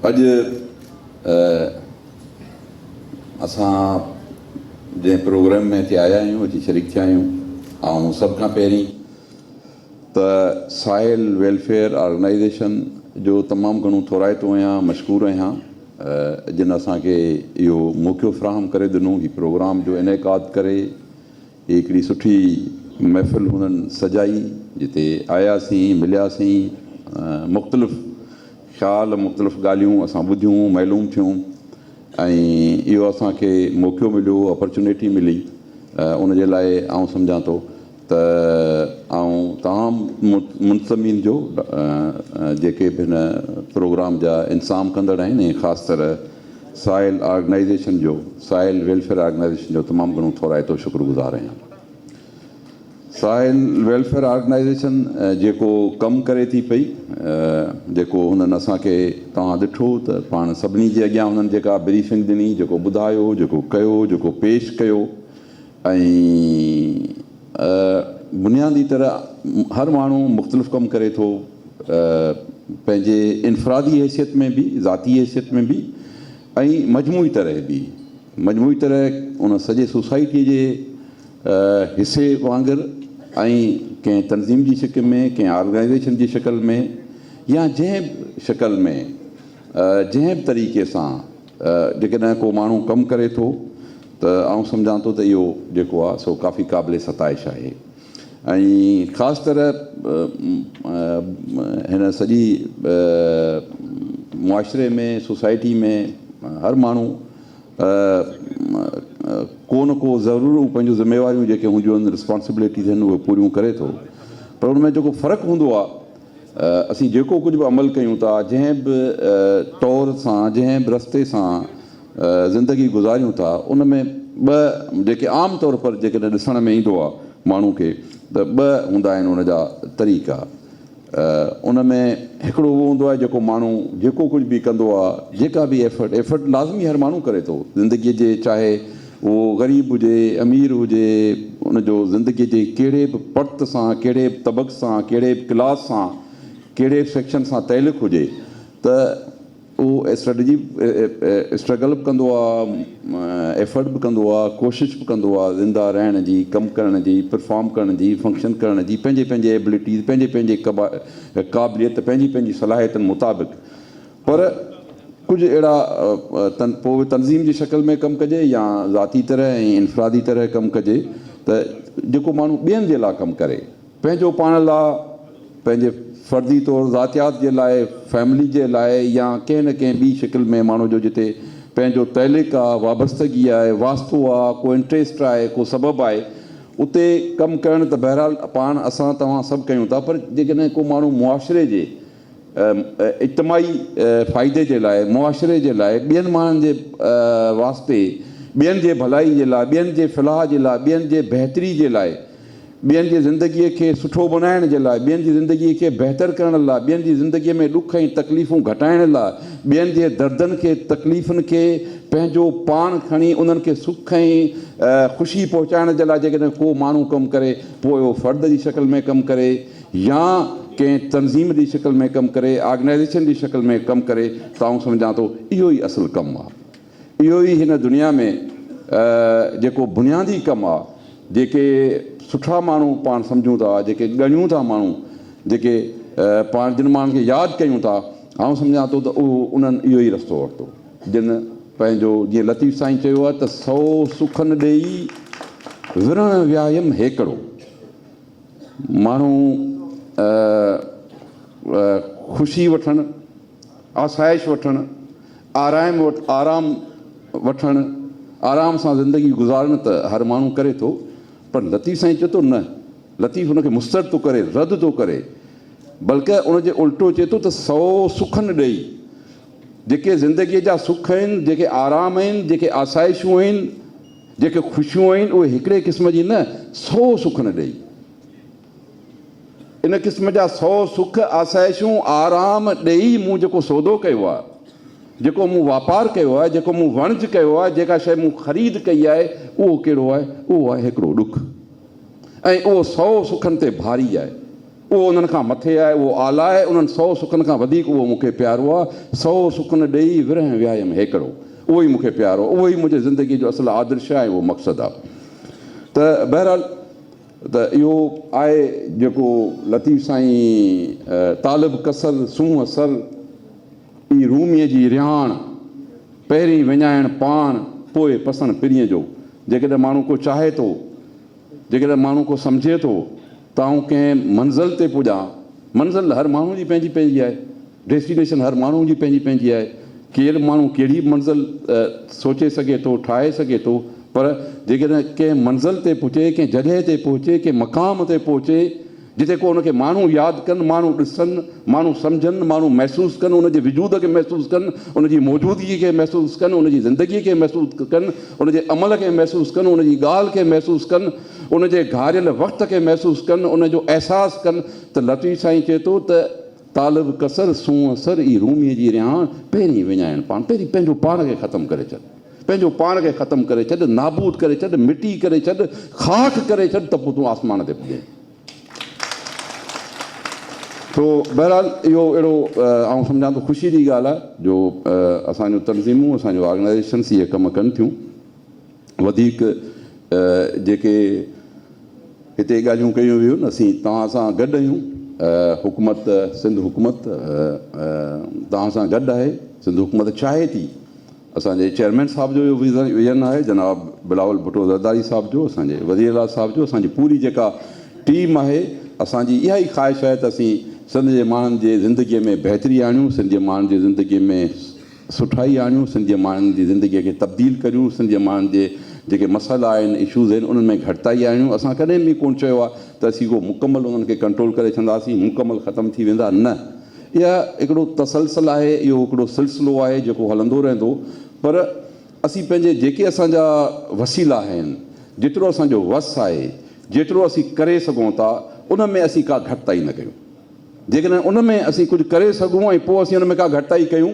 अॼु असां जंहिं प्रोग्राम में हिते आया आहियूं, हिते शरीक थिया आहियूं, ऐं सभ खां पहिरीं त साहिल वेलफेयर ऑर्गेनाइज़ेशन जो तमामु घणो थोराइतो आहियां, मशकूर आहियां जिन असांखे इहो मौक़ो फ़राहम करे ॾिनो ही प्रोग्राम जो इनेकाद करे हिकिड़ी सुठी महफ़िल हुननि सजाई, जिते आयासीं, मिलियासीं, मुख़्तलिफ़ ख़्याल, मुख़्तलिफ़ ॻाल्हियूं असां ॿुधियूं, मालूम थियूं ऐं इहो असांखे मौक़ो मिलियो, अपॉर्चुनिटी मिली। उन जे लाइ आउं सम्झां थो त ऐं तमामु मुंतज़मीन जो जेके बि हिन प्रोग्राम जा इंतज़ाम कंदड़ आहिनि, ऐं ख़ासि तरह साहिल ऑर्गेनाइज़ेशन जो, साहिल वेलफेयर ऑर्गेनाइज़ेशन जो तमामु घणो थोराइतो शुक्रगुज़ार आहियां। साहिल वेलफेयर ऑर्गेनाइज़ेशन जेको कमु करे थी पई, जेको हुननि असांखे तव्हां ॾिठो त पाण सभिनी जे अॻियां हुननि जेका ब्रीफिंग ॾिनी, जेको ॿुधायो, जेको कयो, जेको पेश कयो, ऐं बुनियादी तरह हर माण्हू मुख़्तलिफ़ कमु करे थो, पंहिंजे इनफ़रादी हैसियत में बि, ज़ाती हैसियत में बि, ऐं मजमूई तरह बि, मजमूई तरह उन सॼे सोसाइटी जे हिसे वांगुरु ऐं कंहिं तनज़ीम जी शिकिल में, कंहिं ऑर्गेनाइज़ेशन जी शिकिल में, या जंहिं बि शिकिल में, जंहिं बि तरीक़े सां जेकॾहिं को माण्हू कमु करे थो त आउं सम्झां थो त इहो जेको आहे सो काफ़ी क़ाबिल सताइश आहे। ऐं ख़ासि तरह हिन सॼी मुआशिरे में, सोसाइटी में हर माण्हू को न को ज़रूरु पंहिंजूं ज़िम्मेवारियूं जेके हूंदियूं आहिनि, रिस्पॉन्सिबिलिटीज़ आहिनि, उहे पूरियूं करे थो। पर उन में जेको फ़र्क़ु हूंदो आहे, असीं जेको कुझु बि अमल कयूं था, जंहिं बि तौर सां, जंहिं बि रस्ते सां ज़िंदगी गुज़ारियूं था, उन में ॿ जेके आम तौर पर जेकॾहिं ॾिसण में ईंदो आहे माण्हू खे, त ॿ हूंदा आहिनि उन जा तरीक़ा। उन में हिकिड़ो उहो हूंदो आहे जेको माण्हू जेको कुझु बि कंदो आहे, जेका बि एफर्ट लाज़मी हर माण्हू करे थो ज़िंदगीअ जे, चाहे उहो ग़रीब हुजे, अमीर हुजे, उनजो ज़िंदगीअ जे कहिड़े बि पर्त सां, कहिड़े बि तबक़ सां, कहिड़े बि क्लास सां, कहिड़े बि सेक्शन सां तइल्लुक़ हुजे, त उहो स्ट्रगल बि कंदो आहे, एफर्ट बि कंदो आहे, कोशिशि बि कंदो आहे ज़िंदा रहण जी, कमु करण जी, परफॉर्म करण जी, फंक्शन करण जी, पंहिंजे पंहिंजे एबिलिटीज़, पंहिंजे पंहिंजे क़ाबिलियत, पंहिंजी पंहिंजी सलाहियतनि मुताबिक़। पर कुझु अहिड़ा पोइ तनज़ीम जी शिकिल में कमु कजे, या ज़ाती तरह ऐं इनफ़रादी तरह कमु कजे, त जेको माण्हू ॿियनि जे लाइ कमु करे, पंहिंजो पाण लाइ, पंहिंजे फ़र्दी तौरु ज़ातियात जे लाइ, फैमिली जे लाइ, या कंहिं न कंहिं ॿी शिकिल में माण्हू जो जिते पंहिंजो तइल्लुक़ आहे, वाबस्तगी आहे, वास्तो आहे, को इंट्रस्ट आहे, को सबबु आहे, उते कमु करणु त बहरहाल पाण असां तव्हां सभु कयूं था। पर जेकॾहिं को माण्हू मुआशिरे जे इज्तमाही फ़ाइदे जे लाइ, मुआशिरे जे लाइ, ॿियनि माण्हुनि जे वास्ते, ॿियनि जे भलाई जे लाइ, ॿियनि जे फ़लाह जे लाइ, ॿियनि जे बहितरी जे लाइ ॿियनि जी ज़िंदगीअ खे सुठो बणाइण जे लाइ, ॿियनि जी ज़िंदगीअ खे बहितर करण लाइ, ॿियनि जी ज़िंदगीअ में ॾुख ऐं तकलीफ़ूं घटाइण लाइ, ॿियनि जे दर्दनि खे तकलीफ़ुनि खे पंहिंजो पाण खणी उन्हनि खे सुख ऐं ख़ुशी पहुचाइण जे लाइ जेकॾहिं को माण्हू कमु करे, पोइ उहो फ़र्द जी शिकिल में कमु करे या कंहिं तनज़ीम जी शिकिल में कमु करे, ऑर्गनाइज़ेशन जी शिकिल में कमु करे, त आउं सम्झां थो इहो ई असुलु कमु आहे। इहो ई हिन दुनिया में जेको बुनियादी कमु आहे, जेके सुठा माण्हू पाण सम्झूं था, जेके ॻणियूं था माण्हू, जेके पाण जिन माण्हुनि खे यादि कयूं था, आउं सम्झां थो त उहो उन्हनि इहो ई रस्तो वरितो जिन पंहिंजो, जीअं लतीफ़ साईं चयो आहे त 100 सुखनि ॾेई विरण वियायम हेकड़ो। माण्हू ख़ुशी वठणु, आसाइश वठणु, आराम वठणु, आराम सां ज़िंदगी गुज़ारणु त हर माण्हू करे थो, पर लतीफ़ साईं चए थो न, लतीफ़ हुनखे मुस्तरद थो करे, रद्द थो करे, बल्कि उनजे उल्टो चए थो त 100 सुखनि ॾेई, जेके ज़िंदगीअ जा सुख आहिनि, जेके आराम आहिनि, जेके आसाइशूं आहिनि, जेके ख़ुशियूं आहिनि, उहे हिकिड़े क़िस्म जी न, 100 सुखनि ॾेई। इन क़िस्म जा 100 सुख आसाइशूं आराम ॾेई मूं जेको सौदो कयो आहे, जेको मूं वापारु कयो आहे, जेको मूं वणज कयो आहे, जेका शइ मूं ख़रीद कई आहे, उहो कहिड़ो आहे? उहो आहे हिकिड़ो ॾुख, ऐं उहो 100 सुखनि ते भारी आहे, उहो उन्हनि खां मथे आहे, उहो आला आहे, उन्हनि 100 सुखनि खां वधीक उहो मूंखे प्यारो आहे। 100 सुखनि ॾेई विरह वियायम हेकड़ो, उहो ई मूंखे प्यारो, उहो ई मुंहिंजे ज़िंदगी जो असुलु आदर्श आहे, उहो मक़सदु आहे। त बहरहाल त इहो आहे जेको लतीफ़ साईं तालिब कसर सूंहं सर ई रूमीअ जी रिहाण, पहिरीं विञाइण पाण, पोइ पसंदि पिरीअ जो। जेकॾहिं माण्हू को चाहे थो, जेकॾहिं माण्हू को सम्झे थो त आउं कंहिं मंज़िल ते पुॼां, मंज़िल हर माण्हू जी पंहिंजी पंहिंजी आहे, डेस्टिनेशन हर माण्हू जी पंहिंजी पंहिंजी आहे, केरु माण्हू कहिड़ी मंज़िल सोचे सघे थो, ठाहे सघे थो, पर जेकॾहिं कंहिं मंज़िल ते पहुचे, कंहिं जॻहि ते पहुचे, कंहिं मक़ाम ते पहुचे जिते को उनखे माण्हू यादि कनि, माण्हू ॾिसनि, माण्हू सम्झनि, माण्हू महसूसु कनि, उनजे वजूद खे महसूसु कनि, उनजी मौजूदगी खे महसूसु कनि, उनजी ज़िंदगीअ खे महसूसु कनि, उनजे अमल खे महसूसु कनि, उनजी ॻाल्हि खे महसूसु कनि, उनजे घारियल वक़्त खे महसूसु कनि, उनजो अहसासु कनि, त लतीफ़ साईं चए थो त तालिब कसर सूंहं सर ई रूमीअ जी रिहाण, पहिरीं विञाइण पाण, पहिरीं पंहिंजो पाण खे ख़तमु करे छॾ, पंहिंजो पाण खे ख़तमु करे छॾ, नाबूद करे छॾ, मिटी करे छॾ, ख़ाक करे छॾ, त पोइ तूं आसमान ते पुॼे। तो बहरहाल इहो अहिड़ो आउं सम्झां थो ख़ुशी जी ॻाल्हि आहे जो असांजो तनज़ीमूं, असांजो ऑर्गनाइज़ेशन्स इहे कमु कनि थियूं। वधीक जेके हिते ॻाल्हियूं कयूं वियूं न, असीं तव्हां सां गॾु आहियूं, हुकूमत सिंध हुकूमत तव्हां सां गॾु आहे, सिंध हुकूमत चाहे थी, असांजे चेयरमैन साहिब जो इहो विज़न आहे, जनाब बिलावल भुट्टो ज़रदारी साहिब जो, असांजे वज़ीर साहिब जो, असांजी पूरी जेका टीम आहे, असांजी इहा ई ख़्वाहिश आहे त असीं सिंध जे माण्हुनि जे ज़िंदगीअ में बहितरी आणियूं, सिंध जे माण्हुनि जी ज़िंदगीअ में सुठाई आणियूं, सिंध जे माण्हुनि जी ज़िंदगीअ खे तब्दील करियूं, सिंध जे माण्हुनि जे जेके मसइला आहिनि, इशूज़ आहिनि, उन्हनि में घटिताई आणियूं। असां कॾहिं बि कोन चयो आहे त असीं को मुकमल उन्हनि खे कंट्रोल करे छॾंदासीं, मुकमल ख़तमु थी वेंदा, न। इहा हिकिड़ो तसलसल आहे, इहो हिकिड़ो सिलसिलो आहे जेको हलंदो रहंदो, पर असीं पंहिंजे जेके असांजा वसीला आहिनि, जेतिरो असांजो वस आहे, जेतिरो असीं करे सघूं था, उन में असीं का घटिताई न कयूं। जेकॾहिं उन में असीं कुझु करे सघूं ऐं पोइ असीं उन में का घटिताई कयूं,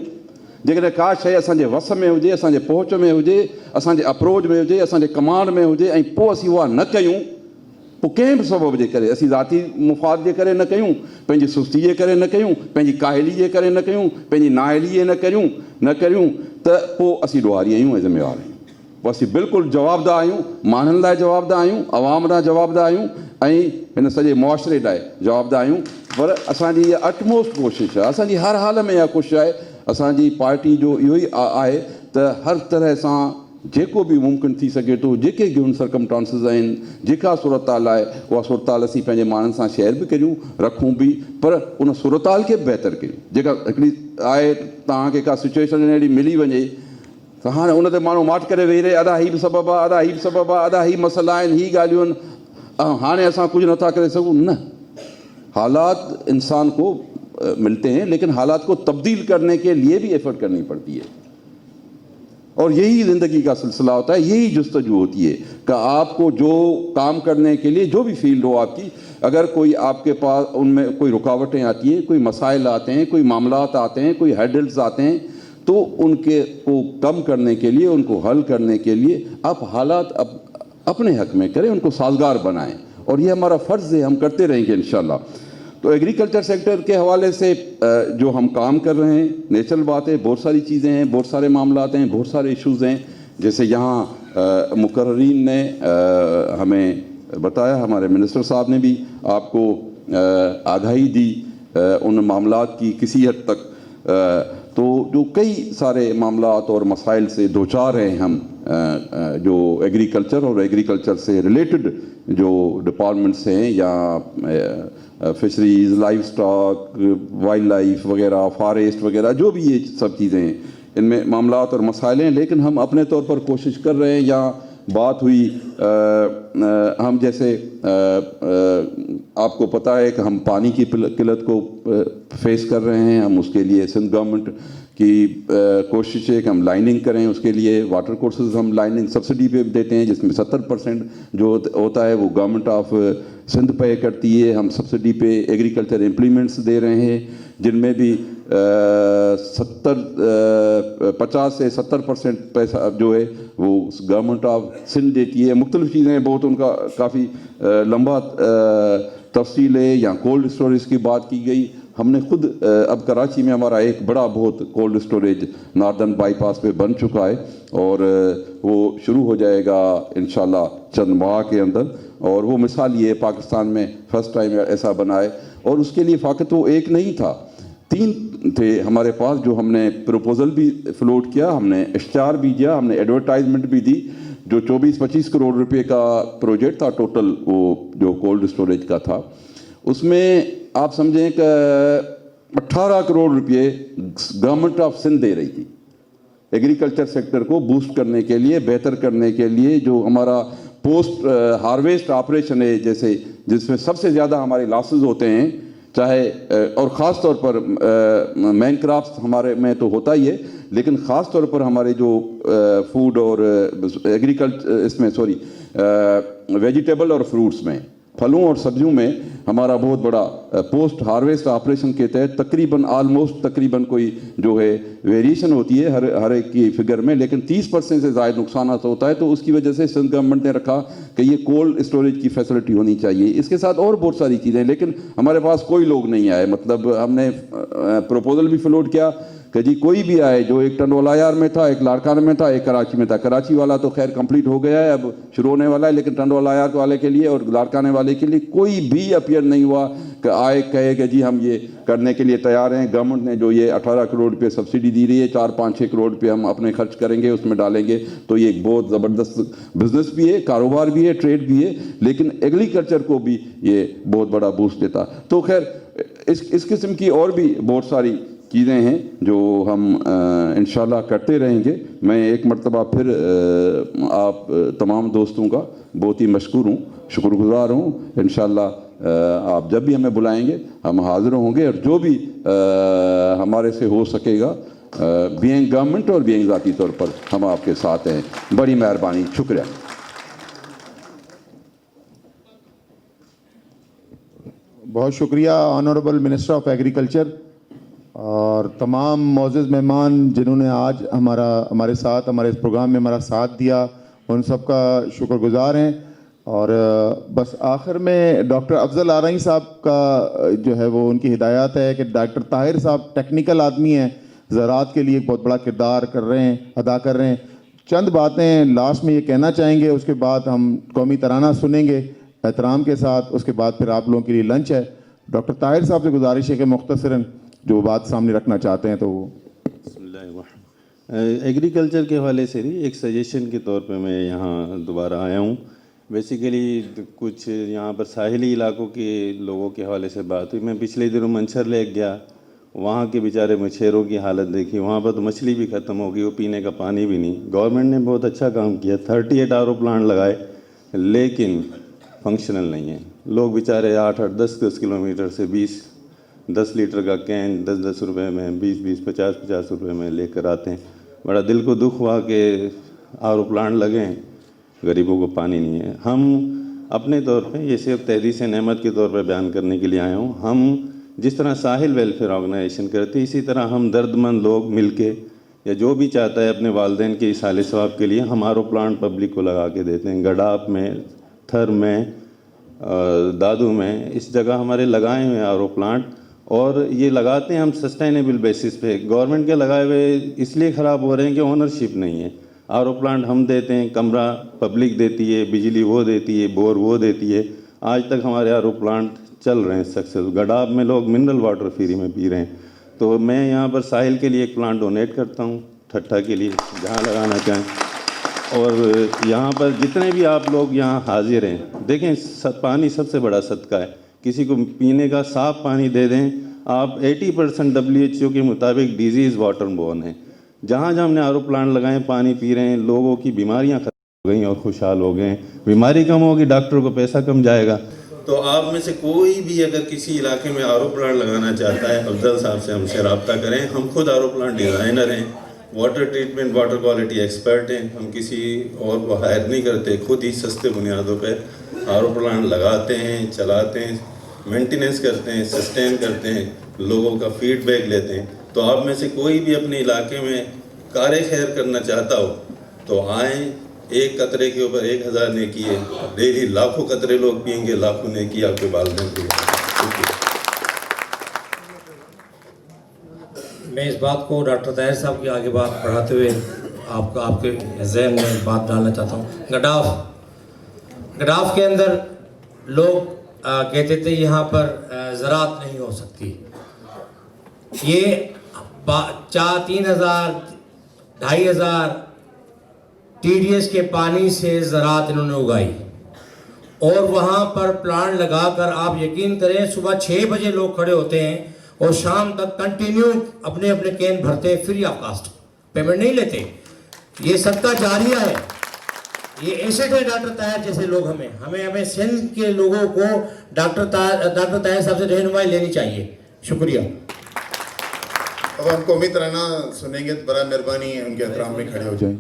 जेकॾहिं का शइ असांजे वस में हुजे, असांजे पहुच में हुजे, असांजे अप्रोच में हुजे, असांजे कमांड में हुजे, ऐं पोइ असीं उहा न कयूं, पोइ कंहिं बि सबब जे करे, असीं ज़ाती मुफ़ाद जे करे न कयूं, पंहिंजी सुस्ती जे करे न कयूं, पंहिंजी काहिली जे करे न कयूं, पंहिंजी नाअहली जे न करियूं, त पोइ असीं ॾुहारी आहियूं ऐं ज़िम्मेवार आहियूं। पोइ असीं बिल्कुलु जवाबदार आहियूं, माण्हुनि लाइ जवाबदार आहियूं, अवाम लाइ जवाबदार आहियूं, ऐं हिन सॼे मुआशिरे लाइ जवाबदार आहियूं। पर असांजी इहा अटमोस्ट कोशिशि आहे, असांजी हर हाल में इहा कोशिशि आहे, असांजी पार्टी जो इहो ई आहे त हर तरह सां जेको बि मुमकिन थी सघे थो, जेके गिवन सर्कमस्टांसिस आहिनि, जेका सूरताल आहे, उहा सूरताल असीं पंहिंजे माण्हुनि सां शेयर बि करियूं, रखूं बि, पर उन सूरताल खे बहितर करियूं। जेका हिकिड़ी आहे, तव्हांखे का सिचुएशन अहिड़ी मिली वञे त हाणे उन ते माण्हू माठ करे वेही रहे, अदा हीउ बि सबबु आहे, अदा हीउ बि सबबु आहे, अदा हीउ मसइला आहिनि, हीअ ॻाल्हियूं आहिनि, हाणे असां कुझु नथा करे सघूं, न। हालात इंसान को मिलते हैं, लेकिन हालात को तब्दील करने के लिए भी एफर्ट करनी पड़ती है। और यही ज़िंदगी का सिलसिला होता है, यही जुस्तजू होती है कि आपको जो काम करने के लिए जो भी फील्ड हो आपकी, अगर कोई आपके पास उनमें कोई रुकावटें आती हैं, कोई मसाइल आते हैं, कोई मामलात आते हैं, कोई हैडल्स आते हैं, तो उनके को कम करने के लिए, उनको हल करने के लिए आप हालात अपने हक में करें, उनको साजगार बनाएं, और ये हमारा फ़र्ज़ है, हम करते रहेंगे इंशाल्लाह। तो एग्रीकल्चर सेक्टर के हवाले से जो हम काम कर रहे हैं, नेचुरल बात है, बहुत सारी चीज़ें हैं, बहुत सारे मामलात हैं, बहुत सारे इश्यूज़ हैं। जैसे यहाँ मुकर्रीन ने हमें बताया, हमारे मिनिस्टर साहब ने भी आपको आगाही दी उन मामलात की किसी हद तक, तो जो कई सारे मामलात और मसाइल से दो चार हैं हम, जो एग्रीकल्चर और एग्रीकल्चर से रिलेटेड जो डिपार्टमेंट्स हैं, या fisheries, life stock, wild life वगैरह, फॉरेस्ट वगैरह, जो भी ये सब चीज़ें हैं, इनमें मामलात और मसाइल हैं। लेकिन हम अपने तौर पर कोशिश कर रहे हैं। यहाँ बात हुई हम जैसे आपको पता है कि हम पानी की किल्लत को फेस कर रहे हैं। हम उसके लिए सिंध गवर्नमेंट की कोशिश है कि हम लाइनिंग करें, उसके लिए वाटर कोर्सेज हम लाइनिंग सब्सिडी पे देते हैं, जिसमें 70% जो होता है वो गवर्नमेंट ऑफ सिंध पे करती है। हम सब्सिडी पे एग्रीकल्चर इम्प्लीमेंट्स दे रहे हैं, जिनमें भी 50 से 70% पैसा जो है वो गवर्नमेंट ऑफ सिंध देती है। मुख्तलिफ चीज़ें बहुत, उनका काफ़ी लंबा तफसील है। यहाँ कोल्ड स्टोरेज की बात की गई, हमने खुद अब कराची में हमारा एक बड़ा बहुत कोल्ड स्टोरेज नॉर्दर्न बाईपास पे बन चुका है, और वो शुरू हो जाएगा इंशाल्लाह चंद माह के अंदर। और वो मिसाल ये पाकिस्तान में फर्स्ट टाइम ऐसा बना है, और उसके लिए फ़कत वो एक नहीं था, 3 थे हमारे पास, जो हमने प्रपोज़ल भी फ्लोट किया, हमने इश्तिहार भी दिया, हमने एडवर्टाइजमेंट भी दी। जो 24-25 करोड़ रुपए का प्रोजेक्ट था टोटल, वो जो कोल्ड स्टोरेज का था, उसमें आप समझें कि 18 करोड़ रुपए गवर्नमेंट ऑफ सिंध दे रही थी एग्रीकल्चर सेक्टर को बूस्ट करने के लिए, बेहतर करने के लिए। जो हमारा पोस्ट हार्वेस्ट ऑपरेशन है, जैसे जिसमें सबसे ज़्यादा हमारे लॉसेस होते हैं, चाहे और ख़ास तौर पर मैन क्रॉप्स हमारे में तो होता ही है, लेकिन ख़ास तौर पर हमारे जो फूड और एग्रीकल्चर इसमें वेजिटेबल और फ्रूट्स में, फलों और सब्जियों में हमारा बहुत बड़ा पोस्ट हार्वेस्ट ऑपरेशन के तहत तकरीबन कोई जो है वेरिएशन होती है हर एक की फिगर में, लेकिन 30% से ज़्यादा नुकसान होता है। तो उसकी वजह से सिंध गवर्नमेंट ने रखा कि ये कोल्ड स्टोरेज की फैसिलिटी होनी चाहिए। इसके साथ और बहुत सारी चीज़ें, लेकिन हमारे पास कोई लोग नहीं आए। मतलब हमने प्रपोजल भी फ्लोट किया कि जी कोई भी आए, जो एक टंडोलायार में था, एक लाड़काना में था, एक कराची में था। कराची वाला तो खैर कंप्लीट हो गया है, अब शुरू होने वाला है, लेकिन टंडोलायार वाले के लिए और लाड़काने वाले के लिए कोई भी अपीयर नहीं हुआ कि आए कहे कि जी हम ये करने के लिए तैयार हैं। गवर्नमेंट ने जो ये 18 करोड़ रुपये सब्सिडी दी रही है, 4-5-6 करोड़ रुपये हम अपने खर्च करेंगे, उसमें डालेंगे। तो ये एक बहुत ज़बरदस्त बिजनेस भी है, कारोबार भी है, ट्रेड भी है, लेकिन एग्रीकल्चर को भी ये बहुत बड़ा बूस्ट देता। तो खैर इस किस्म की और भी बहुत सारी चीज़ें हैं जो हम इंशाल्लाह करते रहेंगे। मैं एक मरतबा फिर आप तमाम दोस्तों का बहुत ही मशकूर हूँ, शुक्रगुज़ार हूँ। इंशाल्लाह आप जब भी हमें बुलाएंगे हम हाज़िर होंगे, और जो भी हमारे से हो सकेगा बीइंग गवर्नमेंट और बीइंग ज़ाती तौर पर हम आपके साथ हैं। बड़ी मेहरबानी, शुक्रिया। बहुत शुक्रिया ऑनरेबल मिनिस्टर ऑफ एग्रीकल्चर और तमाम मौजूद मेहमान जिन्होंने आज हमारे साथ हमारे इस प्रोग्राम में हमारा साथ दिया, उन सब का शुक्रगुजार हैं। और बस आखिर में डॉक्टर अफजल आरई साहब का जो है वो उनकी हिदायत है कि डॉक्टर ताहिर साहब टेक्निकल आदमी हैं, ज़राअत के लिए बहुत बड़ा किरदार अदा कर रहे हैं। चंद बातें लास्ट में ये कहना चाहेंगे, उसके बाद हम कौमी तराना सुनेंगे एहतराम के साथ, उसके बाद फिर आप लोगों के लिए लंच है। डॉक्टर ताहिर साहब से गुजारिश है कि मुख्तसरन जो बात सामने रखना चाहते हैं तो वो। एग्रीकल्चर के हवाले से भी एक सजेशन के तौर पे मैं यहाँ दोबारा आया हूँ। बेसिकली कुछ यहाँ पर साहिली इलाकों के लोगों के हवाले से बात हुई। मैं पिछले दिनों मंछर लेक गया, वहाँ के बेचारे मछेरों की हालत देखी। वहाँ पर तो मछली भी ख़त्म हो गई, वो पीने का पानी भी नहीं। गवर्नमेंट ने बहुत अच्छा काम किया, 38 RO प्लांट लगाए, लेकिन फंक्शनल नहीं है। लोग बेचारे 8-8, 10-10 किलोमीटर से 10 लीटर का कैन 10-10 रुपये में, 20-20, 50-50 रुपये में लेकर आते हैं। बड़ा दिल को दुख हुआ कि आर ओ प्लांट लगे हैं, गरीबों को पानी नहीं है। हम अपने तौर पे ये सिर्फ तहदीस नेमत के तौर पे बयान करने के लिए आए हूँ। हम जिस तरह साहिल वेलफेयर ऑर्गेनाइजेशन करते इसी तरह हम दर्दमंद लोग मिलके या जो भी चाहता है अपने वालदेन के इसाले सवाब के लिए हम आर ओ प्लांट पब्लिक को लगा के देते हैं। गडाप में, थर में, दादू में, इस जगह हमारे लगाए हुए आर ओ प्लांट, और ये लगाते हैं हम सस्टेनेबल बेसिस पे। गवर्नमेंट के लगाए हुए इसलिए ख़राब हो रहे हैं कि ओनरशिप नहीं है। आर ओ प्लांट हम देते हैं, कमरा पब्लिक देती है, बिजली वो देती है, बोर वो देती है। आज तक हमारे आर ओ प्लांट चल रहे हैं सक्सेस। गडाब में लोग मिनरल वाटर फ्री में पी रहे हैं। तो मैं यहाँ पर साहिल के लिए एक प्लांट डोनेट करता हूँ, ठट्ठा के लिए, जहाँ लगाना चाहें। और यहाँ पर जितने भी आप लोग यहाँ हाजिर हैं, देखें पानी सबसे बड़ा सदका है। किसी को पीने का साफ़ पानी दे दें आप। 80% WHO के मुताबिक डिजीज़ वाटर बोर्न है। जहाँ जहाँ हमने आर ओ प्लांट लगाए, पानी पी रहे हैं, लोगों की बीमारियाँ खत्म हो गई और खुशहाल हो गए। बीमारी कम होगी, डॉक्टर को पैसा कम जाएगा। तो आप में से कोई भी अगर किसी इलाके में आर ओ प्लांट लगाना चाहता है, अफजल साहब से हमसे रब्ता करें। हम खुद आर ओ प्लांट डिज़ाइनर हैं, water treatment, water quality expert हैं। हम किसी और को हायर नहीं करते, खुद ही सस्ते बुनियादों पे आर ओ प्लांट लगाते हैं, चलाते हैं, मेंटेनेंस करते हैं, सस्टेन करते हैं, लोगों का फीडबैक लेते हैं। तो आप में से कोई भी अपने इलाके में कार खैर करना चाहता हो तो आएँ। एक कतरे के ऊपर 1000 नेकी है, डेली लाखों कतरे लोग पियेंगे, लाखों नेकी आपके वालिदैन के लिए। मैं इस बात को डॉक्टर ताहिर साहब की आगे बात बढ़ाते हुए आपके जहन में बात डालना चाहता हूँ। गडाफ के अंदर लोग कहते थे यहाँ पर ज़राअत नहीं हो सकती। ये 3000 2500 TDS के पानी से ज़राअत इन्होंने उगाई और वहाँ पर प्लांट लगाकर आप यकीन करें सुबह 6 बजे लोग खड़े होते हैं और शाम तक कंटिन्यू अपने अपने कैन भरते हैं, फ्री ऑफ कास्ट, पेमेंट नहीं लेते। ये सदका जारिया है। ये ऐसे थे डॉक्टर ताहिर जैसे लोग। हमें सिंध के लोगों को डॉक्टर ताहिर साहब से रहनुमाई लेनी चाहिए। शुक्रिया। अब हमको उम्मीद रहना सुनेंगे तो बड़ा मेहरबानी उनके एहतराम में खड़े हो जाएं।